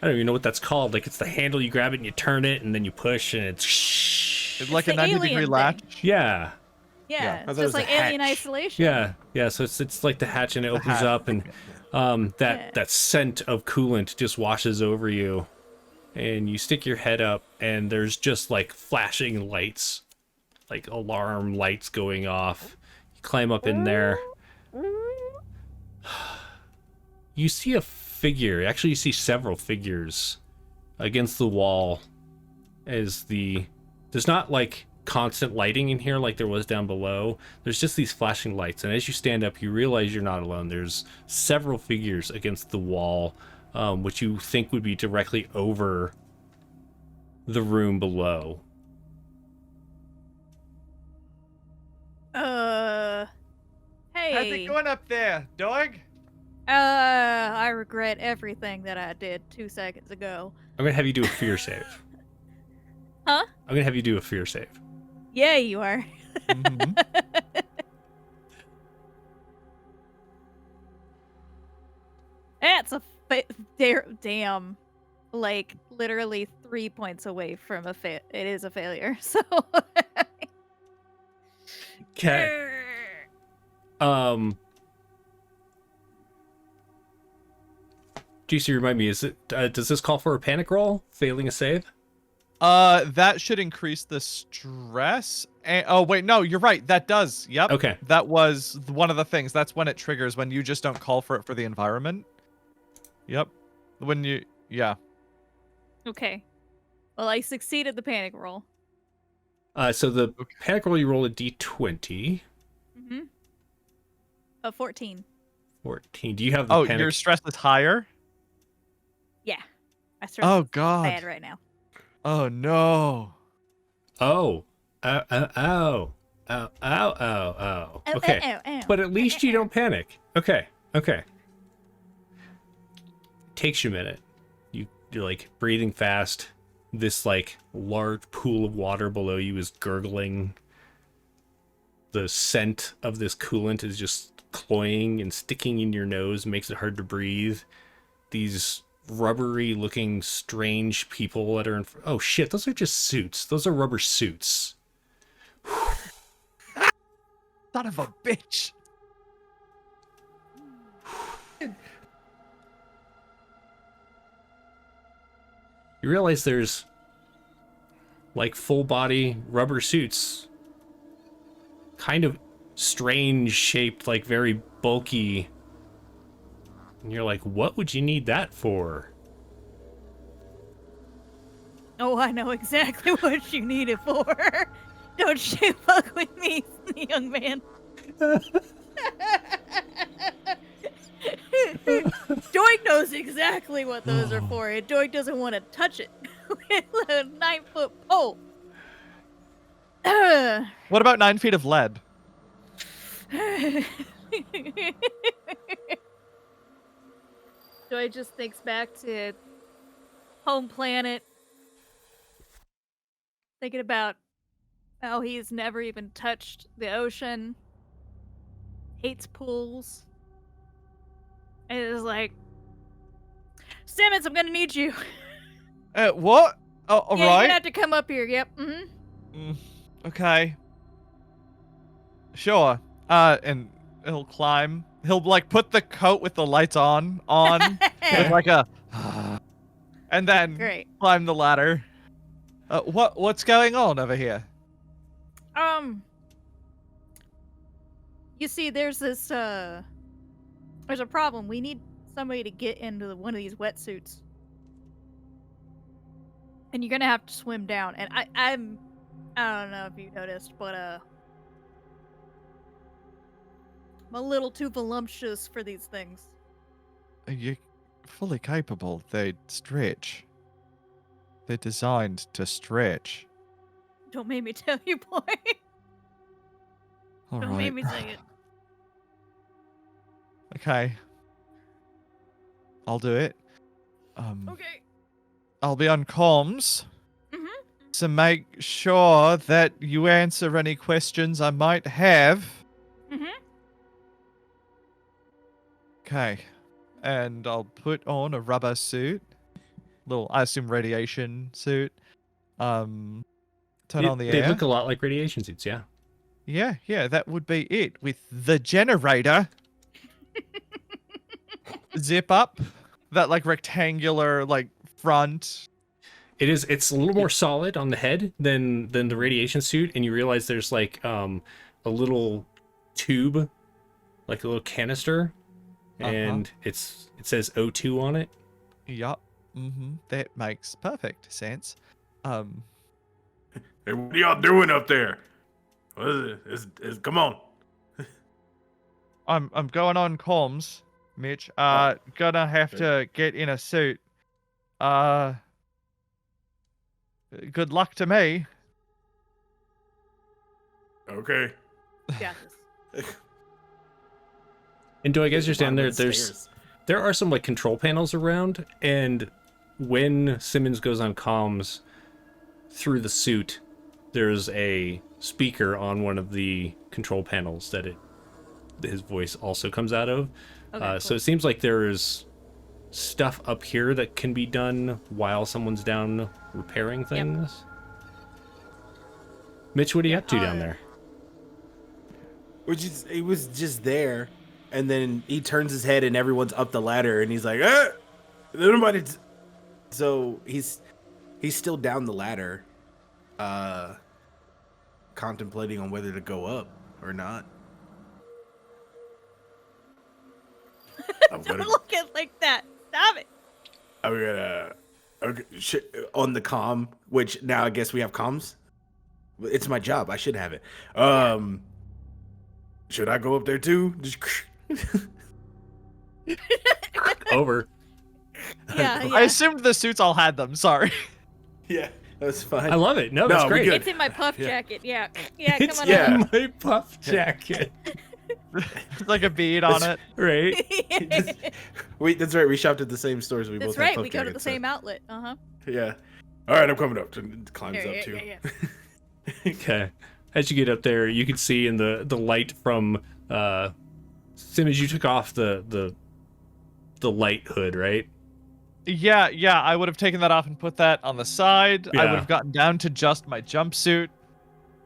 don't even know what that's called. Like, it's the handle, you grab it and you turn it, and then you push, and it's It's like a the 90-degree alien latch. thing. yeah. Yeah, I thought it's it was just like a Alien hatch. Isolation. Yeah. So it's like the hatch, and it opens hatch. up, and Yeah. that scent of coolant just washes over you, and you stick your head up, and there's just like flashing lights, like alarm lights going off. You climb up in there. You see a figure. Actually, you see several figures against the wall. There's not like constant lighting in here like there was down below. There's just these flashing lights, and as you stand up, you realize you're not alone. There's several figures against the wall, which you think would be directly over the room below. Hey. How's it going up there, dog? I regret everything that I did 2 seconds ago. I'm gonna have you do a fear save. Huh? I'm gonna have you do a fear save. Yeah, you are. Mm-hmm. That's a damn, like literally 3 points away from it is a failure. So. Okay. GC, remind me, is it does this call for a panic roll? Failing a save? That should increase the stress. Oh wait, no, you're right. That does. Yep. Okay. That was one of the things. That's when it triggers, when you just don't call for it for the environment. Yep. When you, yeah. Okay. Well, I succeeded the panic roll. So the panic roll, you roll a d20. Mm-hmm. A 14. 14. Do you have the Oh, panic? your stress is higher? Yeah. I stress Oh is god. bad right now. Oh no. Oh. Oh. Okay. Ow. But at least you don't panic. Okay. Takes you a minute. You're like breathing fast. This like large pool of water below you is gurgling. The scent of this coolant is just cloying and sticking in your nose, makes it hard to breathe. These rubbery looking strange people that are in oh shit, those are just suits. Those are rubber suits. Son of a bitch. You realize there's like full body rubber suits, kind of strange shaped, like very bulky, and you're like, what would you need that for? Oh, I know exactly what you need it for. Don't you fuck with me, young man. Doig knows exactly what those are for, and Doig doesn't want to touch it with a 9-foot pole. What about 9 feet of lead? Doig just thinks back to home planet, thinking about how he's never even touched the ocean, hates pools. And it's like, Simmons, I'm gonna need you. What? Oh, all Yeah, you're right. gonna have to come up here. Yep. Mm-hmm. Okay. Sure. And he'll climb. He'll like put the coat with the lights on with like a, and then Great. climb the ladder. What's going on over here? You see, there's this there's a problem. We need somebody to get into one of these wetsuits, and you're gonna have to swim down. And I don't know if you noticed, but I'm a little too voluptuous for these things. You're fully capable. They stretch. They're designed to stretch. Don't make me tell you, boy. All Don't right. make me say it. Okay. I'll do it. Okay. I'll be on comms Mhm. to make sure that you answer any questions I might have. Mhm. Okay. And I'll put on a rubber suit. Little, I assume, radiation suit. Turn on the They air. look a lot like radiation suits, yeah. Yeah, that would be it. With the generator. Zip up. That, like, rectangular, like, front. It's a little more solid on the head than the radiation suit, and you realize there's like a little tube, like a little canister, and it says O2 on it. Yup. That makes perfect sense. Hey, what are y'all doing up there? What is it? Come on. I'm going on comms, Mitch. Gonna have to get in a suit. Good luck to me. Okay. Got this. And do I guess you're standing there? Stairs. There are some like control panels around, and when Simmons goes on comms through the suit, there's a speaker on one of the control panels that his voice also comes out of. Okay, So cool. it seems like there's stuff up here that can be done while someone's down repairing things. Mitch, what are you up to down there? He was just there, and then he turns his head, and everyone's up the ladder, and he's like, "Ah, nobody." So he's still down the ladder, contemplating on whether to go up or not. Don't look at like that. Stop it. I'm gonna on the comm, which now I guess we have comms. It's my job. I should have it. Should I go up there too? Just Over. Yeah, I assumed the suits all had them. Sorry. yeah, that's fine. I love it. No, that's we great. good. It's in my puff Yeah. jacket. Yeah. Yeah, It's come on yeah. in my puff jacket. It's like a bead on it. Right? Wait, that's right. We shopped at the same stores. We That's both right. had puff We go to the jackets, same outlet. Uh-huh. So, yeah. All right, I'm coming up. Climbs Yeah, up yeah, too. yeah, Okay. As you get up there, you can see in the light from Simmons, you took off the light hood, right? Yeah, I would have taken that off and put that on the side. I Yeah. would have gotten down to just my jumpsuit,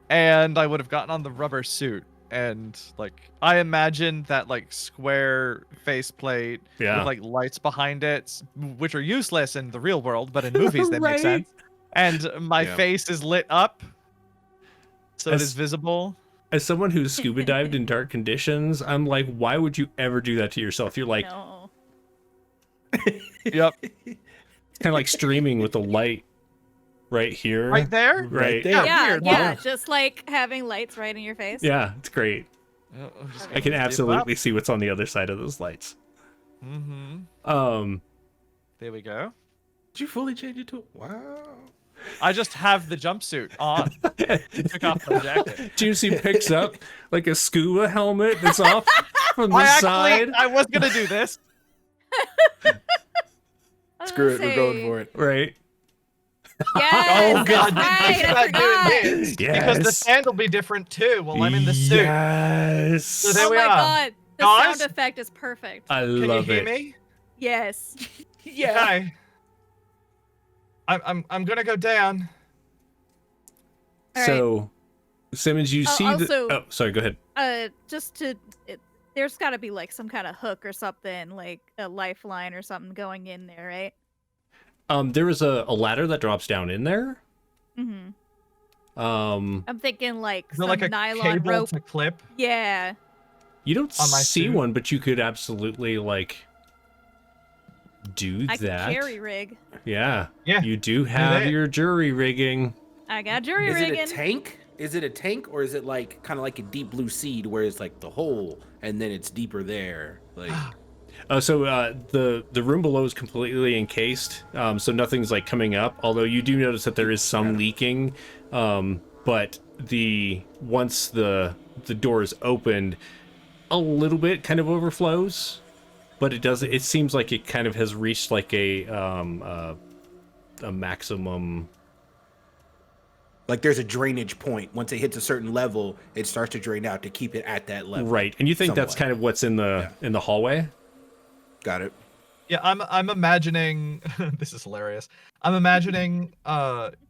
and I would have gotten on the rubber suit. And like, I imagine that like square faceplate Yeah. with like lights behind it, which are useless in the real world, but in movies they Right. make sense. And my Yeah. face is lit up, so it As- is visible. As someone who's scuba dived in dark conditions, I'm like, why would you ever do that to yourself? You're like, No. Yep, it's kind of like streaming with the light right here. right there. Right. there. Yeah, weird. yeah. Wow. Just like having lights right in your face. Yeah, it's great. I can absolutely see what's on the other side of those lights. Mm-hmm. There we go. Did you fully change it to? Wow. I just have the jumpsuit on. Took off my jacket. Juicy picks up like a scuba helmet that's off from the side. I was gonna do this. Screw it. We're going for it. Right. Yes, Oh, God, that's you right, I keep on doing forgot. this. Yes. Because the sand will be different too while I'm in the suit. Yes. So there Oh we my are. god, the Guys? sound effect is perfect. I Can love you hear it. me? Yes. Okay. I'm gonna go down. So, Simmons, you see also- the. Oh, sorry. Go ahead. There's got to be like some kind of hook or something, like a lifeline or something going in there, right? There is a ladder that drops down in there. Mm-hmm. Um, I'm thinking like Is there some like a nylon cable rope. to clip? Yeah. you don't On my see suit? one, but you could absolutely like do I that. can jury rig. Yeah. Yeah, You do have that. your jury rigging. I got jury Is rigging. it a tank? Is it a tank, or is it like kind of like a deep blue seed where it's like the hole and then it's deeper there? Like, The room below is completely encased, so nothing's like coming up. Although you do notice that there is some leaking, but once the door is opened, a little bit kind of overflows, but it doesn't. It seems like it kind of has reached like a maximum. like there's a drainage point. Once it hits a certain level, it starts to drain out to keep it at that level. Right, and you think that's somewhat. kind of what's in the hallway. Got it. Yeah, I'm imagining this is hilarious. I'm imagining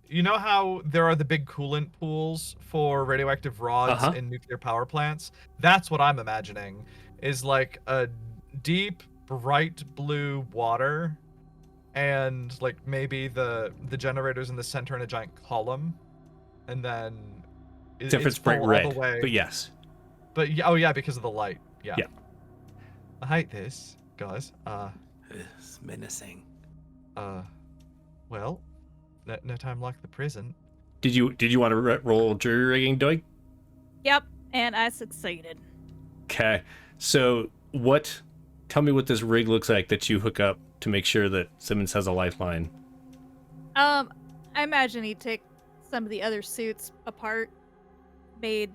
you know how there are the big coolant pools for radioactive rods Uh-huh. in nuclear power plants? That's what I'm imagining. Is like a deep bright blue water and like maybe the generators in the center in a giant column, and then Except for it's bright full all red, the way. but yes. But yeah, oh yeah, because of the light. Yeah. Yeah. I hate this, guys. It's menacing. Well, no time like the present. Did you want to roll jury rigging, Doig? Yep, and I succeeded. Okay. So tell me what this rig looks like that you hook up to make sure that Simmons has a lifeline. I imagine he took some of the other suits apart, made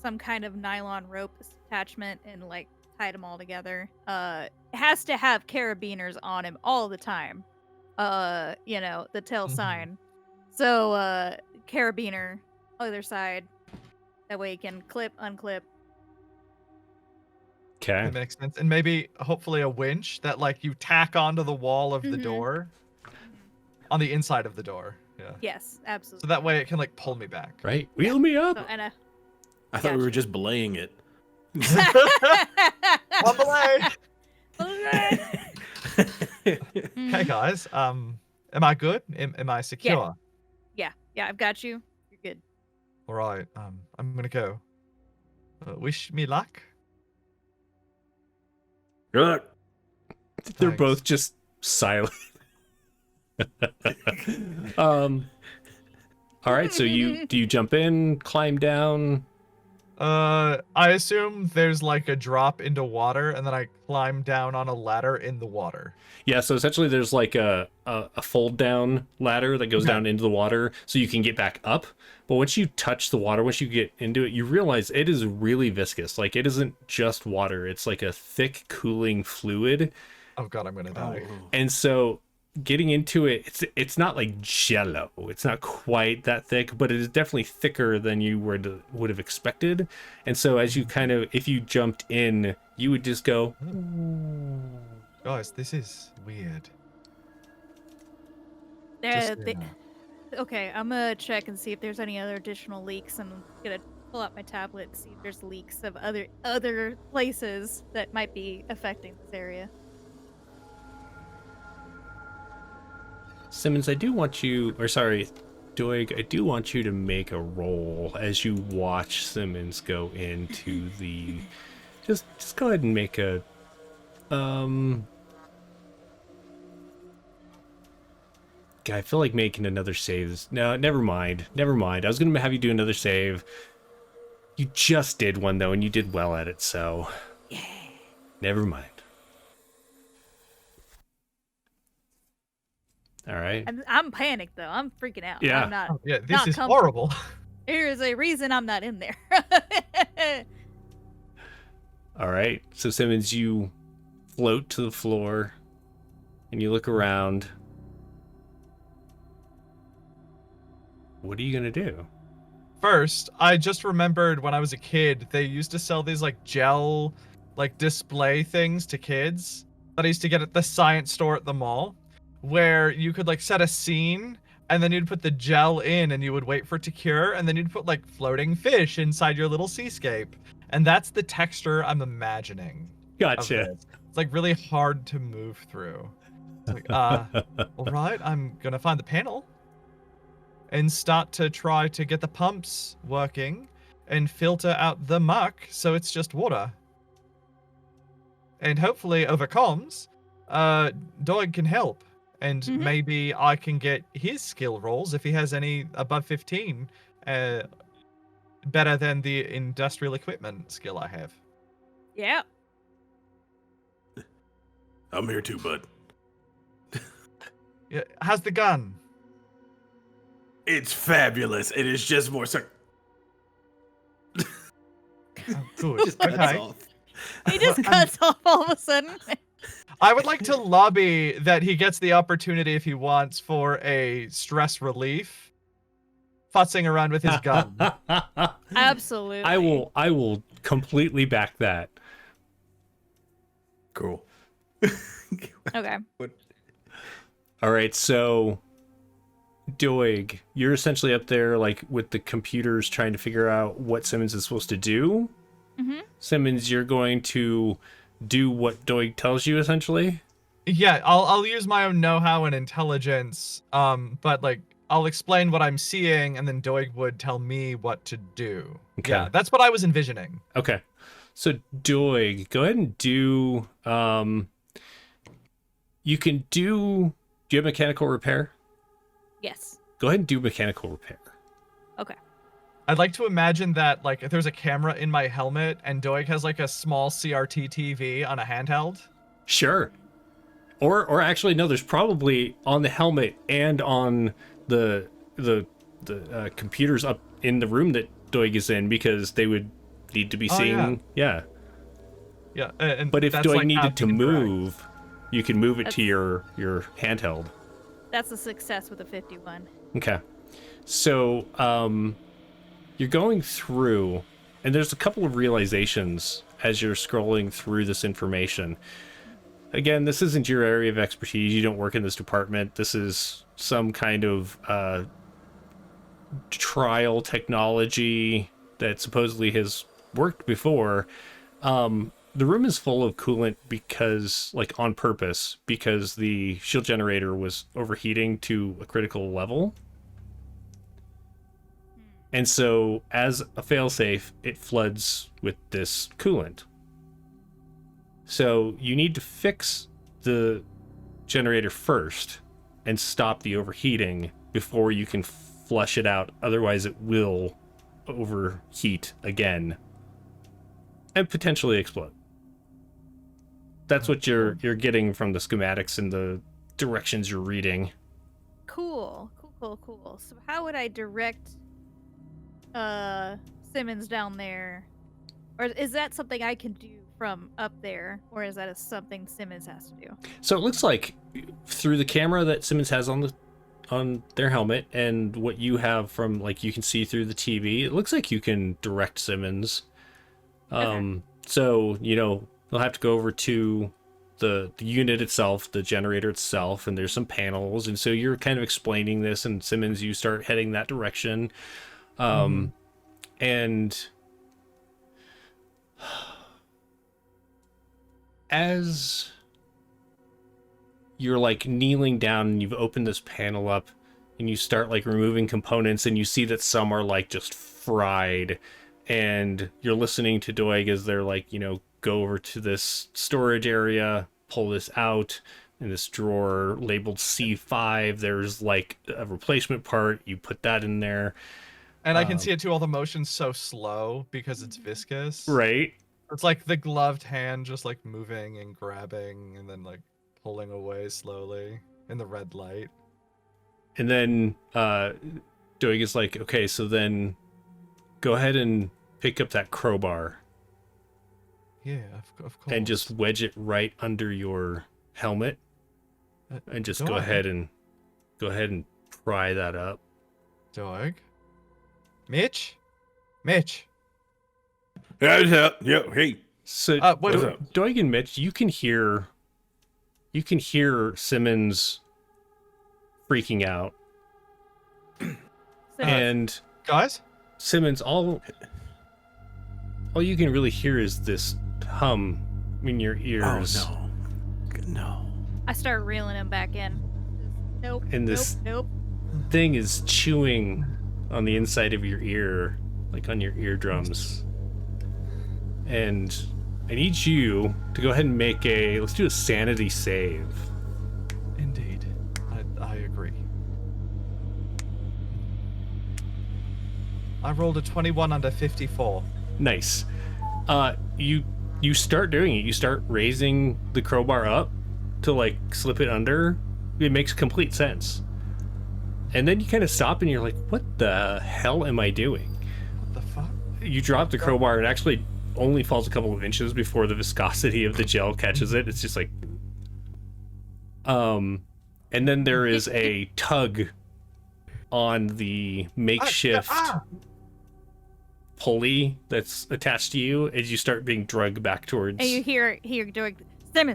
some kind of nylon rope attachment, and like tied them all together. It has to have carabiners on him all the time. The tail sign. So carabiner other side. That way he can clip, unclip. Okay. That makes sense. And maybe, hopefully, a winch that like you tack onto the wall of the door, on the inside of the door. Yeah. Yes, absolutely. So that way it can like pull me back. Right. Wheel me up. So, and I thought we were just belaying it. On belay. Mm-hmm. Hey guys, am I good? Am I secure? Yeah, I've got you. You're good. All right. I'm gonna go. Wish me luck. Good. They're Thanks. both just silent. All right. So do you jump in, climb down? I assume there's like a drop into water, and then I climb down on a ladder in the water. Yeah. So essentially, there's like a fold down ladder that goes down into the water, so you can get back up. But once you touch the water, once you get into it, you realize it is really viscous. Like, it isn't just water; it's like a thick, cooling fluid. Oh god, I'm gonna die. And so getting into it, it's not like jello. It's not quite that thick, but it is definitely thicker than you would have expected. And so as you if you jumped in, you would just go, Guys, this is weird. Okay, I'm gonna check and see if there's any other additional leaks. I'm gonna pull out my tablet and see if there's leaks of other places that might be affecting this area. Simmons, Doig, I do want you to make a roll as you watch Simmons go into the. Just go ahead and make a. I feel like making another save. No, never mind. I was gonna have you do another save. You just did one though, and you did well at it. So. Yeah. Never mind. All right. I'm panicked though. I'm freaking out. Yeah. I'm not. Oh, yeah, this not is comfortable. horrible. There is a reason I'm not in there. All right. So Simmons, you float to the floor, and you look around. What are you gonna do? First, I just remembered when I was a kid, they used to sell these like gel, like display things to kids that I used to get at the science store at the mall, where you could like set a scene and then you'd put the gel in and you would wait for it to cure, and then you'd put like floating fish inside your little seascape. And that's the texture I'm imagining. Gotcha. It's like really hard to move through. It's like, all right, I'm gonna find the panel and start to try to get the pumps working and filter out the muck so it's just water. And hopefully over comms, Doig can help. And maybe I can get his skill rolls, if he has any above 15, better than the industrial equipment skill I have. Yeah. I'm here too, bud. Yeah, how's the gun? It's fabulous. It is just more Oh, good. Just cuts Okay. off. He just cuts off all of a sudden. I would like to lobby that he gets the opportunity, if he wants, for a stress relief. Futzing around with his gun. Absolutely. I will completely back that. Cool. Okay. All right, so Doig, you're essentially up there like with the computers trying to figure out what Simmons is supposed to do. Simmons, you're going to do what Doig tells you, essentially. Yeah, I'll use my own know-how and intelligence, but like I'll explain what I'm seeing, and then Doig would tell me what to do. Okay. Yeah, that's what I was envisioning. Okay, so Doig, go ahead and do. You can do. Do you have mechanical repair? Yes. Go ahead and do mechanical repair. Okay. I'd like to imagine that, like, if there's a camera in my helmet and Doig has, like, a small CRT TV on a handheld. Sure. Or actually, no, there's probably on the helmet and on the computers up in the room that Doig is in, because they would need to be seeing. Yeah. Yeah, and But if that's, Doig like, needed to incorrect. move, you can move it to your handheld. That's a success with a 51. Okay. So, you're going through, and there's a couple of realizations as you're scrolling through this information. Again, this isn't your area of expertise. You don't work in this department. This is some kind of trial technology that supposedly has worked before. The room is full of coolant because, like, on purpose, because the shield generator was overheating to a critical level. And so, as a failsafe, it floods with this coolant. So, you need to fix the generator first and stop the overheating before you can flush it out. Otherwise, it will overheat again and potentially explode. That's what you're getting from the schematics and the directions you're reading. Cool. So how would I direct Simmons down there? Or is that something I can do from up there? Or is that something Simmons has to do? So it looks like through the camera that Simmons has on their helmet and what you have from, like, you can see through the TV, it looks like you can direct Simmons. Okay. So, you know, they'll have to go over to the unit itself, the generator itself, and there's some panels, and so you're kind of explaining this, and Simmons, you start heading that direction. And as you're, like, kneeling down and you've opened this panel up and you start, like, removing components, and you see that some are, like, just fried, and you're listening to Doig as they're, like, you know, go over to this storage area, pull this out in this drawer labeled C5. There's, like, a replacement part. You put that in there. And I can see it too, all the motion's so slow because it's viscous. Right. It's like the gloved hand just, like, moving and grabbing and then, like, pulling away slowly in the red light. And then Doig is like, okay, so then go ahead and pick up that crowbar. Yeah, of course. And just wedge it right under your helmet. And just go ahead and pry that up. Doig? Mitch? Yeah, hey. So wait. Doig and Mitch, you can hear Simmons freaking out. And Guys? Simmons, all you can really hear is this hum in your ears. Oh, no. I start reeling him back in. Nope. And this Nope. thing is chewing on the inside of your ear, like on your eardrums. And I need you to go ahead and let's do a sanity save. Indeed. I agree. I rolled a 21 under 54. Nice. You start doing it. You start raising the crowbar up to, like, slip it under. It makes complete sense. And then you kind of stop and you're like, what the hell am I doing? What the fuck? You drop the crowbar and it actually only falls a couple of inches before the viscosity of the gel catches it. It's just like... And then there is a tug on the makeshift pulley that's attached to you as you start being dragged back towards... And you hear doing,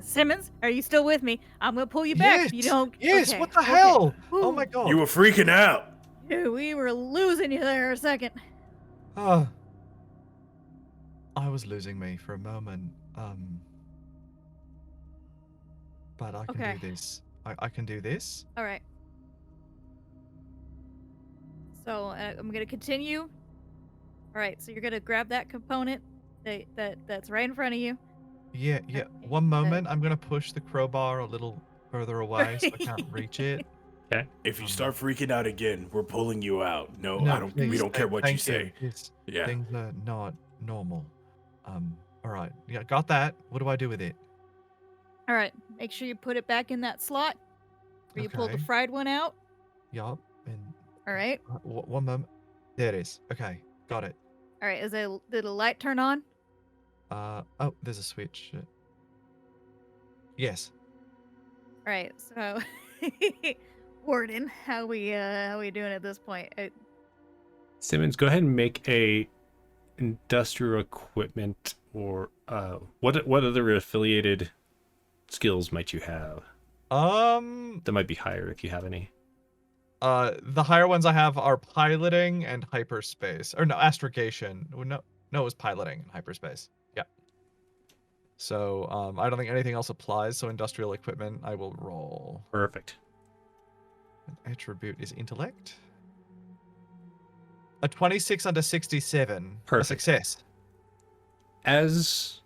Simmons, are you still with me? I'm gonna pull you back if you don't. Yes, Okay, what the hell? Whew. Oh my god. You were freaking out. Dude, we were losing you there a second. I was losing me for a moment. But I can do this. I can do this. All right. So I'm gonna continue. All right. So you're gonna grab that component that's right in front of you. Yeah. One moment. I'm gonna push the crowbar a little further away so I can't reach it. Okay. If you start freaking out again, we're pulling you out. No, No, I don't. We please, don't care what you thank say. It's, Yeah. Things are not normal. All right. Yeah, got that. What do I do with it? All right, make sure you put it back in that slot where you pulled the Okay. fried one out. Yup. And All right. one moment. There it is. Okay, got it. All right, did a light turn on? Oh, there's a switch. Yes. All right, so Warden, how we doing at this point? Simmons, go ahead and make a industrial equipment or what other affiliated skills might you have that might be higher if you have any? The higher ones I have are piloting and hyperspace. Or no, astrogation. No, it was piloting and hyperspace. Yeah. So, I don't think anything else applies, so industrial equipment I will roll. Perfect. An attribute is intellect. A 26 under 67. Perfect. A success. As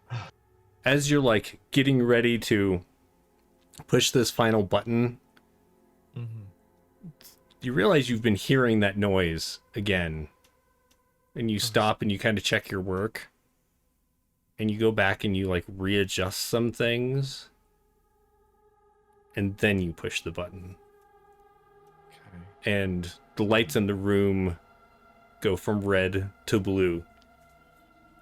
you're like getting ready to push this final button, you realize you've been hearing that noise again, and you stop and you kind of check your work, and you go back and you like readjust some things, and then you push the button, and the lights in the room go from red to blue,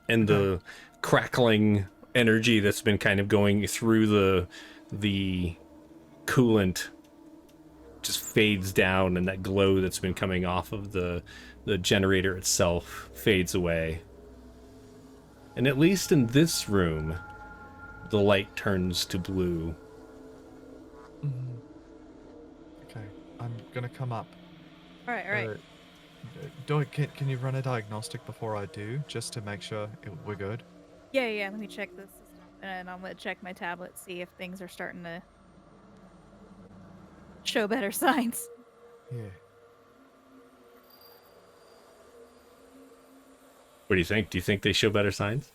and the crackling energy that's been kind of going through the coolant just fades down, and that glow that's been coming off of the generator itself fades away. And at least in this room, the light turns to blue. Okay, I'm gonna come up. All right. Can you run a diagnostic before I do, just to make sure we're good? Yeah. Let me check the system, and I'm gonna check my tablet, see if things are starting to show better signs. Yeah. What do you think? Do you think they show better signs?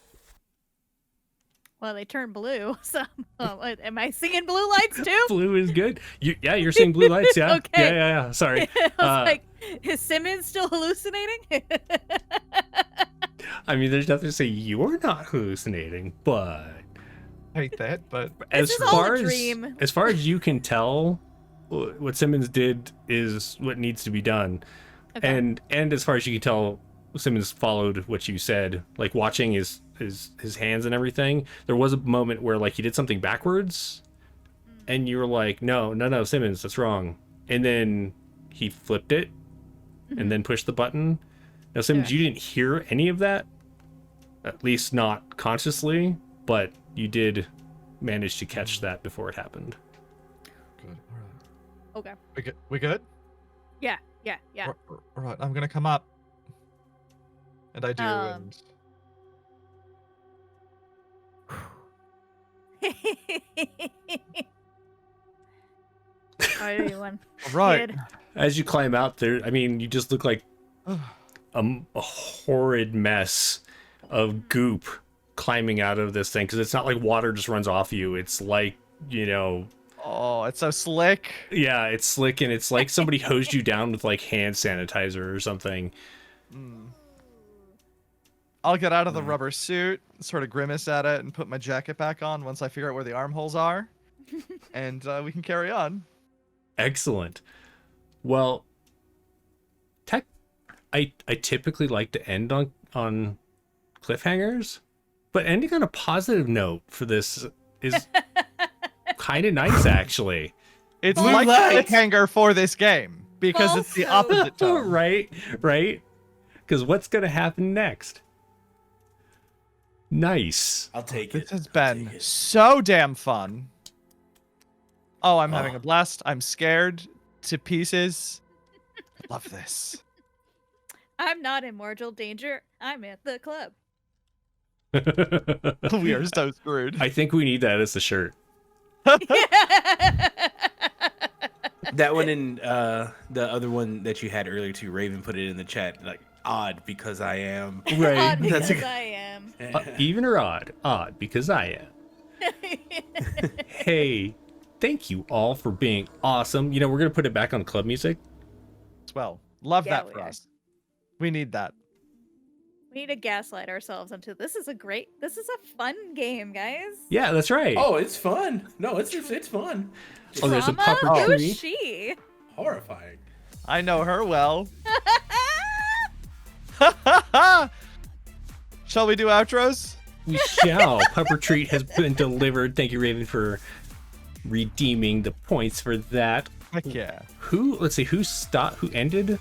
Well, they turn blue, so am I seeing blue lights too? Blue is good. You're seeing blue lights, yeah? Okay. Yeah. Sorry. I was like, is Simmons still hallucinating? I mean, there's nothing to say you're not hallucinating, but Hate that, but as is all far a as dream. as far as you can tell, what Simmons did is what needs to be done. Okay. And as far as you can tell, Simmons followed what you said, like watching his hands and everything. There was a moment where like he did something backwards, and you were like, no, Simmons, that's wrong. And then he flipped it, and then pushed the button. Now, Simmons, you didn't hear any of that, at least not consciously, but you did manage to catch that before it happened. good. All right. Okay. We good? Yeah. All right. I'm gonna come up. And I do, and How are you one? all right. Kid? As you climb out there, I mean, you just look like a horrid mess of goop climbing out of this thing, because it's not like water just runs off you. It's like, Oh, it's so slick. yeah, it's slick, and it's like somebody hosed you down with like hand sanitizer or something. I'll get out of the rubber suit, sort of grimace at it, and put my jacket back on once I figure out where the armholes are. And we can carry on. Excellent. Well, I typically like to end on cliffhangers, but ending on a positive note for this is kind of nice, actually. It's Blue like lights. a cliffhanger for this game, because it's the Also- opposite tone. Right? Because what's going to happen next? Nice. I'll take This it. has I'll been take it. so damn fun. Oh, I'm having Oh. a blast. I'm scared to pieces. I love this. I'm not in mortal danger. I'm at the club. We are so screwed. I think we need that as a shirt. That one and the other one that you had earlier too, Raven put it in the chat, like odd because I am. Right. Odd That's a because good- I am. Even or odd? Odd, because I am. Hey, thank you all for being awesome. You know, we're gonna put it back on club music. Well, love Yeah, that we for are. us. We need that. We need to gaslight ourselves into this is a fun game, guys. Yeah, that's right. Oh, it's fun. No, it's fun. Just Oh, there's a Drama? pupper Who tree. is she? horrifying. I know her well. Shall we do outros? We shall. Pupper treat has been delivered. Thank you, Raven, for redeeming the points for that. Heck yeah. Let's see, who ended?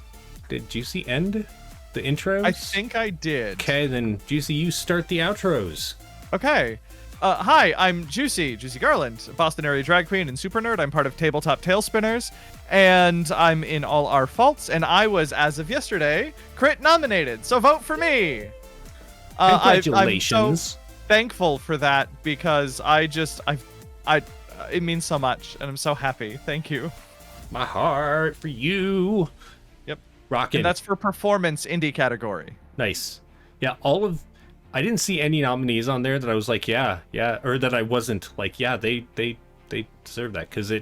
Did Juicy end the intros? I think I did. Okay, then Juicy, you start the outros. Okay. Hi, I'm Juicy Garland, Boston area drag queen and super nerd. I'm part of Tabletop Tailspinners, and I'm in All Our Faults, and I was, as of yesterday, crit nominated, so vote for me! Congratulations. I'm so thankful for that, because it means so much, and I'm so happy. Thank you. My heart for you. Yep. Rockin'. And that's for performance indie category. Nice. Yeah, I didn't see any nominees on there that I was like, yeah, or that I wasn't like, yeah, they deserve that, because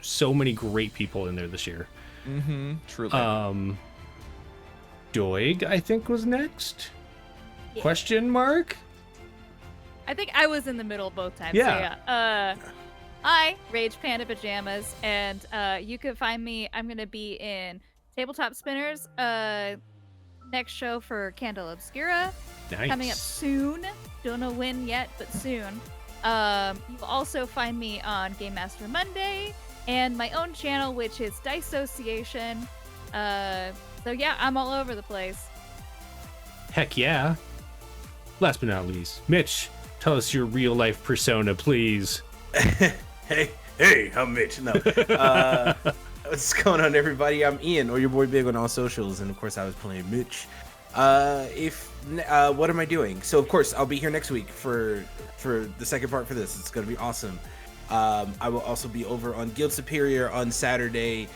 so many great people in there this year. Mm-hmm. Truly. Doig, I think, was next. Yeah. Question mark? I think I was in the middle both times. Yeah. So yeah. I Rage Panda Pajamas, and you can find me. I'm gonna be in Tabletop Spinners. Next show for Candle Obscura. Nice. Coming up soon. Don't know when yet, but soon. You'll also find me on Game Master Monday and my own channel, which is Dissociation. So yeah, I'm all over the place. Heck yeah. Last but not least, Mitch, tell us your real life persona, please. Hey, I'm Mitch. No. What's going on, everybody? I'm Ian, or your boy Big on all socials, and of course I was playing Mitch. What am I doing? So of course I'll be here next week for the second part for this. It's gonna be awesome. I will also be over on Guild Superior on Saturday,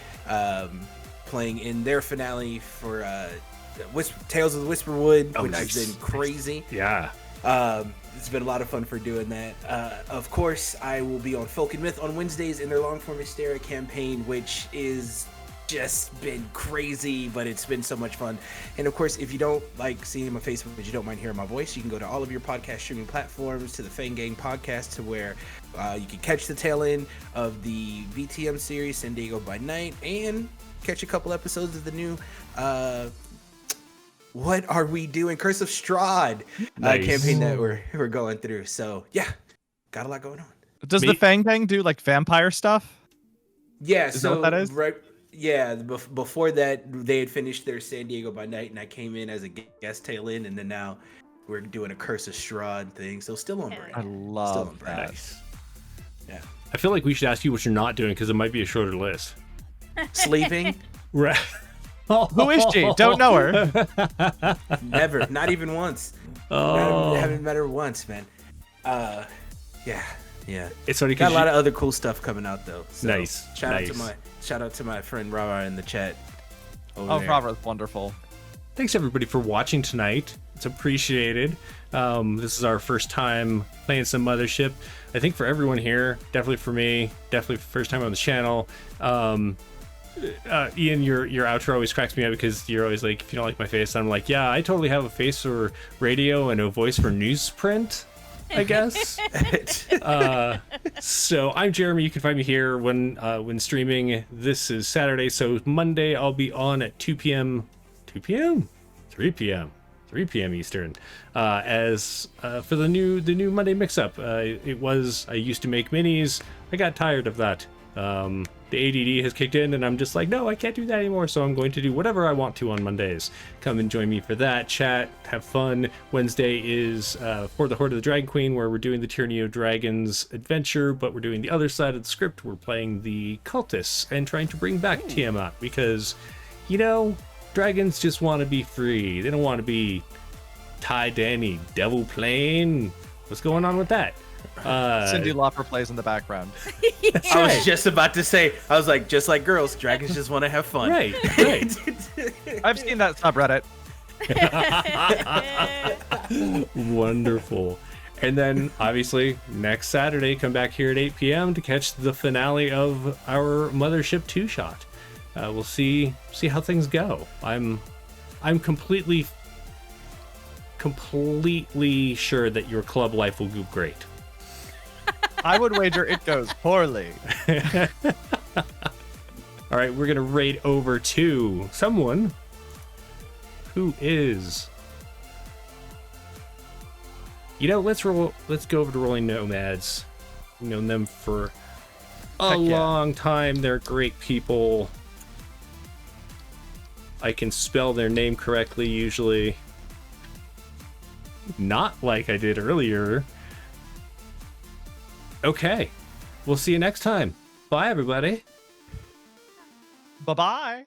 playing in their finale for Tales of the Whisperwood, which nice. has been crazy. Yeah. It's been a lot of fun for doing that. Of course, I will be on Folk and Myth on Wednesdays in their long form Hysteria campaign, which is just been crazy, but it's been so much fun. And of course, if you don't like seeing my face, but you don't mind hearing my voice, you can go to all of your podcast streaming platforms, to the Fang Gang podcast, to where you can catch the tail end of the VTM series, San Diego by Night, and catch a couple episodes of the new What Are We Doing? Curse of Strahd Nice. campaign that we're going through. So yeah, got a lot going on. Does the Fang Gang do like vampire stuff? Yeah, Is so that what that is? right. Yeah, before that they had finished their San Diego by Night, and I came in as a guest tail end, and then now we're doing a Curse of Strahd thing. So still on brand. I love on brand. that. Nice. Yeah, I feel like we should ask you what you're not doing, because it might be a shorter list. sleeping. Right. Who is she? Don't know her. Never, not even once. Oh. Haven't met her once, man. Yeah. It's funny Got because a lot of other cool stuff coming out though. So Nice, Shout out to my friend Rara in the chat. Oh, Robert, wonderful. Thanks everybody for watching tonight. It's appreciated. This is our first time playing some Mothership. I think for everyone here, definitely for me, definitely first time on the channel. Ian, your outro always cracks me up, because you're always like, if you don't like my face, I'm like, yeah, I totally have a face for radio and a voice for newsprint, I guess. So I'm Jeremy. You can find me here when streaming. This is Saturday, so Monday I'll be on at 3 p.m. Eastern, as for the new Monday mix-up. I used to make minis. I got tired of that. The ADD has kicked in, and I'm just like, no, I can't do that anymore, so I'm going to do whatever I want to on Mondays. Come and join me for that, chat, have fun. Wednesday is for the Horde of the Dragon Queen, where we're doing the Tyranny of Dragons adventure, but we're doing the other side of the script. We're playing the cultists and trying to bring back Tiamat, because, you know, dragons just want to be free. They don't want to be tied to any devil plane. What's going on with that? Cyndi Lauper plays in the background. I was just about to say, I was like, just like girls, dragons just want to have fun. Right. I've seen that subreddit. Wonderful. And then, obviously, next Saturday, come back here at 8 p.m. to catch the finale of our Mothership 2-shot. We'll see how things go. I'm completely sure that your club life will go great. I would wager it goes poorly. All right, we're gonna raid over to someone who is. Let's go over to Rolling Nomads. I've known them for a long time. They're great people. I can spell their name correctly usually. Not like I did earlier. Okay. We'll see you next time. Bye, everybody. Bye-bye.